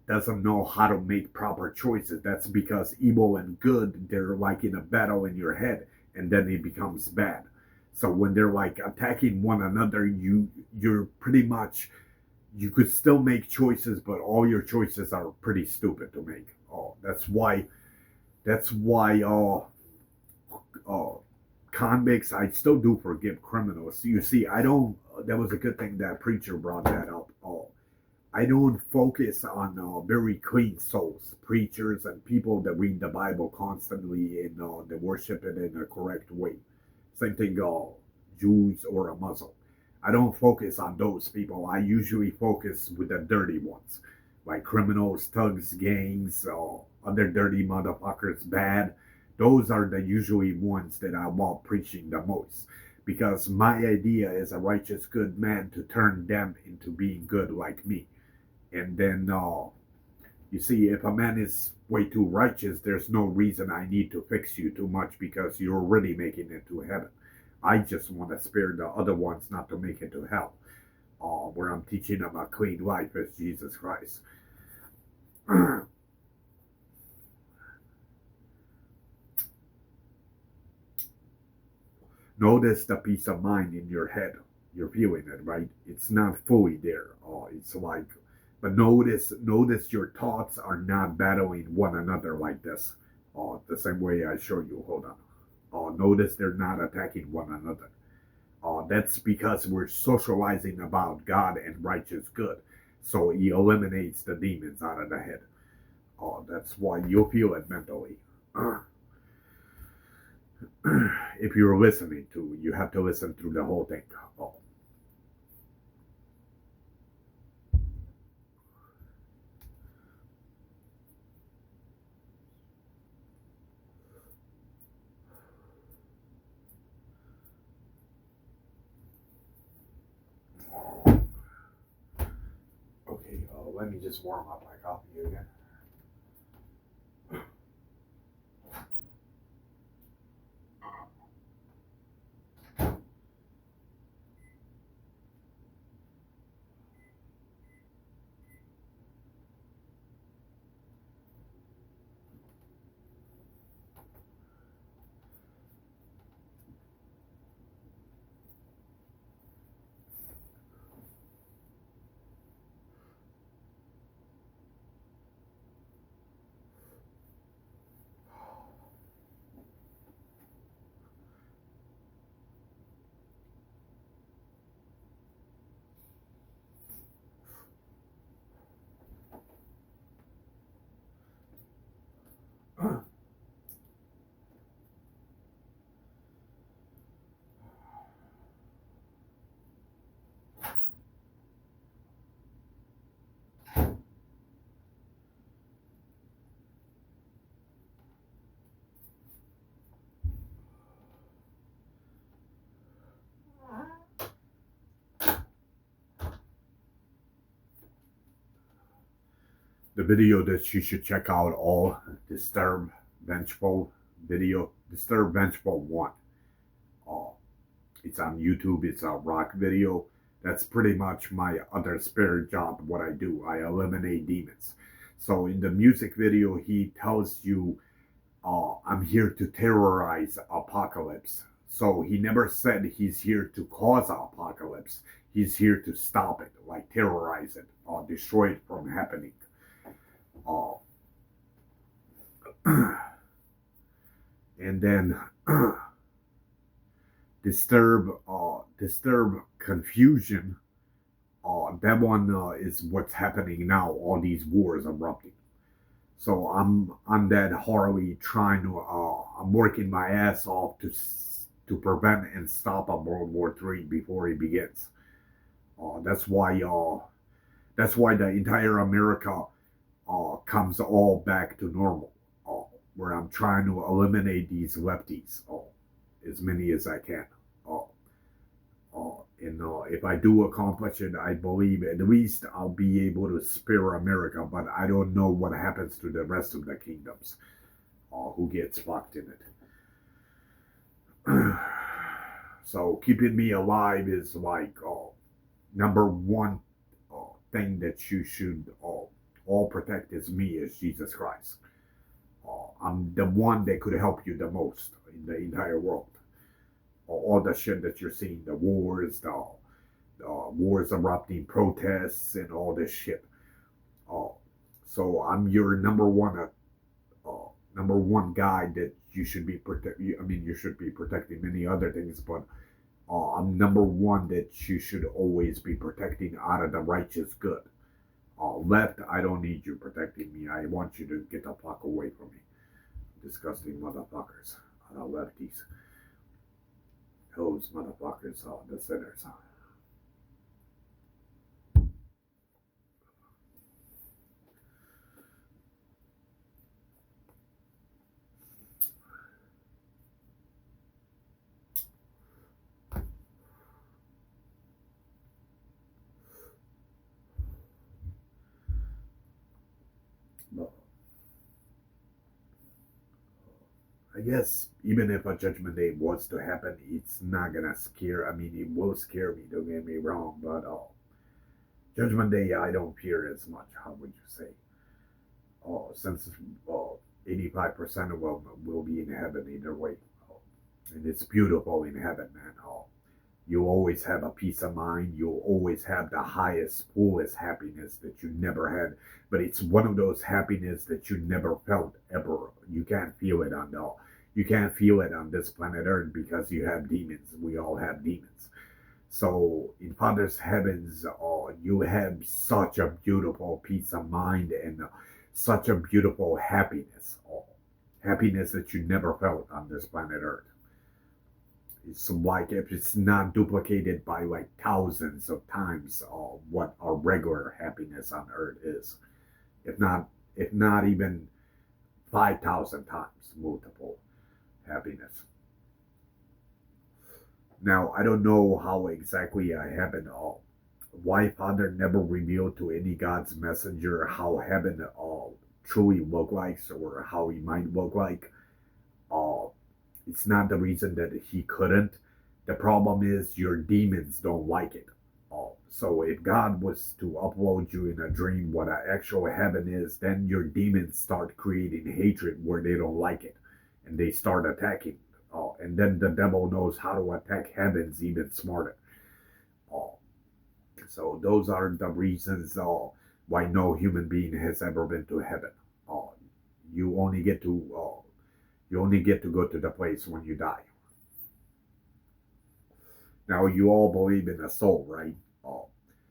doesn't know how to make proper choices. That's because evil and good, they're like in a battle in your head, and then it becomes bad. So when they're like attacking one another, you're pretty much you could still make choices, but all your choices are pretty stupid to make. That's why convicts, I still do forgive criminals. You see, I don't. That was a good thing that preacher brought that up. I don't focus on very clean souls, preachers, and people that read the Bible constantly and they worship it in a correct way. Same thing, Jews or a Muslim. I don't focus on those people. I usually focus with the dirty ones, like criminals, thugs, gangs, other dirty motherfuckers, bad. Those are the usually ones that I want preaching the most. Because my idea is a righteous, good man to turn them into being good like me. And then, you see, if a man is way too righteous, there's no reason I need to fix you too much because you're already making it to heaven. I just want to spare the other ones not to make it to hell, where I'm teaching them a clean life as Jesus Christ. Notice the peace of mind in your head. You're feeling it, right? It's not fully there. It's like, but notice your thoughts are not battling one another like this. The same way I show you. Hold on. Notice they're not attacking one another. That's because we're socializing about God and righteous good. So he eliminates the demons out of the head. That's why you'll feel it mentally. If you're listening to, you have to listen through the whole thing. Oh. Okay, let me just warm up my coffee again. The video that you should check out all Disturb Vengeful video, Disturb Vengeful 1. Uh, it's on YouTube, it's a rock video. That's pretty much my other spare job, what I do. I eliminate demons. So in the music video, he tells you, I'm here to terrorize apocalypse. So he never said he's here to cause apocalypse. He's here to stop it, like terrorize it, or destroy it from happening. Uh, and then disturb confusion. That one is what's happening now. All these wars erupting. So I'm on that Harley trying to. I'm working my ass off to prevent and stop a World War III before it begins. That's why. That's why the entire America comes all back to normal. Where I'm trying to eliminate these lefties, as many as I can. Uh, and if I do accomplish it, I believe at least I'll be able to spare America. But I don't know what happens to the rest of the kingdoms, who gets fucked in it. So keeping me alive is like number one thing that you should all protect is me, is Jesus Christ. I'm the one that could help you the most in the entire world. All the shit that you're seeing, the wars erupting, protests, and all this shit. Uh, so I'm your number one guy that you should be protect. I mean, you should be protecting many other things, but I'm number one that you should always be protecting out of the righteous good. Left, I don't need you protecting me. I want you to get the fuck away from me. Disgusting motherfuckers. Lefties. Those motherfuckers are the sinners. But I guess even if a judgment day was to happen, it's not gonna scare. I mean, it will scare me. Don't get me wrong, but judgment day, I don't fear as much. How would you say? Since 85% of them will be in heaven either way, and it's beautiful in heaven, man. You always have a peace of mind. You'll always have the highest, fullest happiness that you never had. But it's one of those happiness that you never felt ever. You can't feel it on the. You can't feel it on this planet Earth because you have demons. We all have demons. So in Father's heavens, you have such a beautiful peace of mind and such a beautiful happiness. Happiness that you never felt on this planet Earth. It's like if it's not duplicated by like thousands of times what our regular happiness on earth is, if not even 5,000 times multiple happiness. Now I don't know how exactly I haven't why Father never revealed to any God's messenger how heaven truly look like, or how he might look like. uh, It's not the reason that he couldn't. The problem is your demons don't like it. So if God was to upload you in a dream what an actual heaven is, then your demons start creating hatred where they don't like it, and they start attacking. And then the devil knows how to attack heavens even smarter. Uh, so those are the reasons why no human being has ever been to heaven. Uh, you only get to go to the place when you die. Now you all believe in a soul, right?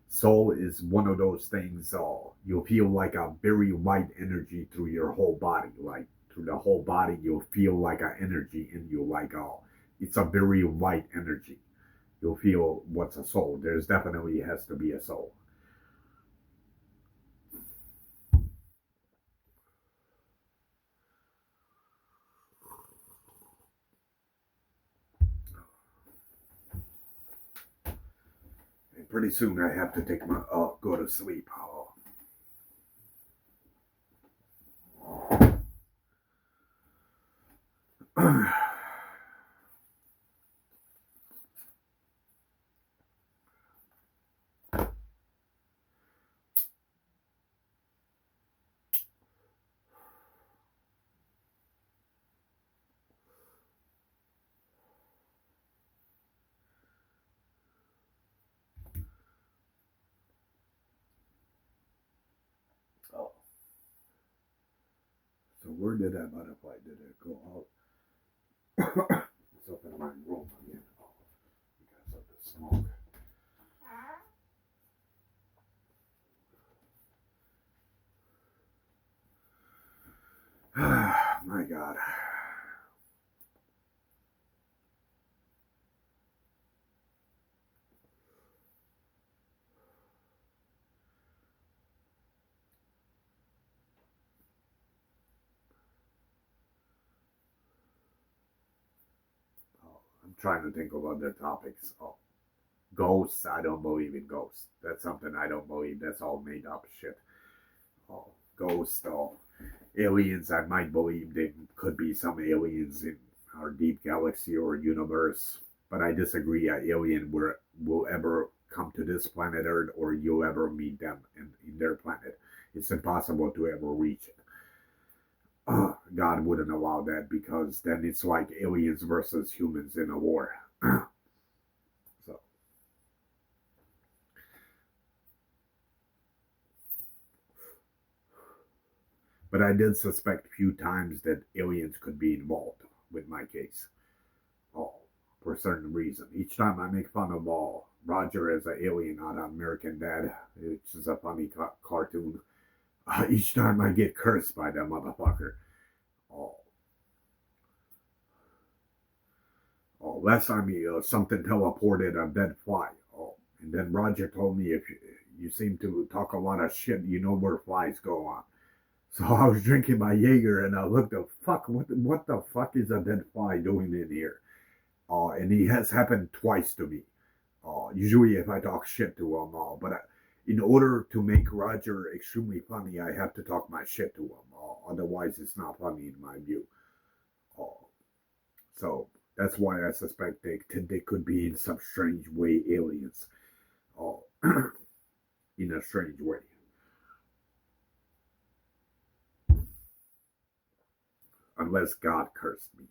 Soul is one of those things. You'll feel like a very light energy through your whole body, like through the whole body. You'll feel like an energy in you, like it's a very light energy. You'll feel what's a soul. There's definitely has to be a soul. And pretty soon I have to take my go to sleep. Oh, so where did that butterfly? Did it go out? It's up in my room again because of the smoke. trying to think of other topics. Ghosts, I don't believe in ghosts. That's something I don't believe. That's all made up shit. Oh, ghosts, aliens, I might believe there could be some aliens in our deep galaxy or universe, but I disagree. An alien will ever come to this planet Earth or you'll ever meet them in their planet. It's impossible to ever reach it. God wouldn't allow that because then it's like aliens versus humans in a war. So, but I did suspect a few times that aliens could be involved with my case. Oh, for a certain reason. Each time I make fun of Roger as an alien on American Dad, which is a funny cartoon. Each time I get cursed by that motherfucker. Oh, last time something teleported a dead fly. And then Roger told me if you seem to talk a lot of shit, you know where flies go on. So I was drinking my Jaeger and I looked the fuck, what the fuck is a dead fly doing in here? And it has happened twice to me. Usually if I talk shit to him, in order to make Roger extremely funny, I have to talk my shit to him. Otherwise, it's not funny in my view. Uh, so that's why I suspect they could be in some strange way aliens. Uh, in a strange way. Unless God cursed me.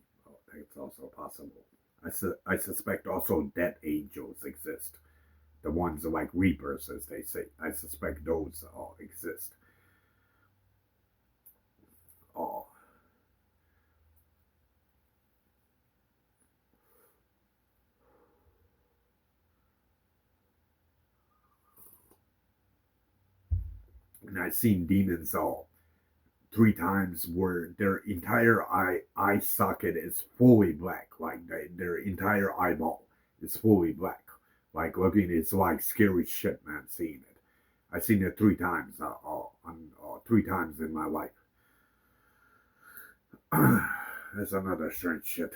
That's also possible. I suspect also death angels exist. The ones like reapers, as they say. I suspect those exist. Uh, and I've seen demons all 3 times where their entire eye socket is fully black, like their entire eyeball is fully black. Like looking, it's like scary shit, man. Seeing it, I've seen it 3 times, 3 times in my life. That's another strange shit.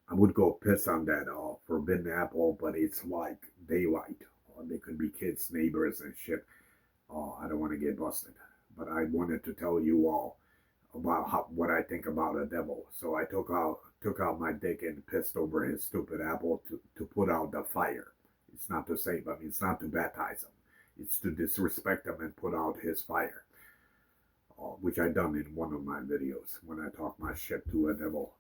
I would go piss on that forbidden apple, but it's like daylight. They could be kids, neighbors, and shit. I don't want to get busted. But I wanted to tell you all about what I think about a devil. So I took out my dick and pissed over his stupid apple to put out the fire. It's not to save him. It's not to baptize him. It's to disrespect him and put out his fire, which I done in one of my videos when I talk my shit to a devil.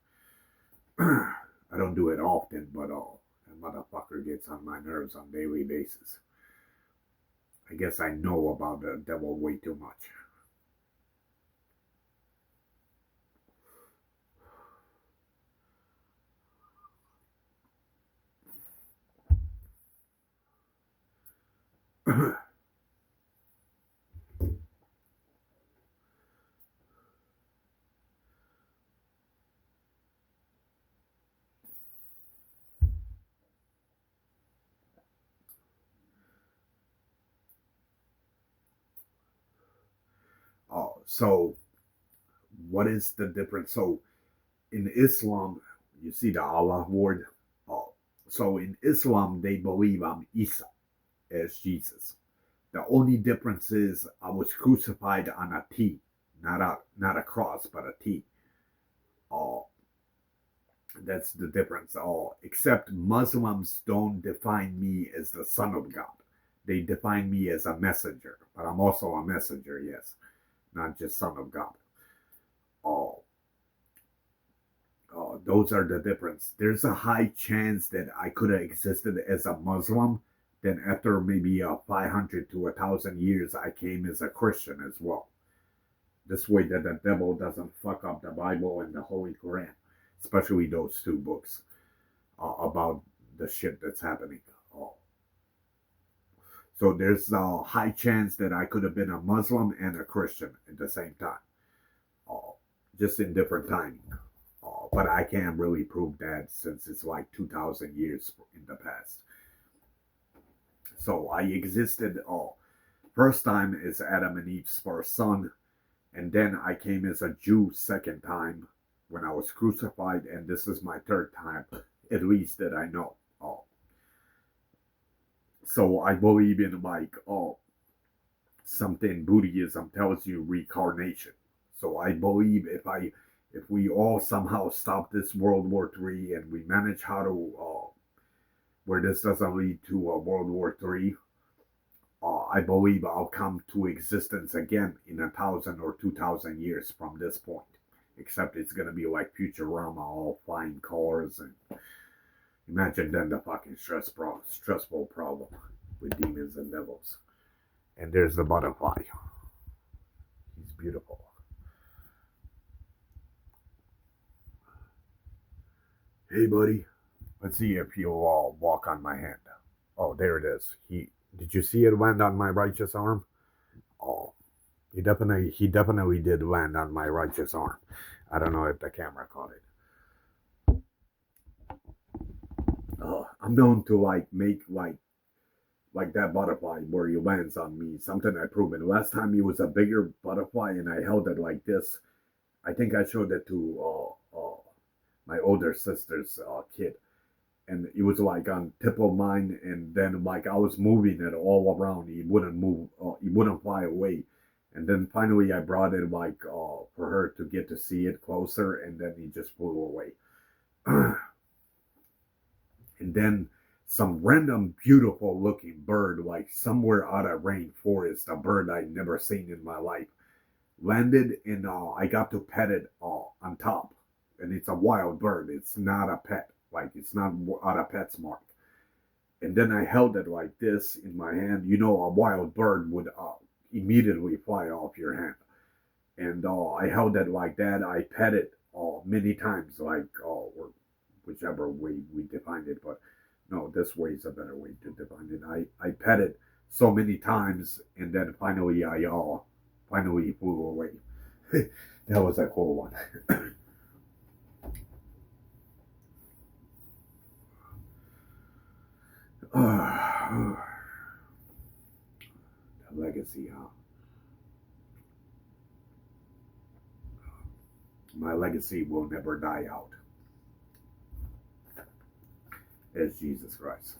I don't do it often, but that motherfucker gets on my nerves on a daily basis. I guess I know about the devil way too much. So, what is the difference? So, in Islam, you see the Allah word. Oh, so in Islam, they believe I'm Isa as Jesus. The only difference is I was crucified on a T, not a cross, but a T. Oh, that's the difference. Oh, except Muslims don't define me as the Son of God. They define me as a messenger, but I'm also a messenger, yes, not just Son of God. Oh, those are the difference. There's a high chance that I could have existed as a Muslim. Then after maybe 500 to 1,000 years, I came as a Christian as well. This way that the devil doesn't fuck up the Bible and the Holy Quran, especially those 2 books about the shit that's happening. Uh, so there's a high chance that I could have been a Muslim and a Christian at the same time, uh, just in different timing. But I can't really prove that since it's like 2,000 years in the past. So I existed First time is Adam and Eve's first son, and then I came as a Jew second time when I was crucified, and this is my third time, at least that I know. Oh, so I believe in like something Buddhism tells you reincarnation. So I believe if we all somehow stop this World War III and we manage how to where this doesn't lead to a World War III, I believe I'll come to existence again in 1,000 or 2,000 years from this point. Except it's gonna be like Futurama, all flying cars, and imagine then the fucking stressful problem with demons and devils. And there's the butterfly. He's beautiful. Hey, buddy. Let's see if he'll walk on my hand. Oh, there it is. Did you see it land on my righteous arm? Oh, he definitely did land on my righteous arm. I don't know if the camera caught it. I'm known to make that butterfly where he lands on me. Something I proven. Last time he was a bigger butterfly and I held it like this. I think I showed it to my older sister's kid, and it was like on tip of mine, and then like I was moving it all around. He wouldn't move. He wouldn't fly away. And then finally I brought it like for her to get to see it closer, and then he just flew away. And then some random beautiful looking bird, like somewhere out of rainforest, a bird I'd never seen in my life, landed, and I got to pet it on top. And it's a wild bird. It's not a pet. Like it's not out of PetSmart. And then I held it like this in my hand. You know, a wild bird would immediately fly off your hand. And I held it like that. I pet it many times, like or whichever way we defined it. But no, this way is a better way to define it. I pet it so many times, and then finally I finally flew away. That was a cool one. The legacy, huh? My legacy will never die out. As Jesus Christ.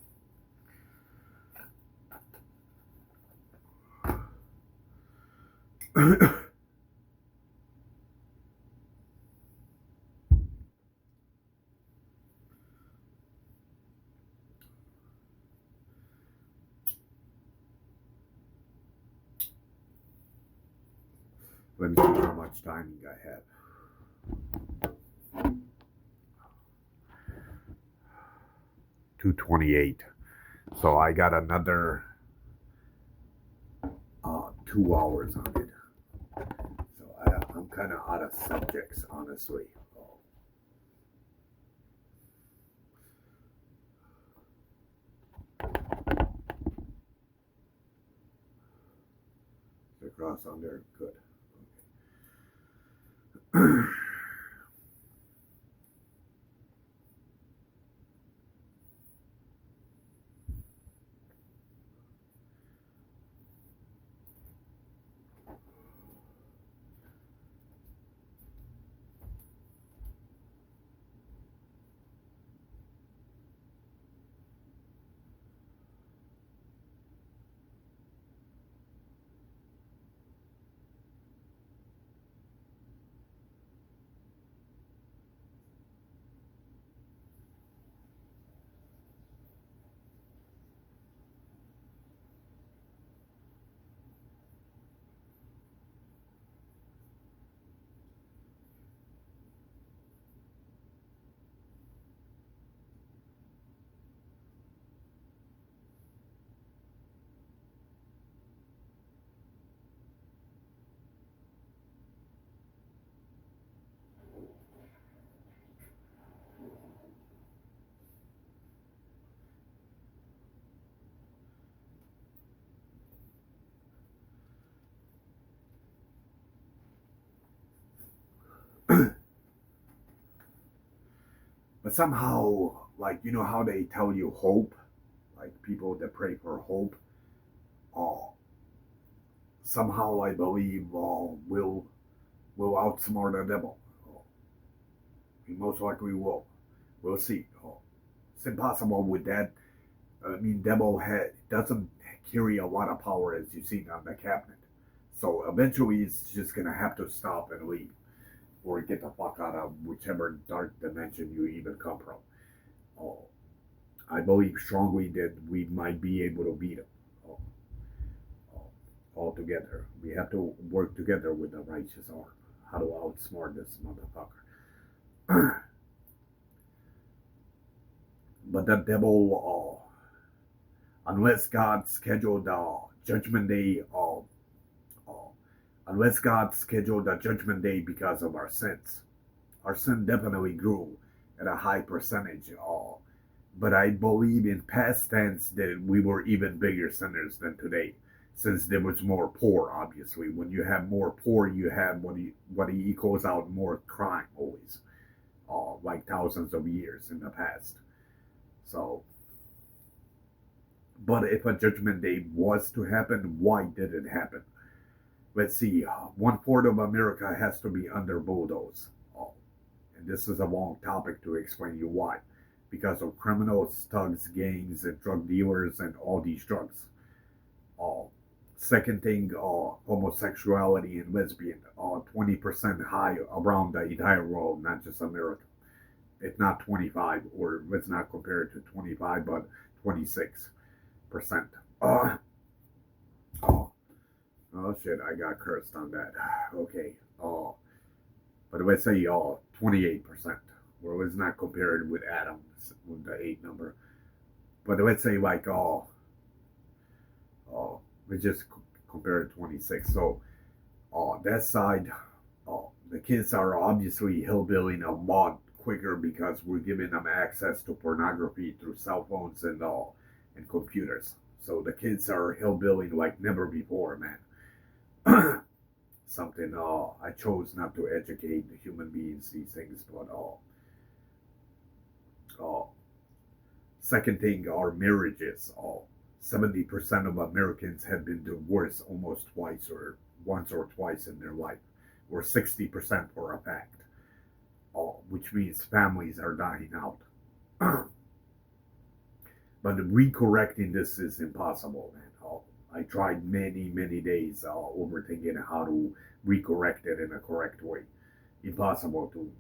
Let me see how much timing I have. 2:28. So I got another 2 hours on it. So I'm kind of out of subjects, honestly. The cross on there, good. Okay. But somehow, like, you know how they tell you hope? Like people that pray for hope. Oh, somehow I believe will outsmart the devil. We most likely will. We'll see. It's impossible with that. I mean, devil doesn't carry a lot of power as you've seen on the cabinet. So eventually, it's just gonna have to stop and leave, or get the fuck out of whichever dark dimension you even come from. Oh, I believe strongly that we might be able to beat him. Oh, oh, all together. We have to work together with the righteous arm. How to outsmart this motherfucker. But the devil, unless God scheduled the judgment day, unless God scheduled the judgment day because of our sin definitely grew at a high percentage. But I believe in past tense that we were even bigger sinners than today, since there was more poor. Obviously, when you have more poor, you have what equals out more crime always, like thousands of years in the past. So, but if a judgment day was to happen, why did it happen? Let's see. One fourth of America has to be under bulldoze. Oh, and this is a long topic to explain you why. Because of criminals, thugs, gangs, and drug dealers, and all these drugs. Uh, Second thing, homosexuality and lesbian, 20% high around the entire world, not just America. If not 25, or let's not compare it to 25, but 26%. Oh, oh shit, I got cursed on that. Okay. But let's say 28%. Well, let's not compare it with Adams with the 8 number. But let's say like we just compare it to 26. So that side, the kids are obviously hillbillying a lot quicker because we're giving them access to pornography through cell phones and computers. So the kids are hillbillying like never before, man. Something I chose not to educate the human beings these things, but uh, second thing are marriages. 70% of Americans have been divorced almost twice or once or twice in their life, or 60% for a fact, which means families are dying out. But recorrecting this is impossible, man. I tried many days overthinking how to recorrect it in a correct way. Impossible to.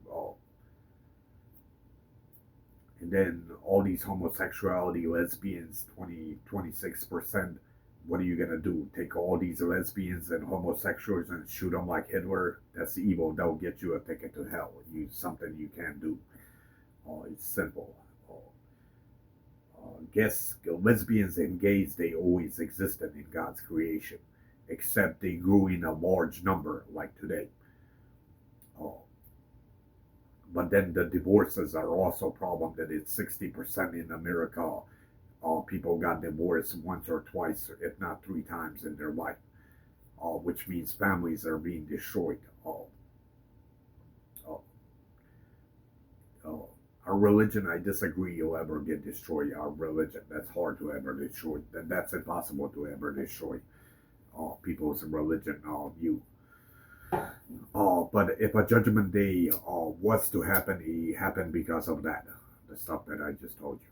And then all these homosexuality, lesbians, 26%. What are you gonna do? Take all these lesbians and homosexuals and shoot them like Hitler? That's evil. That'll get you a ticket to hell. Something you can't do. It's simple. Guess lesbians and gays, they always existed in God's creation, except they grew in a large number like today. Uh, but then the divorces are also a problem that it's 60% in America. People got divorced once or twice, if not 3 times in their life, which means families are being destroyed. Uh, uh, our religion, I disagree you'll ever get destroyed. Our religion, that's hard to ever destroy. That's impossible to ever destroy people's religion view. But if a judgment day was to happen, it happened because of that, the stuff that I just told you.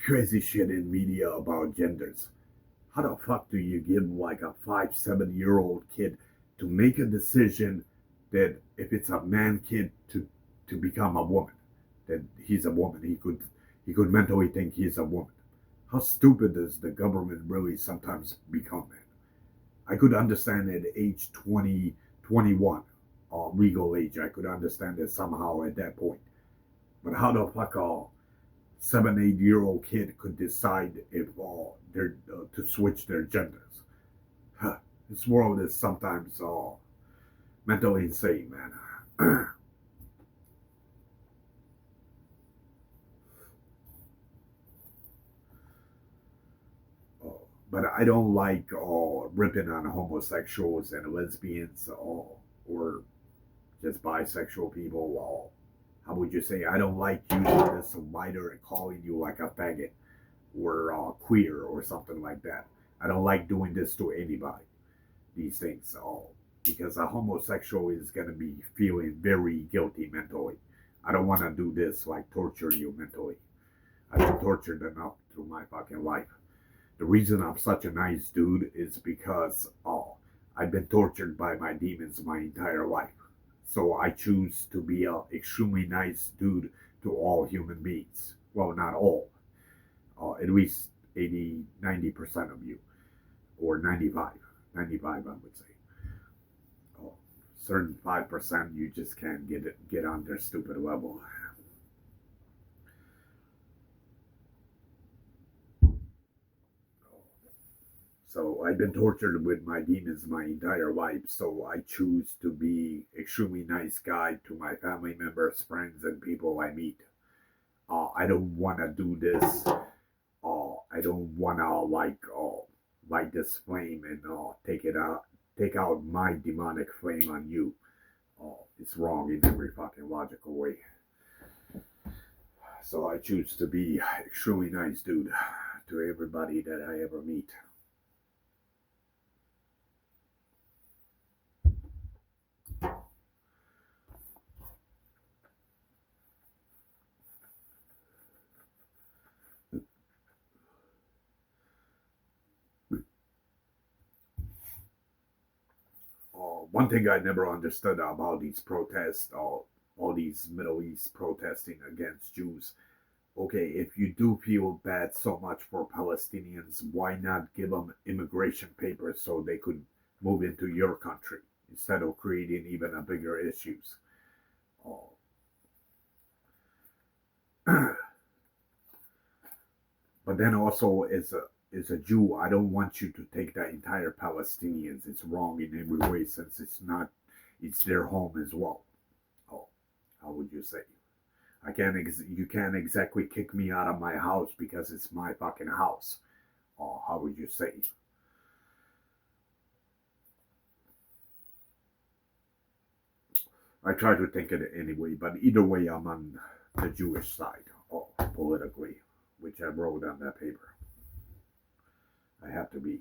Crazy shit in media about genders. How the fuck do you give like a 5, 7 year old kid to make a decision that if it's a man kid to become a woman, that he's a woman, he could mentally think he's a woman. How stupid does the government really sometimes become, man? I could understand at age 20, 21, legal age, I could understand it somehow at that point. But how the fuck 7, 8 year old kid could decide if they're to switch their genders? Huh. This world is sometimes mentally insane, man. but I don't like ripping on homosexuals and lesbians or just bisexual people. How would you say? I don't like using this wider and calling you like a faggot or queer or something like that. I don't like doing this to anybody. These things, because a homosexual is gonna be feeling very guilty mentally. I don't want to do this like torture you mentally. I've been tortured enough through my fucking life. The reason I'm such a nice dude is because I've been tortured by my demons my entire life. So I choose to be a extremely nice dude to all human beings. Well, not all. At least 80, 90% of you, or 95, 95, I would say. Oh, certain 5% you just can't get on their stupid level. So I've been tortured with my demons my entire life. So I choose to be extremely nice guy to my family members, friends, and people I meet. I don't want to do this. I don't want to light this flame and take out my demonic flame on you. It's wrong in every fucking logical way. So I choose to be extremely nice dude to everybody that I ever meet. One thing I never understood about these protests, all these Middle East protesting against Jews. Okay, if you do feel bad so much for Palestinians, why not give them immigration papers so they could move into your country instead of creating even a bigger issues? Oh. But then also, as a Jew, I don't want you to take the entire Palestinians. It's wrong in every way since it's not, it's their home as well. Oh, how would you say? You can't exactly kick me out of my house because it's my fucking house. Oh, how would you say? I try to think it anyway, but either way, I'm on the Jewish side, politically, which I wrote on that paper. I have to be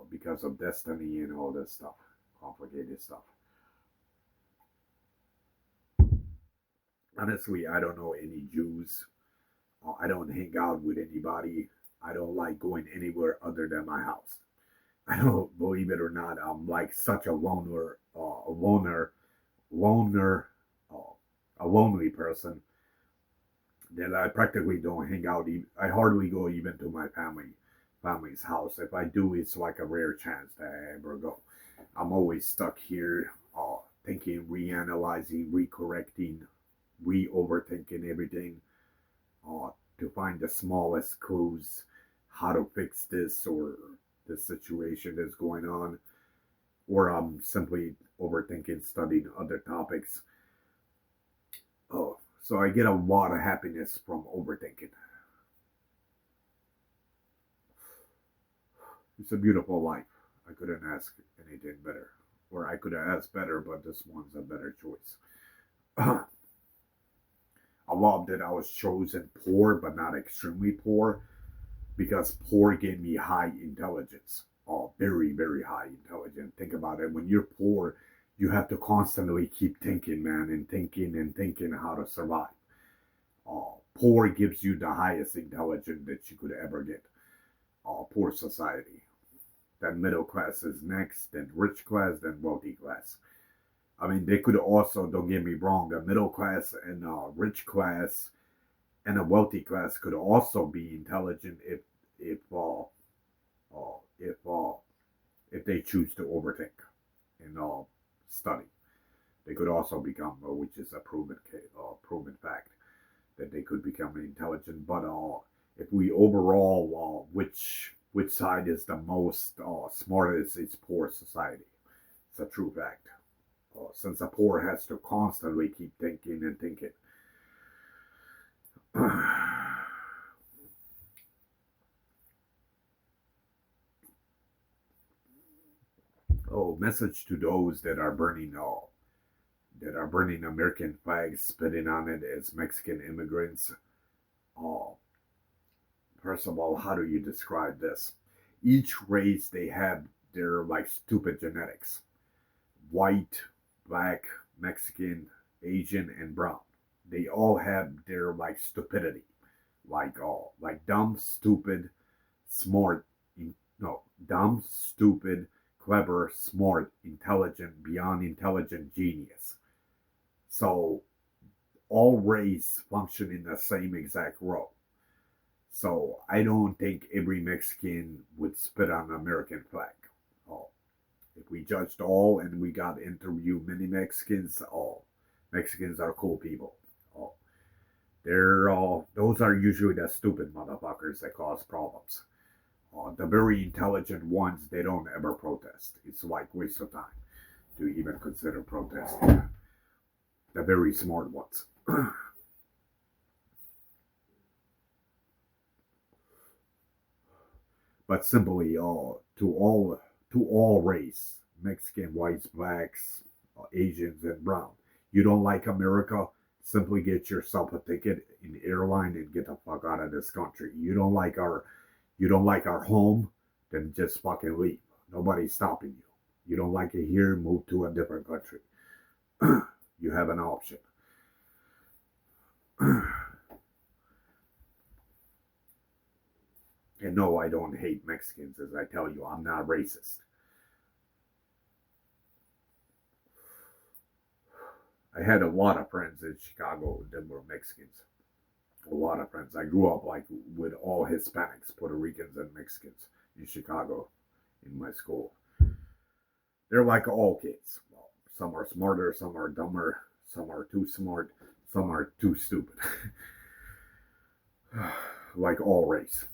because of destiny and all this stuff, complicated stuff. Honestly, I don't know any Jews. I don't hang out with anybody. I don't like going anywhere other than my house. I don't believe it or not. I'm like such loner, uh, a lonely person that I practically don't hang out. I hardly go even to my family's house. If I do, it's like a rare chance that I ever go. I'm always stuck here, thinking, reanalyzing, recorrecting, re-overthinking everything, uh, to find the smallest clues how to fix this or the situation that's going on, or I'm simply overthinking, studying other topics. Oh, so I get a lot of happiness from overthinking. It's a beautiful life. I couldn't ask anything better. Or I could have asked better, but this one's a better choice. I love that I was chosen poor, but not extremely poor, because poor gave me high intelligence. Oh, very, very high intelligence. Think about it. When you're poor, you have to constantly keep thinking, man, and thinking how to survive. Poor gives you the highest intelligence that you could ever get. Poor society. Then middle class is next, then rich class, then wealthy class. I mean, they could also, don't get me wrong, the middle class and rich class and a wealthy class could also be intelligent if uh, uh, if uh, if they choose to overthink and study. They could also become, which is a proven fact, that they could become intelligent. But if we overall, which side is the most smartest, it's poor society. It's a true fact. Since the poor has to constantly keep thinking and thinking. So, message to those that are burning American flags, spitting on it as Mexican immigrants. Uh, First of all, how do you describe this? Each race they have their like stupid genetics: white, black, Mexican, Asian, and brown. They all have their like stupidity, like dumb, stupid, smart, no, dumb, stupid, clever, smart, intelligent, beyond intelligent, genius. So all race function in the same exact role. So I don't think every Mexican would spit on the American flag. Oh, if we judged all and we got interview many Mexicans, all Mexicans are cool people. Oh, they're all those are usually the stupid motherfuckers that cause problems. The very intelligent ones, they don't ever protest. It's like waste of time to even consider protesting. The very smart ones. But simply to all race, Mexican, whites, blacks, Asians, and brown. You don't like America? Simply get yourself a ticket in the airline and get the fuck out of this country. You don't like our home? Then just fucking leave. Nobody's stopping you. You don't like it here? Move to a different country. You have an option. And no, I don't hate Mexicans, as I tell you. I'm not racist. I had a lot of friends in Chicago that were Mexicans. A lot of friends. I grew up like with all Hispanics, Puerto Ricans, and Mexicans in Chicago in my school. They're like all kids. Well, some are smarter, some are dumber, some are too smart, some are too stupid. Like all race.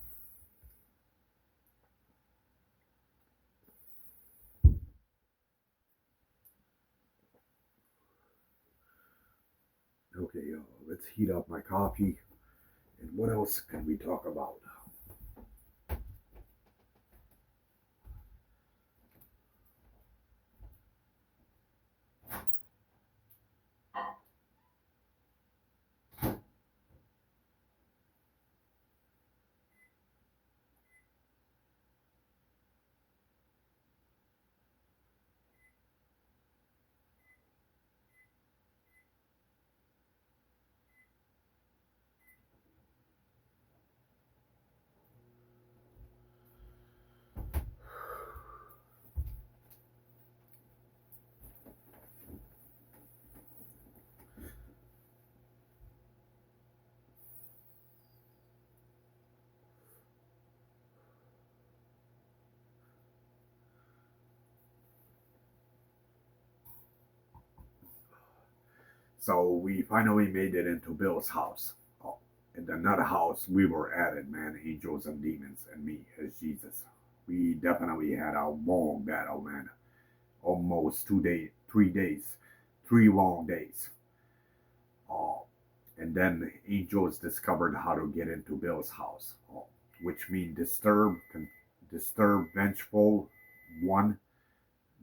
Okay, let's heat up my coffee. And what else can we talk about? So we finally made it into Bill's house. Oh, and another house we were at it, man. Angels and demons and me as Jesus. We definitely had a long battle, man. Almost 2 days, 3 days, 3 long days. Oh, and then angels discovered how to get into Bill's house, oh, which means disturb, vengeful, one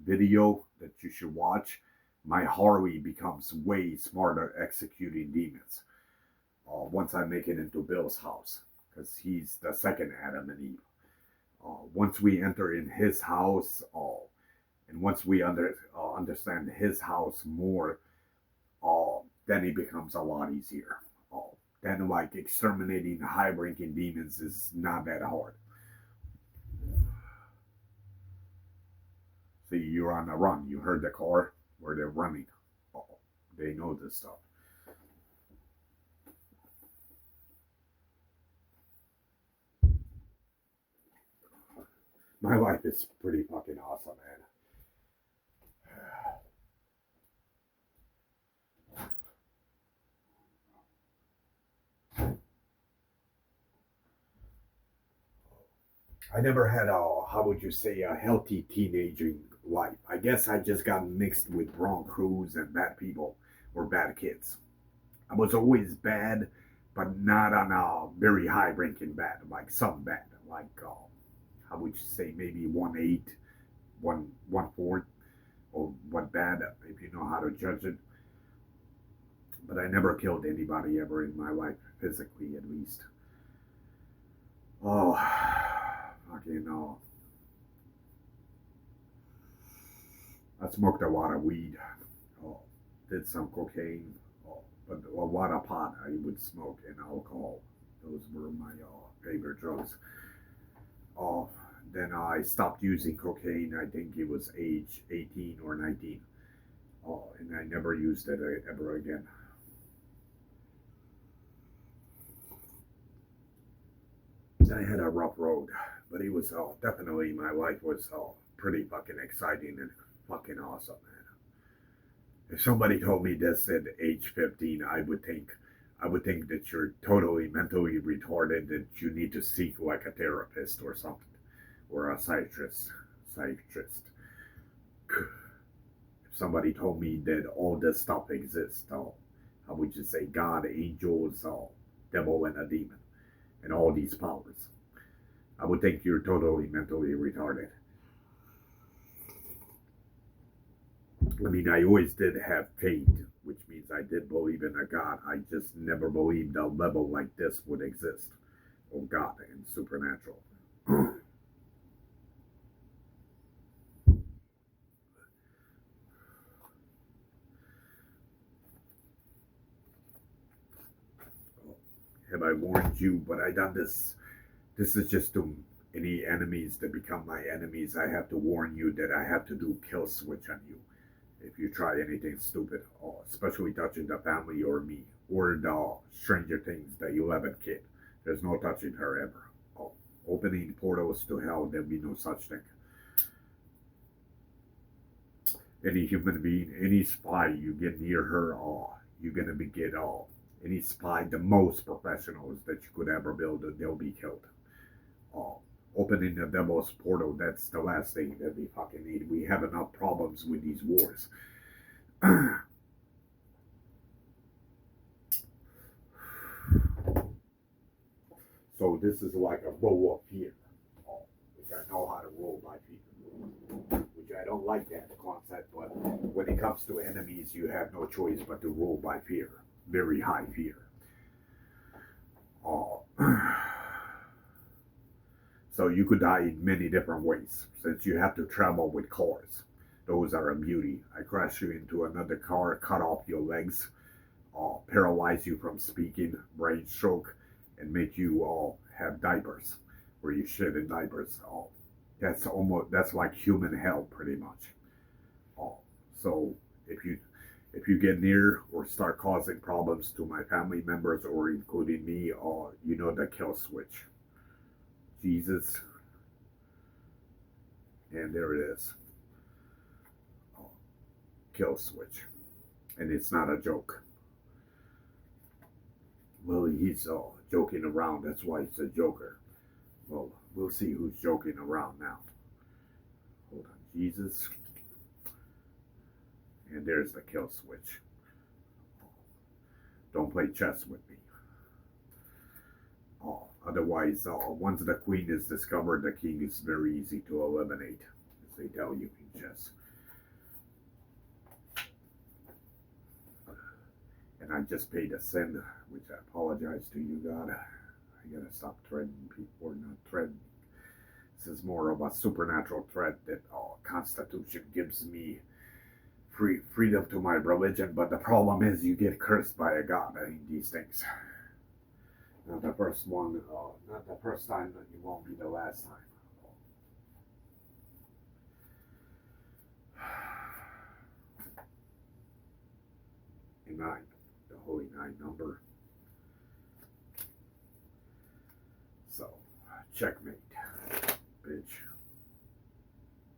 video that you should watch. My Harley becomes way smarter executing demons once I make it into Bill's house, because he's the second Adam and Eve. Once we enter in his house, and once we understand his house more, then it becomes a lot easier. Uh, then, like, exterminating high ranking demons is not that hard. See, you're on the run. You heard the car where they're running. Oh, they know this stuff. My life is pretty fucking awesome, man. I never had how would you say, a healthy teenaging life. I guess I just got mixed with wrong crews and bad people or bad kids. I was always bad, but not on a very high ranking bad, like some bad, like how would you say, maybe 1/8, one fourth. or what bad, if you know how to judge it. But I never killed anybody ever in my life, physically at least. Oh, fucking no. I smoked a lot of weed. Oh, did some cocaine. Oh, but a lot of pot I would smoke and alcohol. Those were my favorite drugs. Oh, then I stopped using cocaine. I think it was age 18 or 19. Oh, and I never used it ever again. I had a rough road, but it was definitely my life was pretty fucking exciting and fucking awesome, man. If somebody told me this at age 15, I would think that you're totally mentally retarded, that you need to seek like a therapist or something, or a psychiatrist. Psychiatrist. If somebody told me that all this stuff exists, how would you say God, angels, devil, and a demon, and all these powers? I would think you're totally mentally retarded. I mean, I always did have faith, which means I did believe in a God. I just never believed a level like this would exist, or God and supernatural. Have I warned you? But I done this. This is just to any enemies that become my enemies. I have to warn you that I have to do kill switch on you if you try anything stupid, especially touching the family or me or the Stranger Things, the 11 kid. There's no touching her ever. Oh, opening portals to hell, there'll be no such thing. Any human being, any spy you get near her, you're gonna be get any spy, the most professionals that you could ever build, they'll be killed. Uh, Opening the devil's portal, that's the last thing that we fucking need. We have enough problems with these wars. So this is like a roll of fear, which I know how to roll my feet, which I don't like that concept, but when it comes to enemies, you have no choice but to roll by fear, very high fear. Uh, so you could die in many different ways, since you have to travel with cars. Those are a beauty. I crash you into another car, cut off your legs, paralyze you from speaking, brain stroke, and make you all have diapers, where you shit in diapers. That's like human hell, pretty much. Uh, so if you get near or start causing problems to my family members or including me, you know the kill switch. Jesus, and there it is. Uh, Kill switch, and it's not a joke. Well, he's joking around. That's why he's a joker. Well, we'll see who's joking around now. Hold on, Jesus. And there's the kill switch. Don't play chess with me. Otherwise, once the queen is discovered, the king is very easy to eliminate, as they tell you in chess. And I just paid a sin, which I apologize to you, God. I gotta stop threatening people, or not threatening. This is more of a supernatural threat that Constitution gives me freedom to my religion, but the problem is you get cursed by a god in these things. Not the first one, not the first time, but it won't be the last time. And nine, the holy nine number. So, checkmate, bitch.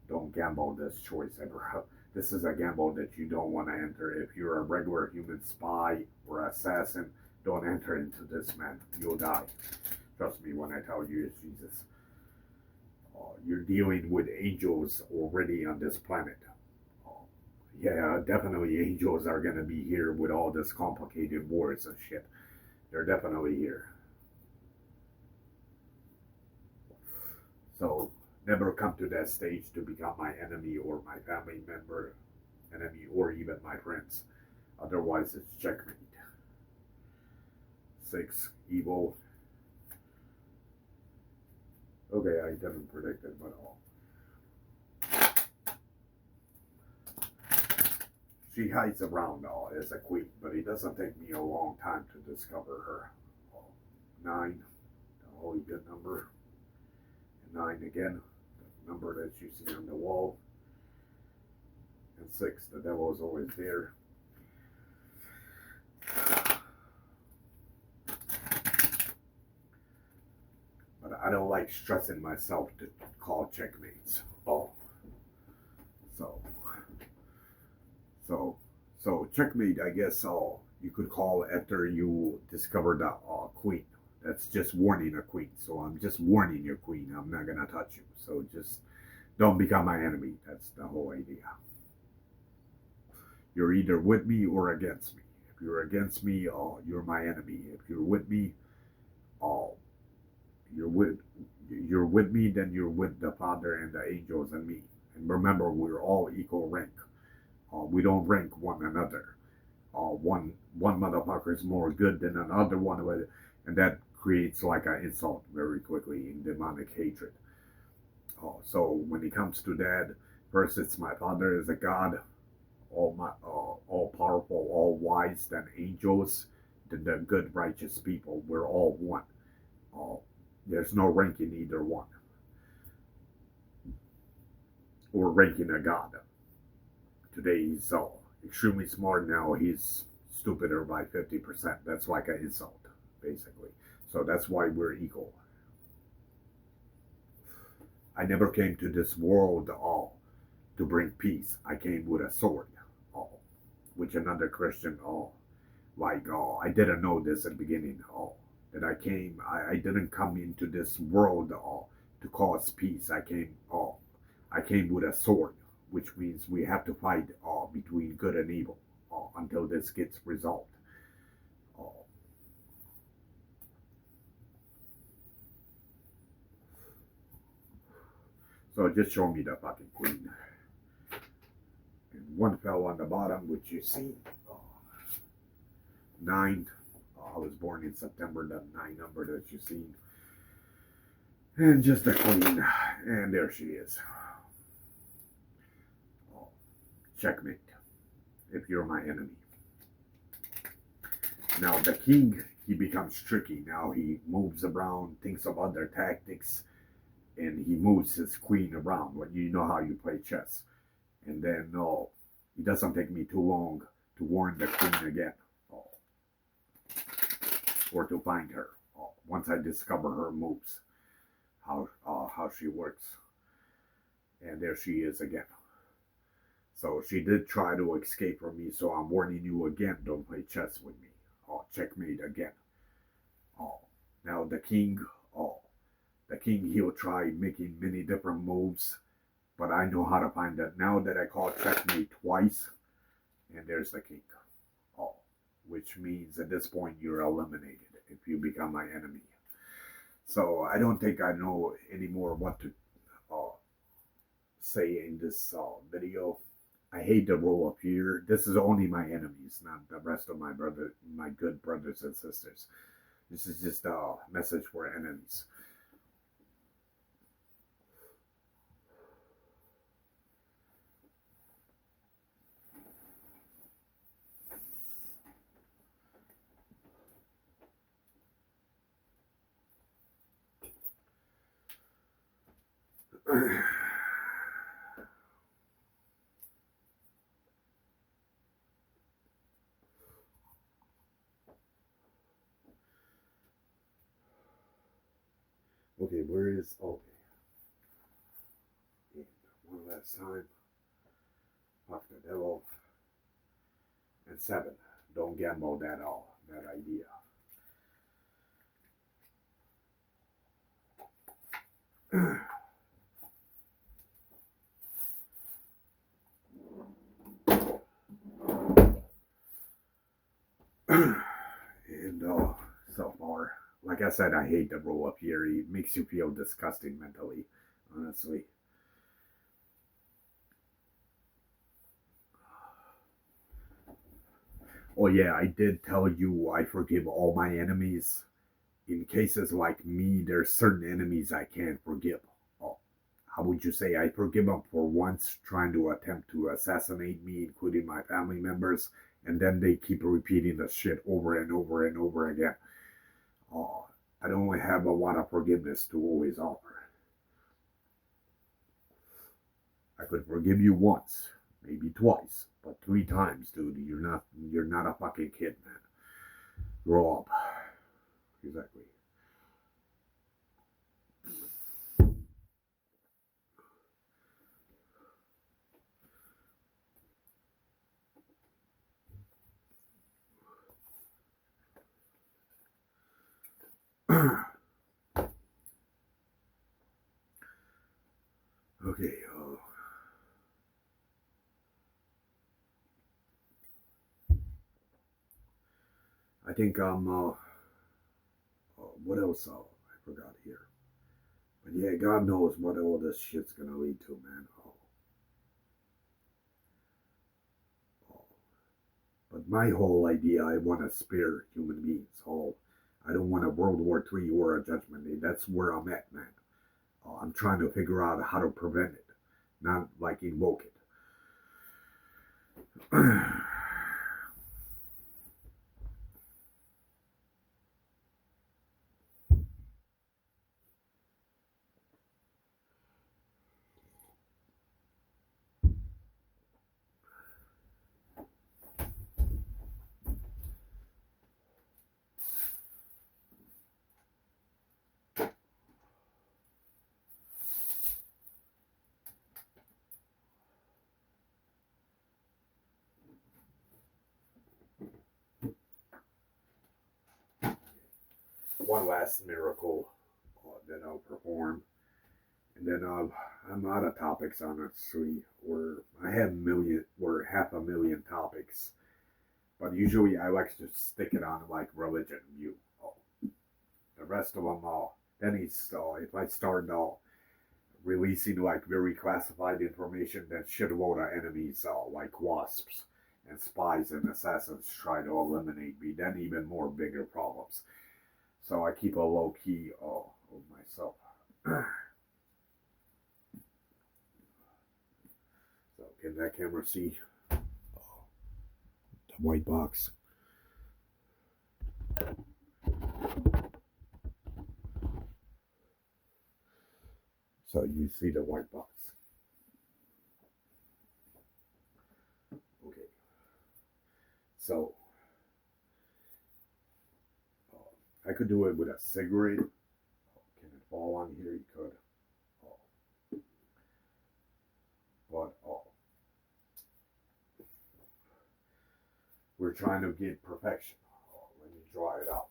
Don't gamble this choice ever. This is a gamble that you don't want to enter. If you're a regular human spy or assassin, don't enter into this, man. You'll die. Trust me when I tell you it's Jesus. You're dealing with angels already on this planet. Uh, yeah, definitely angels are going to be here with all this complicated wars and shit. They're definitely here. So never come to that stage to become my enemy or my family member enemy or even my friends. Otherwise, it's checkmate. Six, evil. Okay, I didn't predict it, but she hides around as a queen, but it doesn't take me a long time to discover her. Nine, the holy good number. And nine again, the number that you see on the wall. And six, the devil is always there. But I don't like stressing myself to call checkmates. So, so, so checkmate, I guess, you could call after you discover the queen. That's just warning a queen. So I'm just warning your queen. I'm not gonna touch you. So just don't become my enemy. That's the whole idea. You're either with me or against me. If you're against me, you're my enemy. If you're with me, oh, you're with me, then you're with the Father and the angels and me. And remember, we're all equal rank. We don't rank one another. One motherfucker is more good than another one, and that creates like an insult very quickly in demonic hatred. So when it comes to that, first it's my Father is a God, all powerful, all wise than angels, than the good righteous people. We're all one. Uh, there's no ranking either one, or ranking a God. Today he's extremely smart. Now he's stupider by 50%. That's like an insult, basically. So that's why we're equal. I never came to this world to bring peace. I came with a sword, which another Christian I didn't know this at the beginning. That I didn't come into this world to cause peace. I came with a sword, which means we have to fight between good and evil until this gets resolved. Uh, so just show me the fucking queen. And one fell on the bottom, which you see. Nine. I was born in September, the nine number that you see. And just the queen. And there she is. Checkmate. If you're my enemy. Now the king, he becomes tricky. Now he moves around, thinks of other tactics, and he moves his queen around. When you know how you play chess. And then it doesn't take me too long to warn the queen again. Or to find her. Once I discover her moves, how she works. And there she is again. So she did try to escape from me, so I'm warning you again, don't play chess with me. Checkmate again. Now the king, he'll try making many different moves, but I know how to find that. Now that I call checkmate twice, and there's the king. Which means at this point you're eliminated if you become my enemy. So I don't think I know anymore what to say in this video. I hate the roll up here. This is only my enemies, not the rest of my good brothers and sisters. This is just a message for enemies. Okay, where is okay? And one last time. Fuck the devil. And seven. Don't gamble that idea. And so far, like I said, I hate the roll up here. It makes you feel disgusting mentally. honestly. Oh yeah, I did tell you I forgive all my enemies. In cases like me, there's certain enemies I can't forgive. Oh, how would you say I forgive them for once trying to attempt to assassinate me, including my family members, and then they keep repeating the shit over and over and over again. Oh, I don't have a lot of forgiveness to always offer. I could forgive you once, maybe twice, but three times, dude, you're not a fucking kid, man. Grow up. Exactly. Okay. I think what else? I forgot here. But yeah, God knows what all this shit's gonna lead to, man. Oh. But my whole idea, I want to spare human beings. I don't want a World War III or a Judgment Day. That's where I'm at, man. I'm trying to figure out how to prevent it, not like invoke it. One last miracle that I'll perform, and then I'm out of topics, honestly. We're half a million topics, but usually I like to stick it on like religion view. Oh, the rest of them all. Then if I start releasing like very classified information, then shitload of enemies like wasps and spies and assassins try to eliminate me. Then even more bigger problems. So I keep a low key of myself. So can that camera see the white box? So you see the white box. Okay. So I could do it with a cigarette. Can it fall on here? You could. But we're trying to get perfection. Let me draw it out.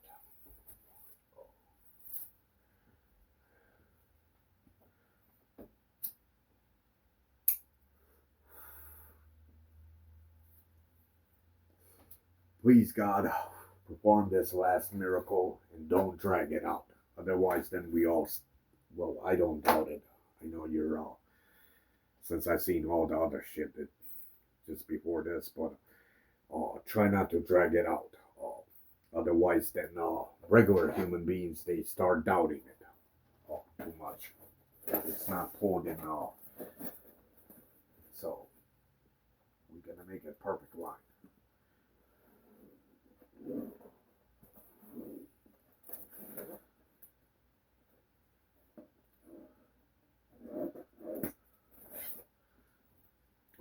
Please, God, perform this last miracle and don't drag it out. Otherwise, then we all, well, I don't doubt it. I know you're all, since I've seen all the other shit that just before this, but try not to drag it out. Otherwise, then regular human beings, they start doubting it too much. It's not pulled in. So we're going to make a perfect line.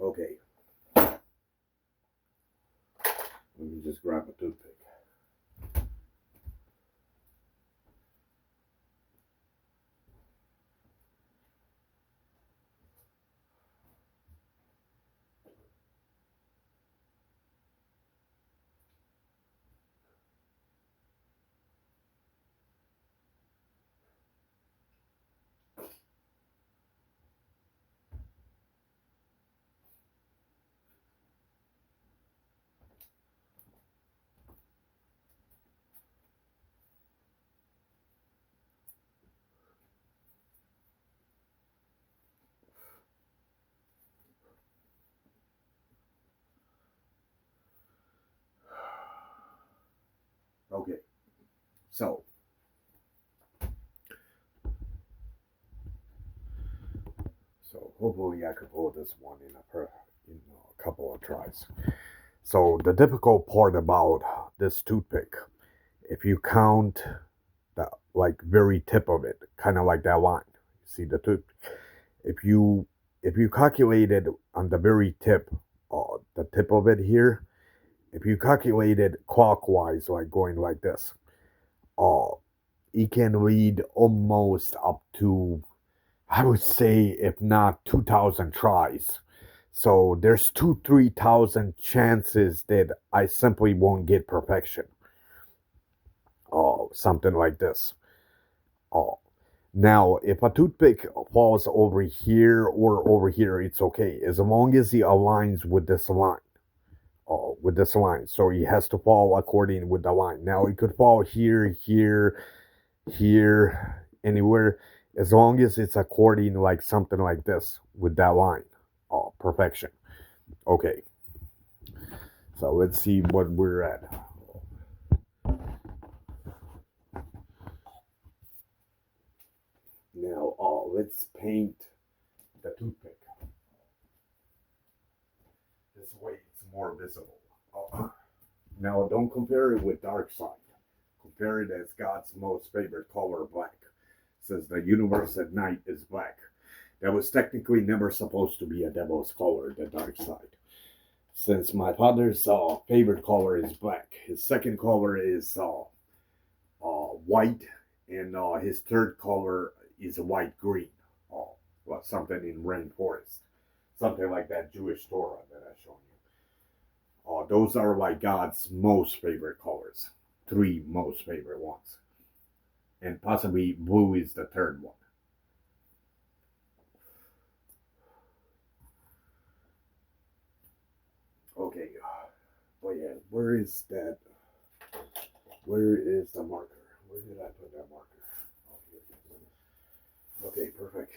Okay. Let me just grab a toothpick. So hopefully I could pull this one in a couple of tries. So the difficult part about this toothpick, if you count the like very tip of it, kind of like that line, see the tooth. If you if you calculate it on the very tip, the tip of it here, if you calculate it clockwise, like going like this, uh, it can lead almost up to, I would say, if not 2,000 tries. So there's 3,000 chances that I simply won't get perfection. Something like this. Uh, Now, if a toothpick falls over here or over here, it's okay as long as it aligns with this line. With this line, so it has to fall according with the line. Now, it could fall here, here, here, anywhere, as long as it's according like something like this with that line. Oh, perfection. Okay, so let's see what we're at. Now, let's paint the toothpick. This way it's more visible. Now, don't compare it with dark side. Compare it as God's most favorite color, black. It says the universe at night is black. That was technically never supposed to be a devil's color, the dark side. Since my father's favorite color is black, his second color is white, and his third color is white green. Well, something in rainforest, something like that Jewish Torah that I showed you. Those are like God's most favorite colors, three most favorite ones, and possibly blue is the third one. Okay, but yeah, where is that? Where is the marker? Where did I put that marker? Oh, here it is. Okay, perfect.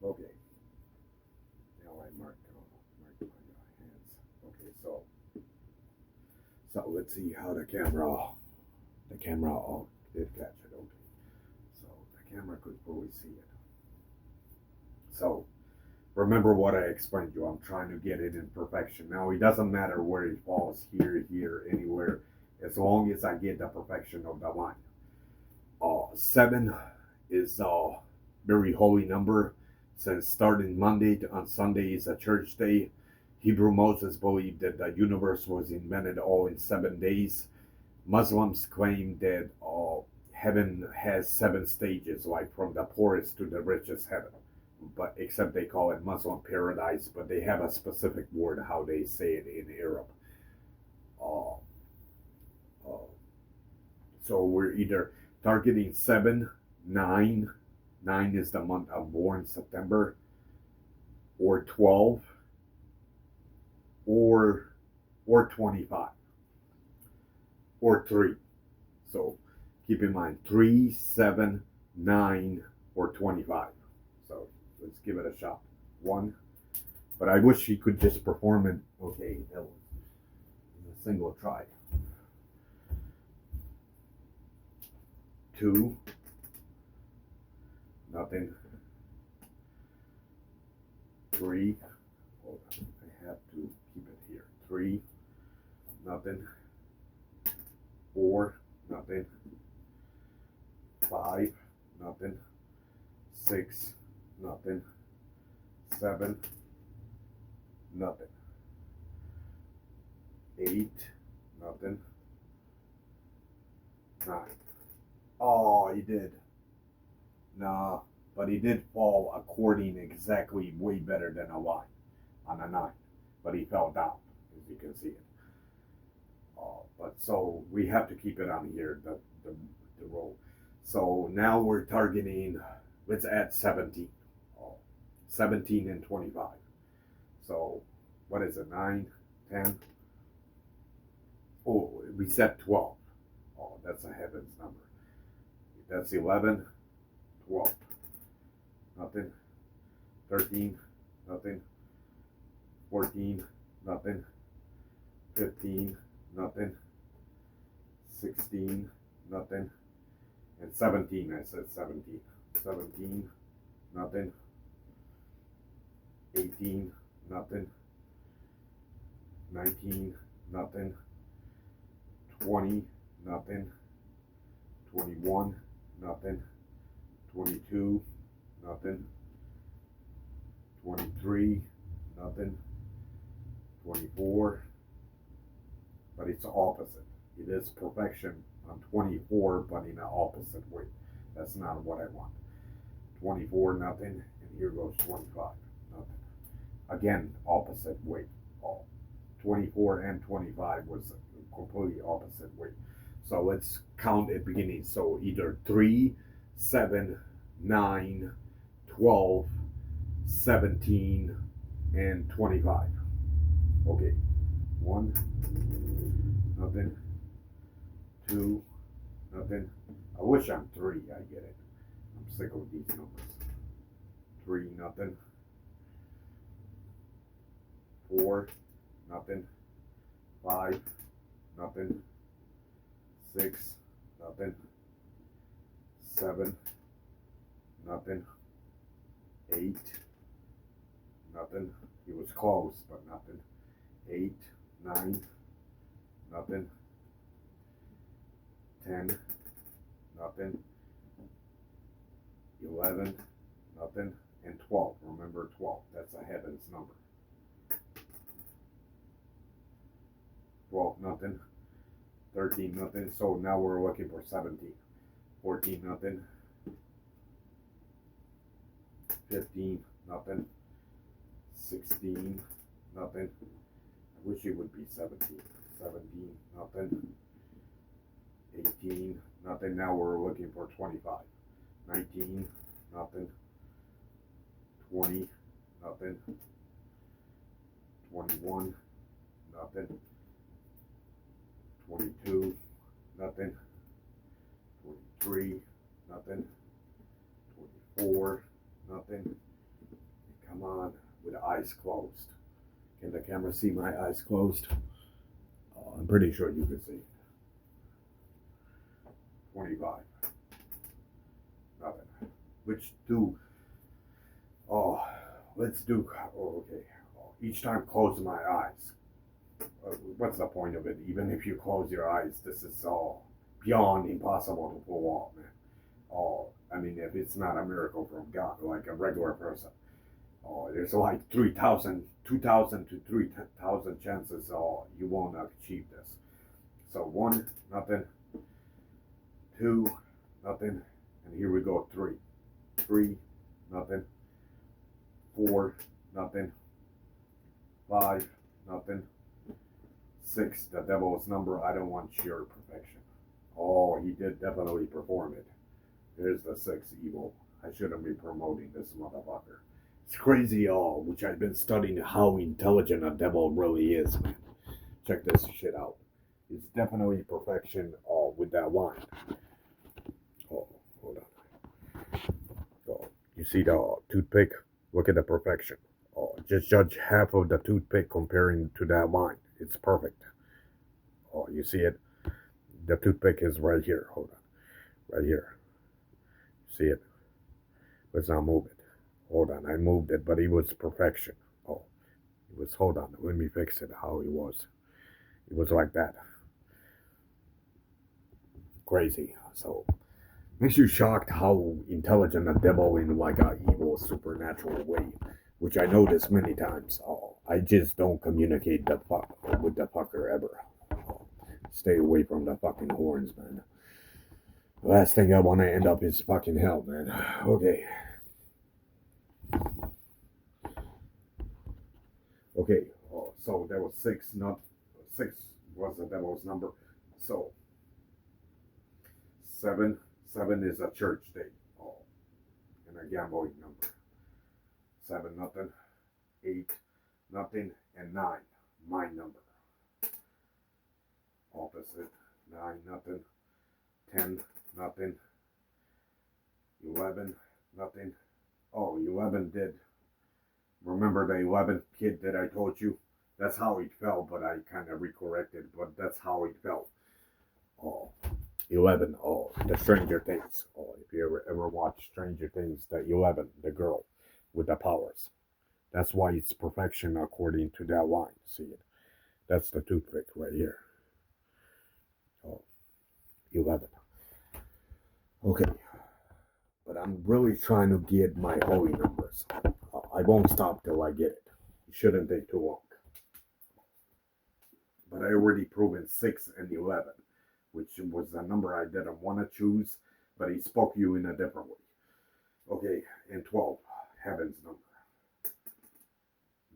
Okay. Now I marked my hands. Okay, so let's see how the camera did catch it. Okay, so the camera could fully see it. So remember what I explained to you. I'm trying to get it in perfection. Now it doesn't matter where it falls, here, anywhere, as long as I get the perfection of the line. 7 is a very holy number, since starting Monday on Sunday is a church day. Hebrew Moses believed that the universe was invented all in 7 days. Muslims claim that heaven has 7 stages, like from the poorest to the richest heaven. But except they call it Muslim paradise, but they have a specific word how they say it in Arab. Uh, uh, so we're either targeting 7, 9. 9 is the month I'm born, September, or 12, or 25, or 3. So keep in mind 3, 7, 9, or 25. So let's give it a shot. 1, but I wish he could just perform it. Okay, that was a single try. 2, nothing. 3, hold on, I have to keep it here. 3, nothing. 4, nothing. 5, nothing. 6, nothing. 7, nothing. 8, nothing. 9. Oh, he did. Nah, but he did fall according exactly way better than a line on a 9. But he fell down, as you can see it. But so we have to keep it on here, the roll. So now we're targeting, let's add 17. 17 and 25. So what is it, 9, 10? Oh, we set 12. Oh, that's a heavens number. That's 11, 12. Nothing. 13, nothing. 14, nothing. 15, nothing. 16, nothing. And 17, I said 17. 17, nothing. 18, nothing. 19, nothing. 20, nothing. 21, nothing. 22, nothing. 23, nothing. 24, but it's opposite. It is perfection on 24, but in an opposite way. That's not what I want. 24, nothing, and here goes 25, nothing. Again, opposite way. 24 and 25 was a completely opposite way. So let's count at beginning. So either 3, 7, 9, 12, 17, and 25. Okay. 1, nothing. 2, nothing. I wish I'm 3. I get it. I'm sick of these numbers. 3, nothing. 4, nothing. 5, nothing. 6, nothing. 7, nothing. 8, nothing. He was close, but nothing. 8, 9, nothing. 10, nothing. 11, nothing. And 12. Remember 12. That's a heavens number. 12, nothing. 13, nothing. So now we're looking for 17. 14, nothing. 15, nothing. 16, nothing. I wish it would be 17. 17, nothing. 18, nothing. Now we're looking for 25. 19, nothing. 20, nothing. 21, nothing. 22, nothing. 23, nothing. 24, nothing. Come on, with the eyes closed. Can the camera see my eyes closed? I'm pretty sure you can see. 25, nothing. Which do, let's do, okay. Each time close my eyes. What's the point of it? Even if you close your eyes, this is all beyond impossible to pull off, man. I mean, if it's not a miracle from God, like a regular person, there's like 2,000 to 3,000 chances you won't achieve this. So 1, nothing. 2, nothing. And here we go, 3. 3, nothing. 4, nothing. 5, nothing. 6, the devil's number. I don't want sheer perfection. Oh, he did definitely perform it. Here's the 6, evil. I shouldn't be promoting this motherfucker. It's crazy, which I've been studying how intelligent a devil really is, man. Check this shit out. It's definitely perfection, with that line. Oh, hold on. Oh, you see the toothpick? Look at the perfection. Just judge half of the toothpick comparing to that line. It's perfect. You see it? The toothpick is right here. Hold on. Right here. See it? Let's not move it. Hold on. I moved it, but it was perfection. It was, hold on. Let me fix it how it was. It was like that. Crazy. So Makes you shocked how intelligent a devil in like a evil supernatural way, which I noticed many times. Oh, I just don't communicate the fuck with the fucker ever. Oh, stay away from the fucking horns, man. The last thing I want to end up is fucking hell, man. Okay. Okay. Oh, so there was six, not six was the devil's number. So seven, seven is a church date. Oh, and a gambling number. Seven nothing, eight nothing, and nine my number. Opposite nine nothing, 10 nothing, 11 nothing. Oh, 11 did. Remember the 11th kid that I told you? That's how it fell, but I kind of recorrected, but that's how it fell. Oh, 11. Oh, the Stranger Things. Oh, if you ever watch Stranger Things, the 11, the girl with the powers. That's why it's perfection according to that line. See it? That's the toothpick right here. Oh, 11. Okay. But I'm really trying to get my holy numbers. I won't stop till I get it. It shouldn't take too long. But I already proven 6 and 11, which was a number I didn't want to choose, but he spoke you in a different way. Okay, and 12, heaven's number.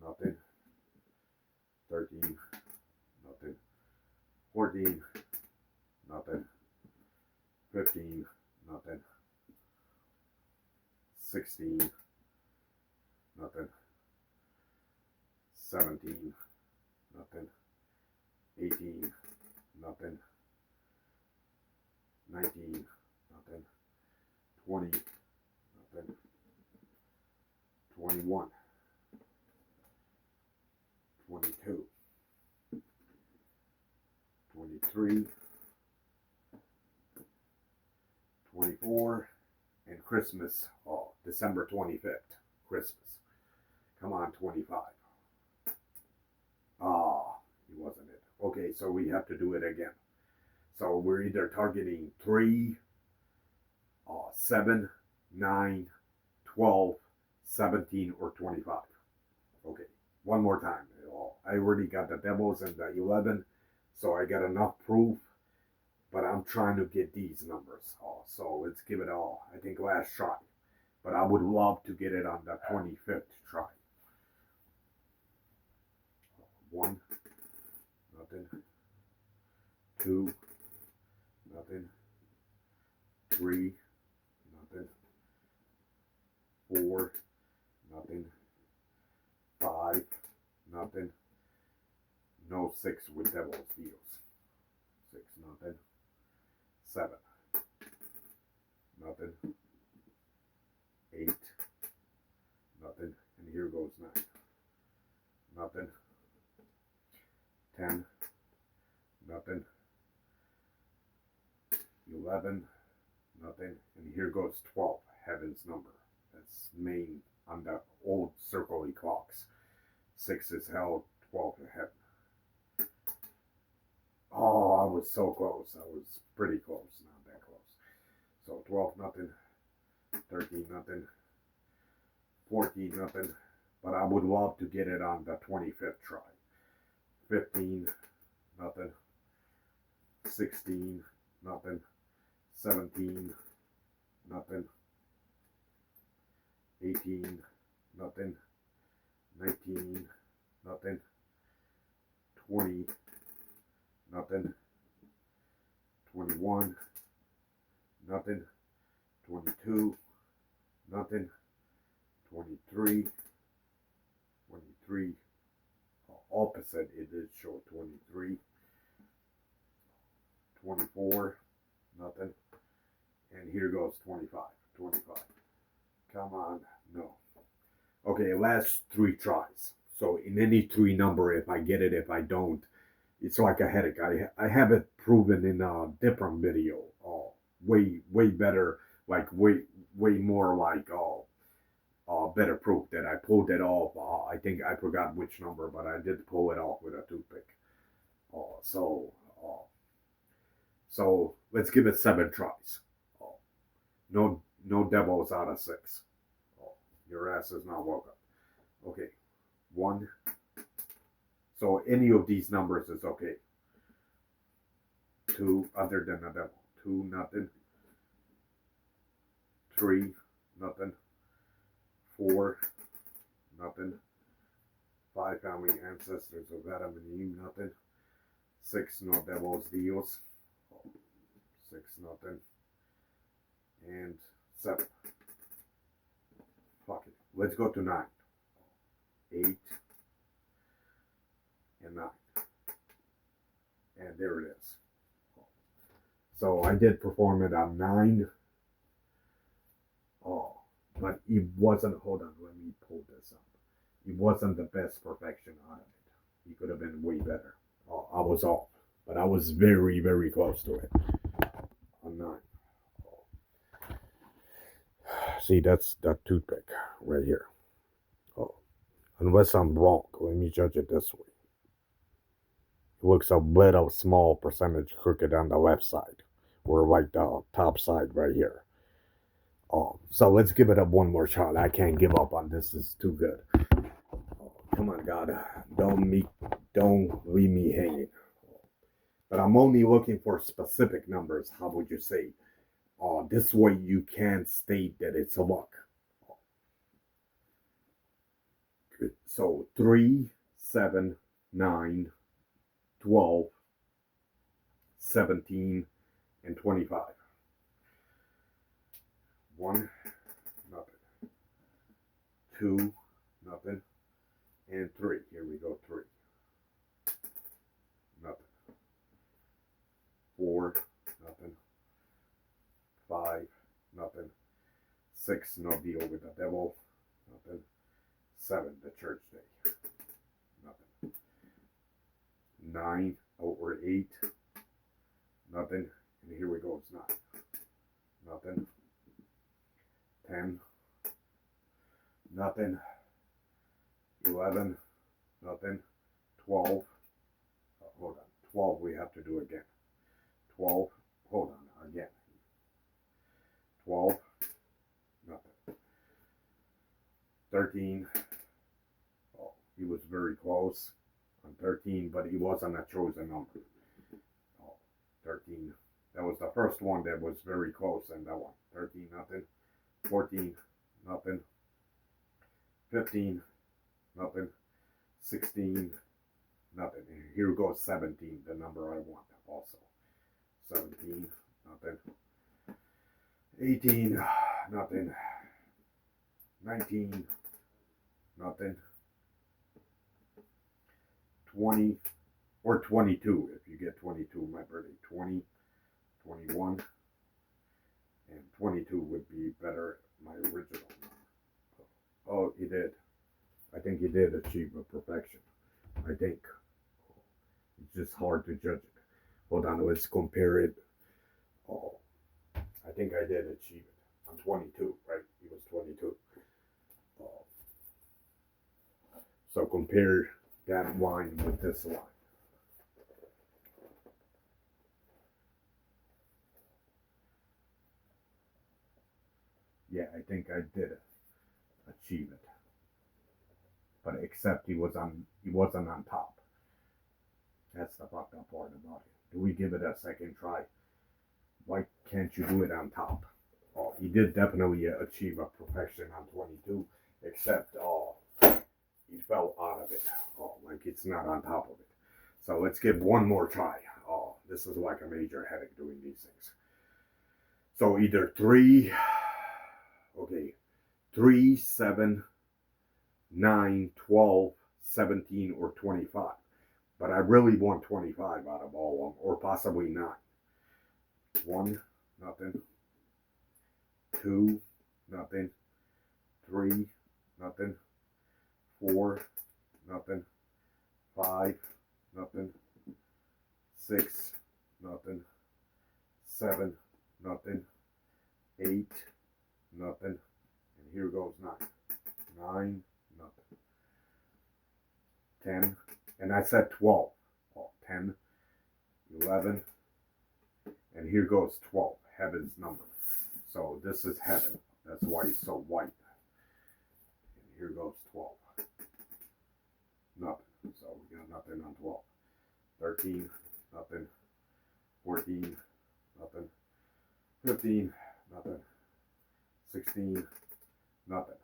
Nothing. 13, nothing. 14, nothing. 15, nothing. 16, nothing. 17, nothing. 18, nothing. 19, nothing. 20, nothing. 21, 22, 23, 24, and Christmas, oh, December 25th, Christmas. Come on, 25. Ah, he wasn't it. Okay, so we have to do it again. So we're either targeting 3, 7, 9, 12, 17, or 25. Okay, one more time. I already got the devils and the 11, so I got enough proof, but I'm trying to get these numbers. Oh, so let's give it all, I think, last try. But I would love to get it on the 25th try. 1, nothing. 2, nothing. 3, nothing. 4, nothing. 5, nothing. No 6 with devil's deals. 6, nothing. 7, nothing. 8, nothing. And here goes 9, nothing. 10, nothing. 11, nothing. And here goes 12, heaven's number. That's main on the old circle clocks. 6 is hell, 12 is heaven. Oh, I was so close. I was pretty close, not that close. So 12, nothing. 13, nothing. 14, nothing. But I would love to get it on the 25th try. 15, nothing. 16, nothing. 17, nothing. 18, nothing. 19, nothing. 20, nothing. 21, nothing. 22, nothing. 23, 23, opposite, it did show 23. 24, nothing. And here goes 25, 25. Come on, no. Okay, last 3 tries. So in any 3 number, if I get it, if I don't, it's like a headache. I have it proven in a different video. Way better, like way more like better proof that I pulled it off. I think I forgot which number, but I did pull it off with a toothpick. So let's give it 7 tries. No devils out of 6. Oh, your ass is not welcome. Okay, 1. So any of these numbers is okay. 2, other than a devil. 2, nothing. 3, nothing. 4, nothing. 5, family ancestors of Adam and Eve, nothing. 6, no devils, Dios. 6, nothing. And 7. Fuck it. Let's go to 9. 8 and 9. And there it is. So I did perform it on 9. Oh, but it wasn't, hold on, let me pull this up. It wasn't the best perfection out of it. It could have been way better. Oh, I was off, but I was very, very close to it. On 9. Oh. See, that's that toothpick right here. Oh, unless I'm wrong, let me judge it this way. It looks a little small percentage crooked on the left side, or like the top side right here. So let's give it up one more shot. I can't give up on this. It's too good. Oh, come on, God, don't leave me hanging. But I'm only looking for specific numbers. How would you say? This way you can state that it's a luck. Good. So 3, 7, 9, 12, 17, and 25. 1, nothing. 2, nothing. And 3. Here we go, 3. Nothing. 4, nothing. 5, nothing. 6, no deal with the devil. Nothing. 7, the church day. Nothing. 9, or 8. Nothing. And here we go, it's 9. Nothing. 10, nothing. 11, nothing. 12, hold on. 12 we have to do again. 12, hold on, again. 12, nothing. 13, oh, he was very close on 13, but he wasn't a chosen number. Oh, 13, that was the first one that was very close, and that one. 13, nothing. 14, nothing. 15, nothing. 16, nothing. And here goes 17, the number I want also. 17, nothing. 18, nothing. 19, nothing. 20, or 22, if you get 22, my birthday. 20, 21, and 22 would be better, my original number. Oh, he did. I think he did achieve a perfection. I think. It's just hard to judge it. Hold on, let's compare it. Oh, I think I did achieve it. I'm 22, right? He was 22. Oh. So compare that line with this line. Yeah, I think I did achieve it. But except he wasn't on top. That's the fucked up part about it. Do we give it a second try? Why can't you do it on top? Oh, he did definitely achieve a perfection on 22, except he fell out of it. Oh, like it's not on top of it. So let's give one more try. Oh, this is like a major headache doing these things. So either 3, okay, 3, 7, 9, 12, 17, or 25. But I really want 25 out of all of them, or possibly 9. 1, nothing. 2, nothing. 3, nothing. 4, nothing. 5, nothing. 6, nothing. 7, nothing. 8, nothing. And here goes 9. 9, nothing. 10, and I said 12. Oh, 10, 11, and here goes 12, heaven's number. So this is heaven. That's why it's so white. And here goes 12. Nothing. So we got nothing on 12. 13, nothing. 14, nothing. 15, nothing. 16, nothing.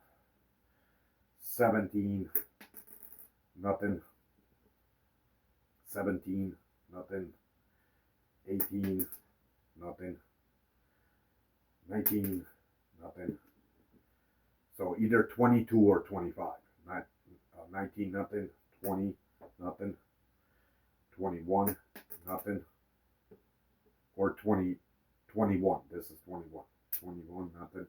17, nothing. 17, nothing. 18, nothing. 19, nothing. So either 22 or 25. Not 19, nothing. 20, nothing. 21, nothing. Or 20, 21. This is 21. 21, nothing.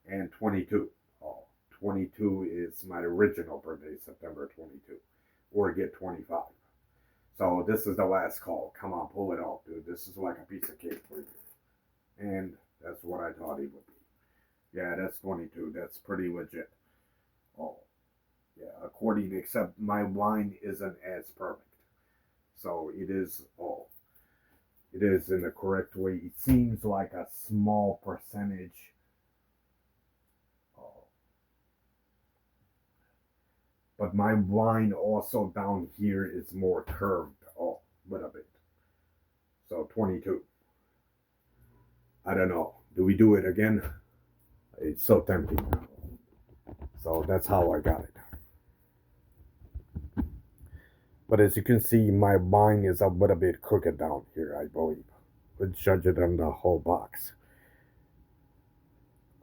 And 22. Oh, 22 is my original birthday, September 22. Or get 25. So this is the last call. Come on, pull it off, dude. This is like a piece of cake for you. And that's what I thought he would be. Yeah, that's 22. That's pretty legit. Oh, yeah. According, except my line isn't as perfect. So it is. Oh, it is in the correct way. It seems like a small percentage. Oh, but my line also down here is more curved. Oh, a little bit. So 22. I don't know. Do we do it again? It's so tempting now. So that's how I got it. But as you can see, my line is a little bit crooked down here, I believe. Let's judge it on the whole box.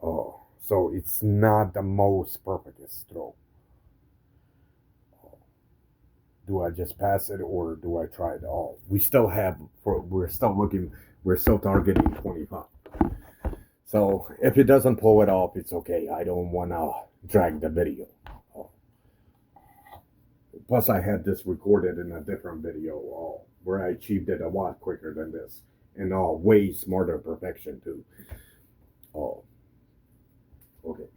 Oh, so it's not the most perfectest throw. Oh. Do I just pass it or do I try it? Oh, we're still looking, we're still targeting 25. So if it doesn't pull it off, it's okay. I don't want to drag the video. Oh. Plus, I had this recorded in a different video where I achieved it a lot quicker than this. And way smarter perfection, too. Oh. Okay.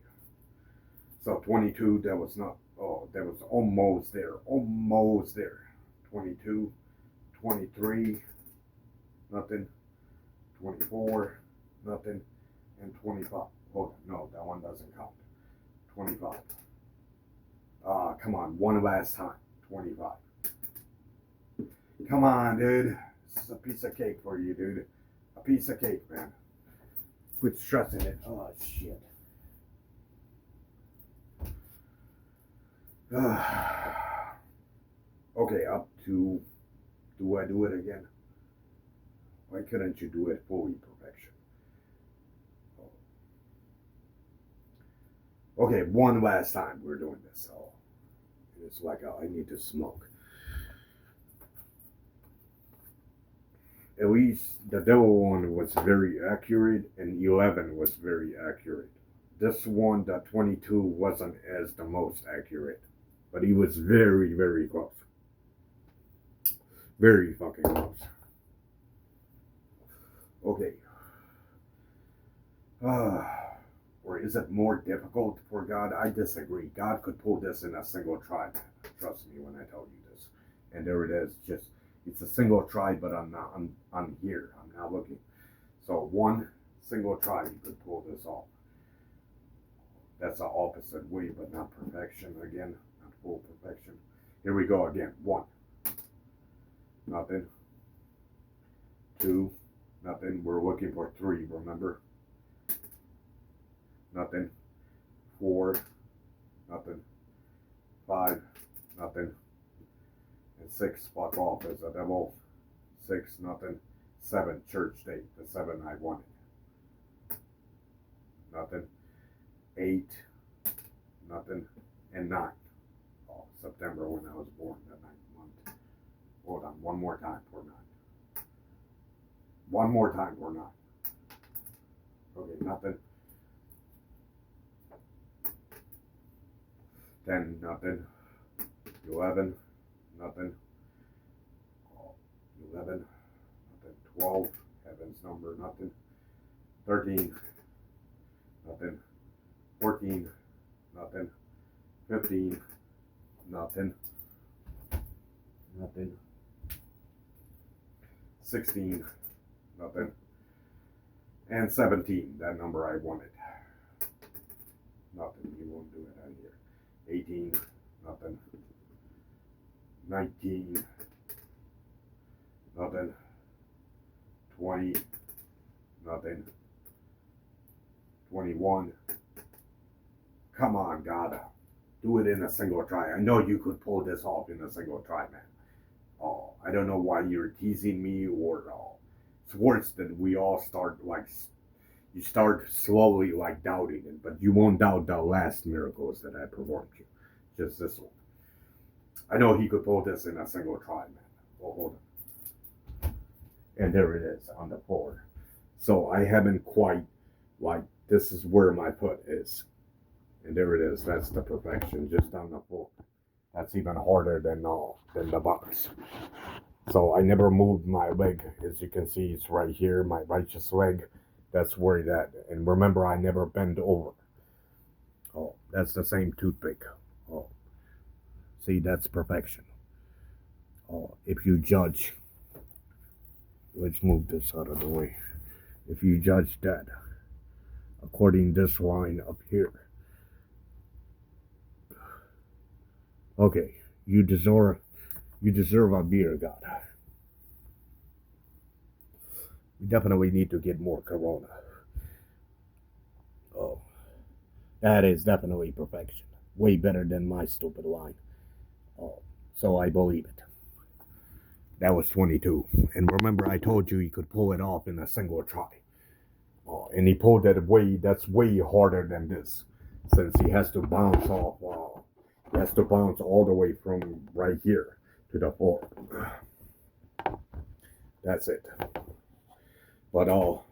So 22, that was not. Oh, that was almost there. Almost there. 22, 23, nothing. 24, nothing. And 25. Oh, no, that one doesn't count. 25. Come on, one last time. 25. Come on, dude. This is a piece of cake for you, dude. A piece of cake, man. Quit stressing it. Oh, shit. Okay, up to. Do I do it again? Why couldn't you do it fully perfection? Okay, one last time we're doing this. Oh, it's like I need to smoke. At least the devil one was very accurate, and 11 was very accurate. This one, the 22, wasn't as the most accurate, but he was very, very close. Very fucking close. Okay. Or is it more difficult for God? I disagree. God could pull this in a single try. Trust me when I tell you this. And there it is. Just it's a single try, but I'm here. I'm not looking. So one single try, you could pull this off. That's the opposite way, but not perfection. Again, not full perfection. Here we go again. 1. Nothing. 2. Nothing. We're looking for 3. Remember. Nothing. 4. Nothing. 5. Nothing. And 6. Fuck off as a devil. 6. Nothing. 7. Church date. The 7 I wanted. Nothing. 8. Nothing. And 9. Oh, September when I was born. The 9th month. Hold on. One more time for 9. One more time for 9. Okay. Nothing. 10, nothing. 11, nothing. 11, nothing. 12, heaven's number, nothing. 13, nothing. 14, nothing. 15, nothing. Nothing. 16, nothing. And 17, that number I wanted. Nothing, he won't do it out here. 18, nothing. 19, nothing. 20, nothing. 21. Come on, God. Do it in a single try. I know you could pull this off in a single try, man. Oh, I don't know why you're teasing me or it's worse than we all start like you start slowly like doubting it, but you won't doubt the last miracles that I performed you. Just this one. I know he could pull this in a single try, man. Well, hold on. And there it is on the floor. So I haven't quite like this is where my foot is. And there it is. That's the perfection just on the floor. That's even harder than the box. So I never moved my leg. As you can see, it's right here, my righteous leg. That's where that. And remember, I never bend over. Oh, that's the same toothpick. Oh, see, that's perfection. Oh, if you judge, let's move this out of the way. If you judge that, according to this line up here, okay, you deserve a beer, God. We definitely need to get more Corona. Oh, that is definitely perfection. Way better than my stupid line. Oh, so I believe it. That was 22. And remember, I told you he could pull it off in a single try. Oh, and he pulled that that's way harder than this. Since he has to bounce off. He has to bounce all the way from right here to the floor. That's it. But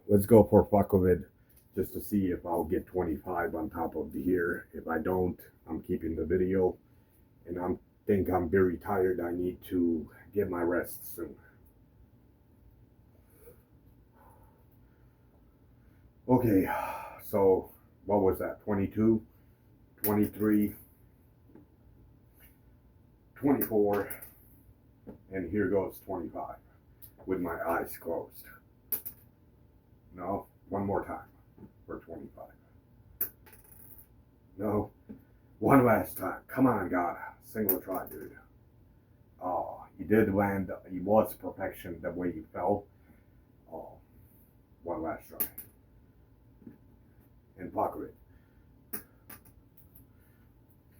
let's go for fuck of it just to see if I'll get 25 on top of the year. If I don't, I'm keeping the video. And I think I'm very tired. I need to get my rest soon. Okay, so what was that? 22, 23, 24, and here goes 25 with my eyes closed. No, one more time for 25. No, one last time. Come on, God. Single try, dude. Oh, you did land. He was perfection the way you fell. Oh, one last try. And pocket it.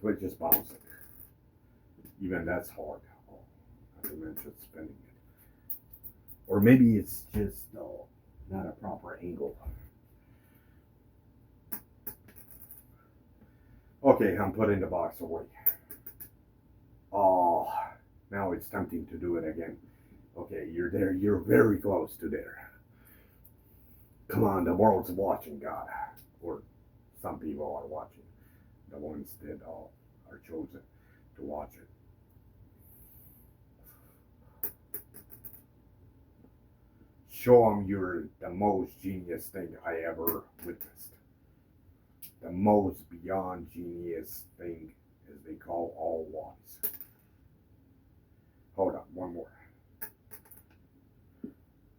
Quit just bouncing. Even that's hard. Oh, not to mention spinning it. Or maybe it's just not a proper angle. Okay, I'm putting the box away. Oh, now it's tempting to do it again. Okay, you're there. You're very close to there. Come on, the world's watching, God. Or some people are watching. The ones that are chosen to watch it. Show them you're the most genius thing I ever witnessed. The most beyond genius thing, as they call all wise. Hold on, one more.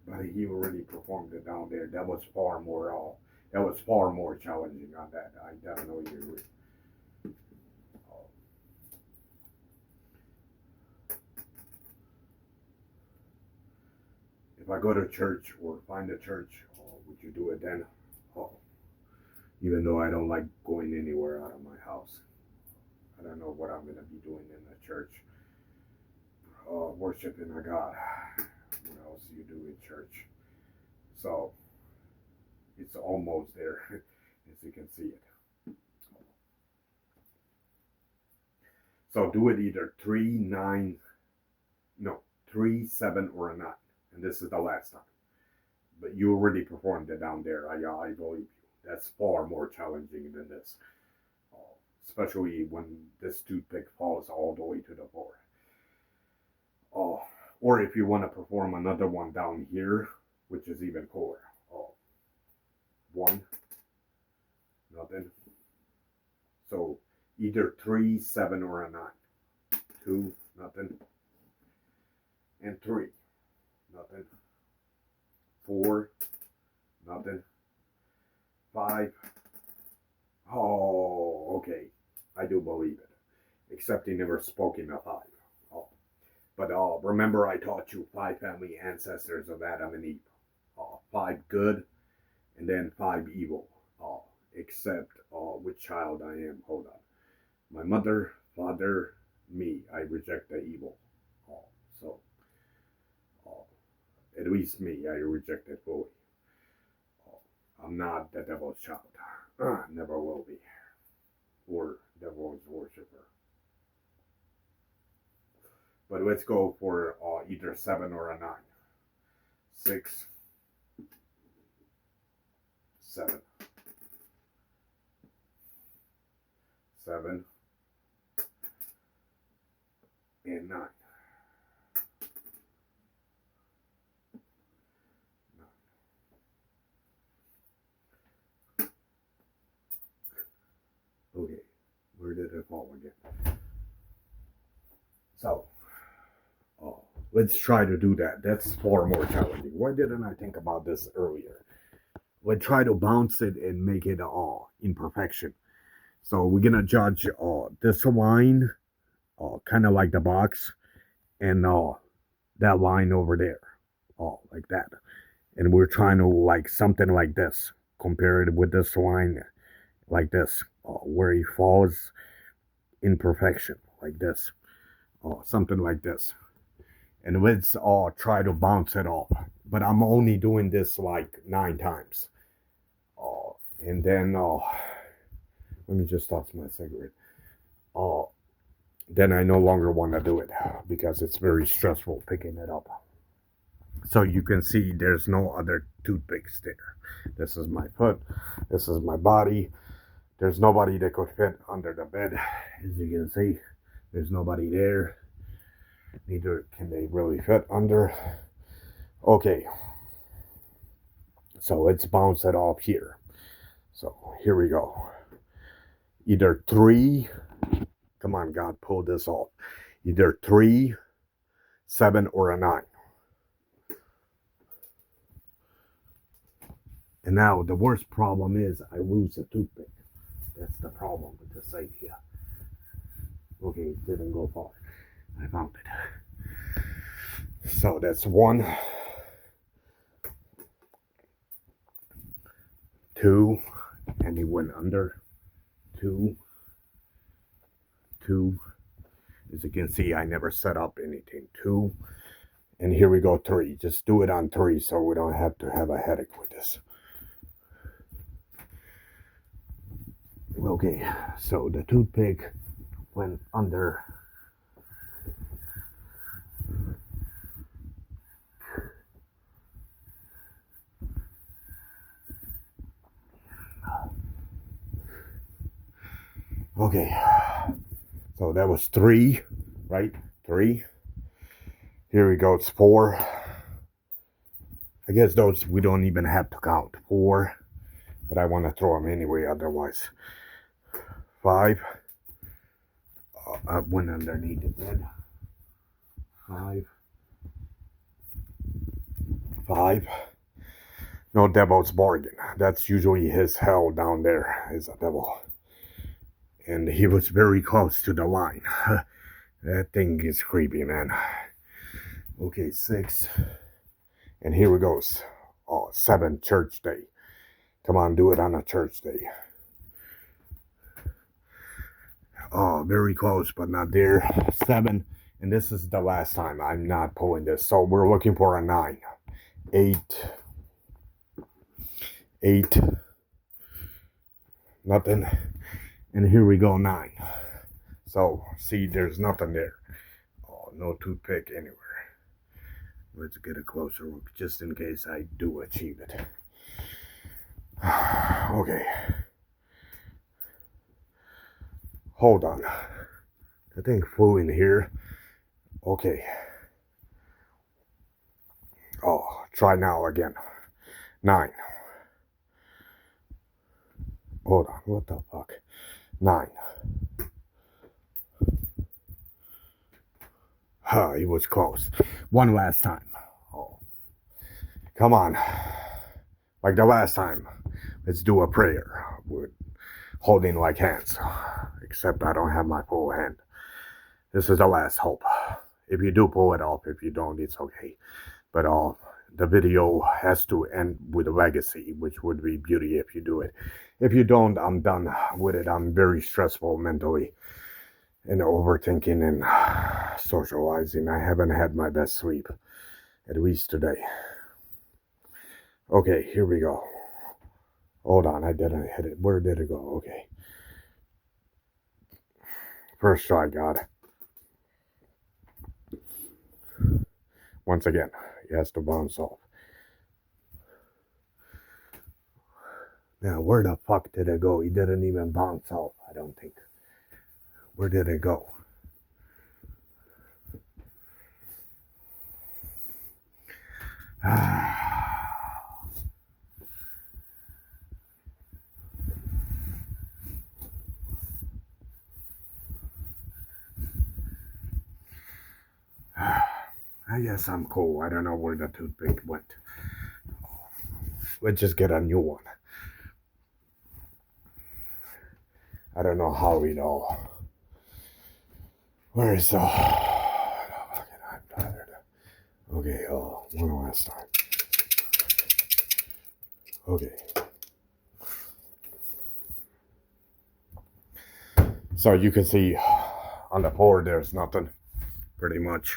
But he already performed it down there. That was far more challenging on that. I definitely agree. If I go to church or find a church, would you do it then? Oh, even though I don't like going anywhere out of my house. I don't know what I'm going to be doing in the church. Worshiping a God. What else do you do in church? So, it's almost there, as you can see it. So do it either 3, 9, no, 3, 7, or a 9. And this is the last time. But you already performed it down there. I believe you. That's far more challenging than this. Especially when this toothpick falls all the way to the floor. Or if you want to perform another one down here, which is even cooler. 1, nothing. So either 3, 7, or a 9. 2, nothing. And 3, nothing. 4, nothing. 5. Oh, okay. I do believe it. Except he never spoke in a 5. Oh. But remember I taught you 5 family ancestors of Adam and Eve. 5 good and then 5 evil. Except which child I am. Hold on. My mother, father, me. I reject the evil. So, at least me, I reject it fully. I'm not the devil's child. Never will be. Or devil's worshiper. But let's go for either 7 or a 9. 6, 7. 7 and 9. Okay, where did it fall again? So, let's try to do that. That's far more challenging. Why didn't I think about this earlier? Let's try to bounce it and make it in perfection. So we're gonna judge this line, kind of like the box, and that line over there, like that. And we're trying to like something like this, compare it with this line, like this, where he falls in perfection, like this, something like this. And let's try to bounce it off. But I'm only doing this like 9 times. And then let me just toss my cigarette. Then I no longer want to do it because it's very stressful picking it up. So you can see there's no other toothpicks there. This is my foot. This is my body. There's nobody that could fit under the bed. As you can see, there's nobody there. Neither can they really fit under. Okay. So let's bounce it off here. So here we go. Either 3. Come on, God, pull this off. Either 3, 7, or a 9. And now the worst problem is I lose a toothpick. That's the problem with this idea. Okay, it didn't go far. I found it. So that's 1, 2, and he went under. 2, 2. As you can see, I never set up anything. 2, and here we go. 3. Just do it on 3 so we don't have to have a headache with this. Okay, so the toothpick went under. Okay, so that was 3, right? 3. Here we go, it's 4. I guess those we don't even have to count. 4, but I want to throw them anyway, otherwise. 5. I went underneath the bed. 5. 5. No devil's bargain. That's usually his hell down there, is a devil. And he was very close to the line. That thing is creepy, man. Okay, 6. And here we goes. 7, church day. Come on, do it on a church day. Very close, but not there. 7. And this is the last time. I'm not pulling this. So we're looking for a 9. 8. 8. Nothing. And here we go, 9. So, see, there's nothing there. No toothpick anywhere. Let's get a closer look, just in case I do achieve it. Okay. Hold on. The thing flew in here. Okay. Try now again. 9. Hold on, what the fuck? 9. It was close. One last time. Come on. Like the last time. let's do a prayer. We're holding like hands, except I don't have my full hand. This is the last hope. If you do pull it off, if you don't, it's okay. But the video has to end with a legacy, which would be beauty if you do it. If you don't, I'm done with it. I'm very stressful mentally and overthinking and socializing. I haven't had my best sleep, at least today. Okay, here we go. Hold on, I didn't hit it. Where did it go? Okay. First try, God. Once again, he has to bounce off. Now, where the fuck did it go? He didn't even bounce off, I don't think. Where did it go? I guess I'm cool. I don't know where the toothpick went. Let's just get a new one. I don't know how it all. Where is the? I'm tired. Okay. One last time. Okay. So you can see on the floor there's nothing, pretty much.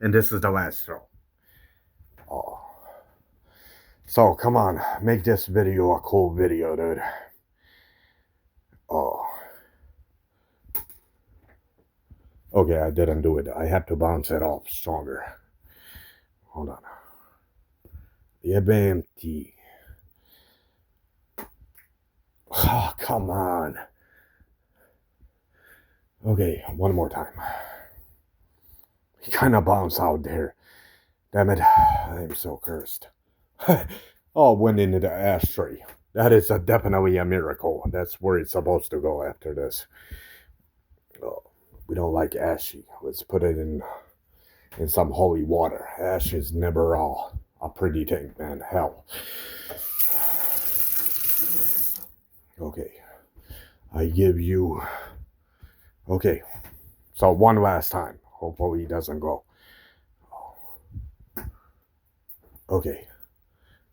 And this is the last throw. So come on, make this video a cool video, dude. Okay, I didn't do it. I had to bounce it off stronger. Hold on. Empty. Oh, come on. Okay, one more time. He kind of bounced out there. Damn it, I'm so cursed. Went into the ashtray. That is definitely a miracle. That's where it's supposed to go after this. We don't like ashy. Let's put it in some holy water. Ash is never all a pretty thing, man. Hell. Okay. I give you... Okay. So one last time. Hopefully he doesn't go. Okay.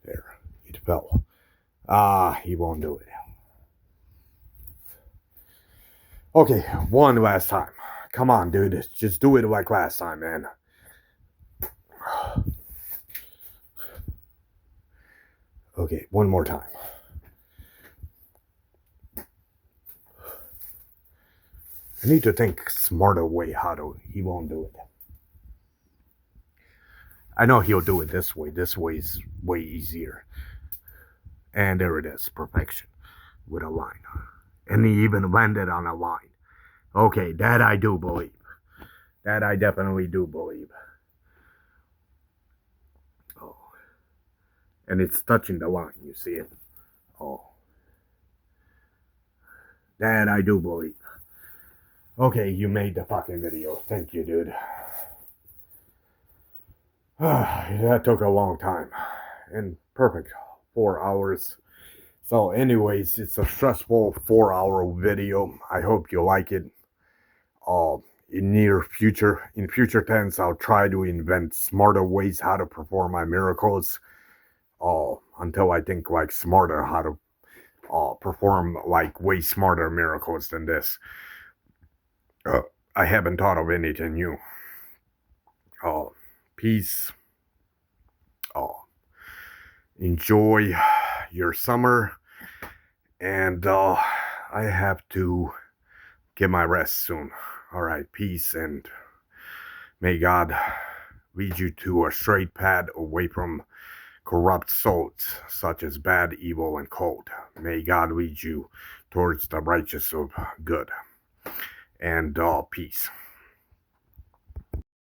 There. It fell. He won't do it. Okay, one last time. Come on, dude. Just do it like last time, man. Okay, one more time. I need to think smarter way how to... He won't do it. I know he'll do it this way. This way is way easier. And there it is. Perfection. With a line. And he even landed on a line. Okay, that I do believe. That I definitely do believe. And it's touching the line. You see it? That I do believe. Okay, you made the fucking video. Thank you, dude. That took a long time. And perfect. 4 hours. So anyways, it's a stressful 4-hour video. I hope you like it. In future tense, I'll try to invent smarter ways how to perform my miracles. Until I think like smarter how to perform like way smarter miracles than this. I haven't thought of anything new. Peace. Enjoy your summer. And I have to get my rest soon. Alright, peace, and may God lead you to a straight path away from corrupt souls, such as bad, evil, and cold. May God lead you towards the righteous of good. And peace.